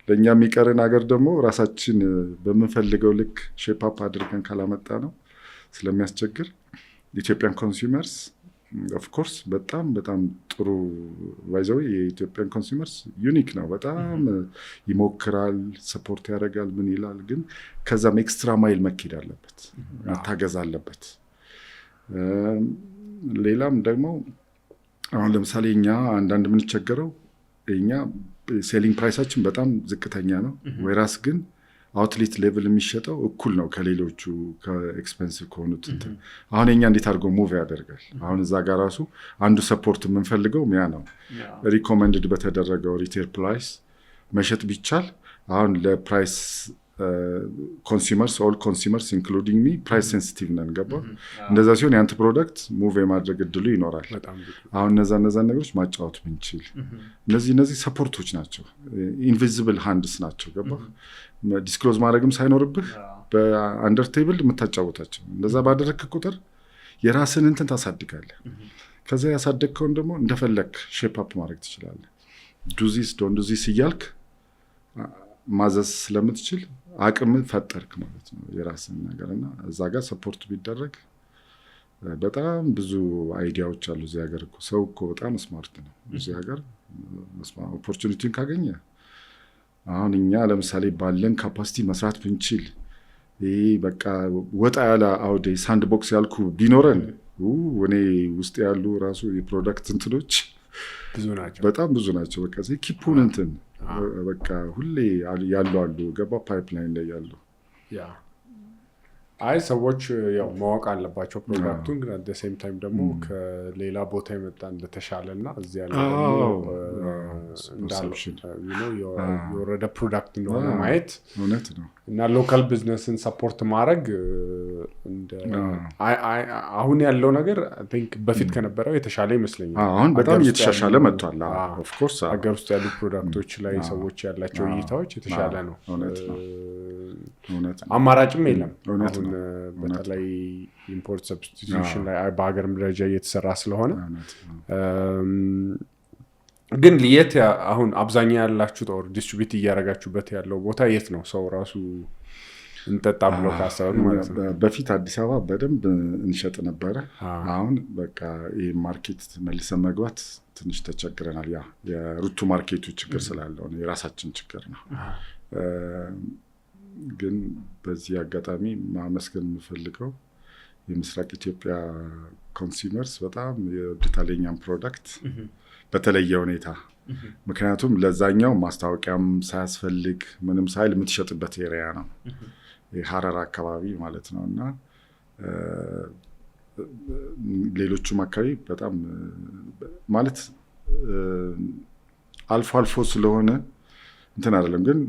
Speaker 1: ለእኛ የሚቀርን ሀገር ደግሞ ራሳችን በምንፈልገው ልክ ሼፕ አፕ አድርገን ካላመጣ ነው ስለሚያስቸግር ኢትዮጵያን ኮንሱመርስ ኦፍኮርስ በጣም ጥሩ ባይዘው የኢትዮጵያን ኮንሱመርስ ዩኒክ ነው። በጣም ይሞክራል፣ ሰፖርት ያደርጋል፣ ምን ይላል። ግን ከዛም ኤክስትራ ማይል መኬድ አለበት፣ መታገዝ አለበት። ሌላም ደግሞ አሁን ለምሳሌ እኛ አንዳንድ የምንቸገረው እኛ ሴሊንግ ፕራይሳችን በጣም ዝቅተኛ ነው፣ ወይራስ ግን አውትሌት ሌቭል የሚሸጠው እኩል ነው ከሌሎቹ ከኤክስፔንሲቭ ከሆኑት እንትን። አሁን የኛ እንዴት አድርጎ ሙቭ ያደርጋል? አሁን እዛ ጋር ራሱ አንዱ ሰፖርት የምንፈልገው ያ ነው። ሪኮመንድድ በተደረገው ሪቴል ፕራይስ መሸጥ ቢቻል አሁን ለፕራይስ ኮንሱመርስ ኦል ኮንሱመርስ ኢንክሉዲንግ ሚ ፕራይስ ሴንሲቲቭ ነን፣ ገባ? እንደዛ ሲሆን የአንተ ፕሮዳክት ሙቭ የማድረግ እድሉ ይኖራል። አሁን እነዛ ነገሮች ማጫወት ብንችል፣ እነዚህ ሰፖርቶች ናቸው፣ ኢንቪዚብል ሃንድስ ናቸው፣ ገባ? ዲስክሎዝ ማድረግም ሳይኖርብህ በአንደር ቴብል የምታጫወታቸው። እንደዛ ባደረግክ ቁጥር የራስን እንትን ታሳድጋለህ። ከዛ ያሳደግከውን ደግሞ እንደፈለግ ሼፕ አፕ ማድረግ ትችላለህ። ዱዚስ ዶን ዱዚስ እያልክ ማዘዝ ስለምትችል አቅም ፈጠርክ ማለት ነው የራስን ነገር። እና እዛ ጋር ሰፖርት ቢደረግ በጣም ብዙ አይዲያዎች አሉ እዚህ ሀገር። ሰው እኮ በጣም ስማርት ነው እዚህ ሀገር። ኦፖርቹኒቲን ካገኘ አሁን እኛ ለምሳሌ ባለን ካፓሲቲ መስራት ብንችል፣ ይህ በቃ ወጣ ያለ አውዴ ሳንድ ቦክስ ያልኩ ቢኖረን እኔ ውስጥ ያሉ ራሱ የፕሮዳክት እንትኖች በጣም ብዙ ናቸው። በቃ ኪፑን እንትን በቃ ሁሌ ያሉ አሉ፣ ገባ? ፓይፕላይን ላይ ያሉ
Speaker 9: አይ ሰዎች ያው ማወቅ አለባቸው ፕሮዳክቱን። ግን አት ሴም ታይም ደግሞ ከሌላ ቦታ የመጣ እንደተሻለ እና እዚህ ያለ የወረደ ፕሮዳክት እንደሆነ ማየት
Speaker 1: እውነት ነው።
Speaker 9: እና ሎካል ቢዝነስን ሰፖርት ማድረግ አሁን ያለው ነገር በፊት ከነበረው የተሻለ ይመስለኛል።
Speaker 1: አሁን በጣም እየተሻሻለ መጥቷል። ኦፍኮርስ
Speaker 9: ሀገር ውስጥ ያሉ ፕሮዳክቶች ላይ ሰዎች ያላቸው እይታዎች የተሻለ ነው። አማራጭም የለም አሁን በተለይ ኢምፖርት ሰብስቲቱሽን ላይ በሀገር ደረጃ እየተሰራ ስለሆነ። ግን የት አሁን አብዛኛው ያላችሁት ኦር ዲስትሪቢዩት እያደረጋችሁበት ያለው ቦታ የት ነው? ሰው ራሱ እንጠጣ ብሎ ካሰበ ማለት ነው።
Speaker 1: በፊት አዲስ አበባ በደንብ እንሸጥ ነበረ። አሁን በቃ ይህ ማርኬት መልሰን መግባት ትንሽ ተቸግረናል። ያ የሩቱ ማርኬቱ ችግር ስላለው ነው፣ የራሳችን ችግር ነው። ግን በዚህ አጋጣሚ ማመስገን የምፈልገው የምስራቅ ኢትዮጵያ ኮንሱመርስ በጣም የወዱታል የኛን ፕሮዳክት በተለየ ሁኔታ። ምክንያቱም ለዛኛው ማስታወቂያም ሳያስፈልግ ምንም ሳይል የምትሸጥበት ኤሪያ ነው፣ የሐረር አካባቢ ማለት ነው። እና ሌሎቹም አካባቢ በጣም ማለት አልፎ አልፎ ስለሆነ እንትን አይደለም። ግን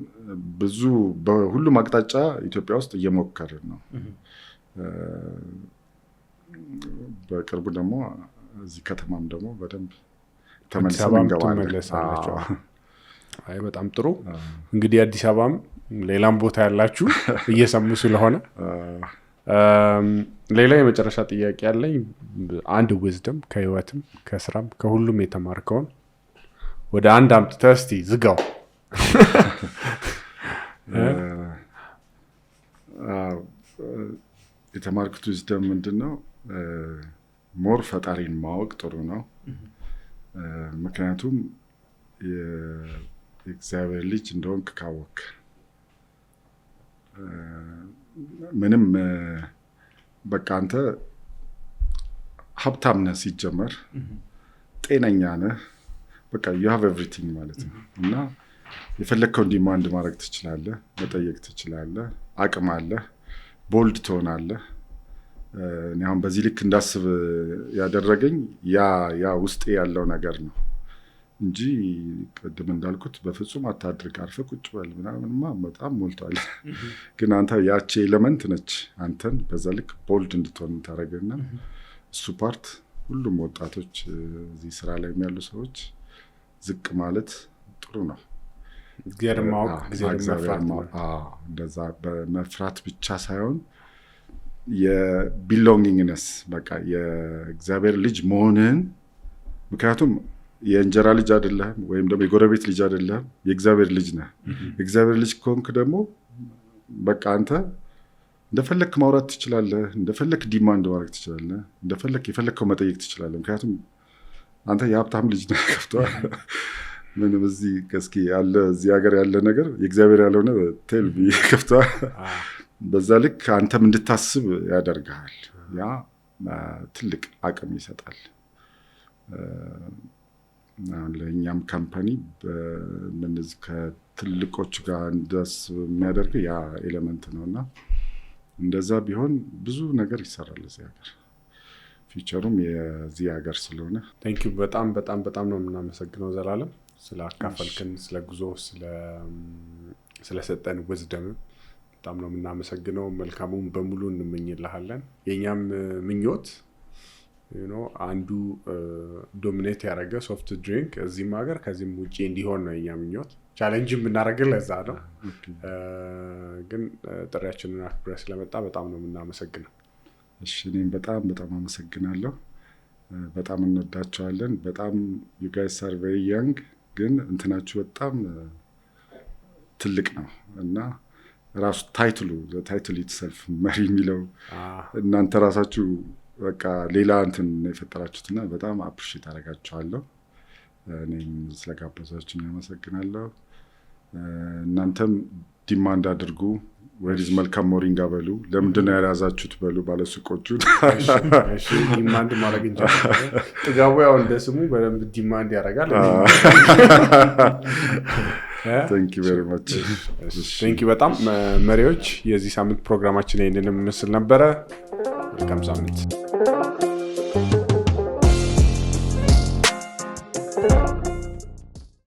Speaker 1: ብዙ በሁሉም አቅጣጫ ኢትዮጵያ ውስጥ እየሞከርን ነው። በቅርቡ ደግሞ እዚህ ከተማም ደግሞ በደንብ ተመልሰን እንገባለን።
Speaker 9: አይ በጣም ጥሩ። እንግዲህ አዲስ አበባም ሌላም ቦታ ያላችሁ እየሰሙ ስለሆነ ሌላ የመጨረሻ ጥያቄ ያለኝ አንድ ዊዝደም ከህይወትም ከስራም ከሁሉም የተማርከውን ወደ አንድ አምጥተህ እስቲ ዝጋው።
Speaker 1: የተማርኩት ዊዝደም ምንድነው? ሞር ፈጣሪን ማወቅ ጥሩ ነው። ምክንያቱም የእግዚአብሔር ልጅ እንደሆንክ ካወቅ ምንም በቃ አንተ ሀብታም ነህ ሲጀመር፣ ጤነኛ ነህ፣ በቃ you have everything ማለት ነው። እና የፈለግከውን ዲማንድ ማድረግ ትችላለህ፣ መጠየቅ ትችላለህ፣ አቅም አለህ፣ ቦልድ ትሆናለህ። እኔ አሁን በዚህ ልክ እንዳስብ ያደረገኝ ያ ውስጤ ያለው ነገር ነው። እንጂ ቅድም እንዳልኩት በፍጹም አታድርግ አርፈ ቁጭ በል ምናምንማ በጣም ሞልቷል። ግን አንተ ያቺ ኤሌመንት ነች አንተን በዛ ልክ ቦልድ እንድትሆን ታደርግና እሱ ፓርት ሁሉም ወጣቶች እዚህ ስራ ላይ ያሉ ሰዎች ዝቅ ማለት ጥሩ ነው።
Speaker 9: እግዚአብሔር ማወቅ
Speaker 1: እንደዛ በመፍራት ብቻ ሳይሆን የቢሎንጊንግነስ በቃ የእግዚአብሔር ልጅ መሆንህን ምክንያቱም የእንጀራ ልጅ አይደለህም ወይም ደግሞ የጎረቤት ልጅ አይደለህም የእግዚአብሔር ልጅ ነህ። የእግዚአብሔር ልጅ ከሆንክ ደግሞ በቃ አንተ እንደፈለክ ማውራት ትችላለህ፣ እንደፈለክ ዲማንድ ማድረግ ትችላለህ፣ እንደፈለክ የፈለከው መጠየቅ ትችላለህ። ምክንያቱም አንተ የሀብታም ልጅ ነህ። ከፍቷል ምንም እዚህ እስኪ ያለ እዚህ ሀገር ያለ ነገር የእግዚአብሔር ያልሆነ ቴልቪ ከፍቷል። በዛ ልክ አንተም እንድታስብ ያደርግሃል። ያ ትልቅ አቅም ይሰጣል። ለእኛም ካምፓኒ በእነዚህ ከትልቆች ጋር እንዳስብ የሚያደርግ ያ ኤሌመንት ነው እና እንደዛ ቢሆን ብዙ ነገር ይሰራል እዚህ ሀገር። ፊቸሩም የዚህ ሀገር ስለሆነ
Speaker 9: ቴንኪው በጣም በጣም በጣም ነው የምናመሰግነው ዘላለም ስላካፈልከን፣ ስለ ጉዞ ስለሰጠን ዊዝደም በጣም ነው የምናመሰግነው። መልካሙን በሙሉ እንመኝልሃለን። የኛም ምኞት አንዱ ዶሚኔት ያደረገ ሶፍት ድሪንክ እዚህም ሀገር ከዚህም ውጭ እንዲሆን ነው የኛ ምኞት። ቻሌንጅ የምናደርገው ለዛ ነው። ግን ጥሪያችንን አክብረህ ስለመጣ በጣም ነው የምናመሰግነው።
Speaker 1: እሺ እኔም በጣም በጣም አመሰግናለሁ። በጣም እንወዳቸዋለን። በጣም you guys are very young ግን እንትናችሁ በጣም ትልቅ ነው እና ራሱ ታይትሉ itself መሪ የሚለው እናንተ ራሳችሁ በቃ ሌላ እንትን የፈጠራችሁትና በጣም አፕሪሺየት አደርጋችኋለሁ። እኔም ስለጋበዛችሁኝ አመሰግናለሁ። እናንተም ዲማንድ አድርጉ። ወዲዝ መልካም ሞሪንጋ በሉ። ለምንድን ነው ያላዛችሁት በሉ ባለሱቆቹ።
Speaker 9: እሺ ዲማንድ ማድረግ እንችላለን። ጥጋቡ ያው እንደ ስሙ በደንብ ዲማንድ ያደርጋል።
Speaker 1: Thank you very much.
Speaker 9: Thank you በጣም መሪዎች። የዚህ ሳምንት ፕሮግራማችን ይሄንን መስል ነበረ። መልካም ሳምንት።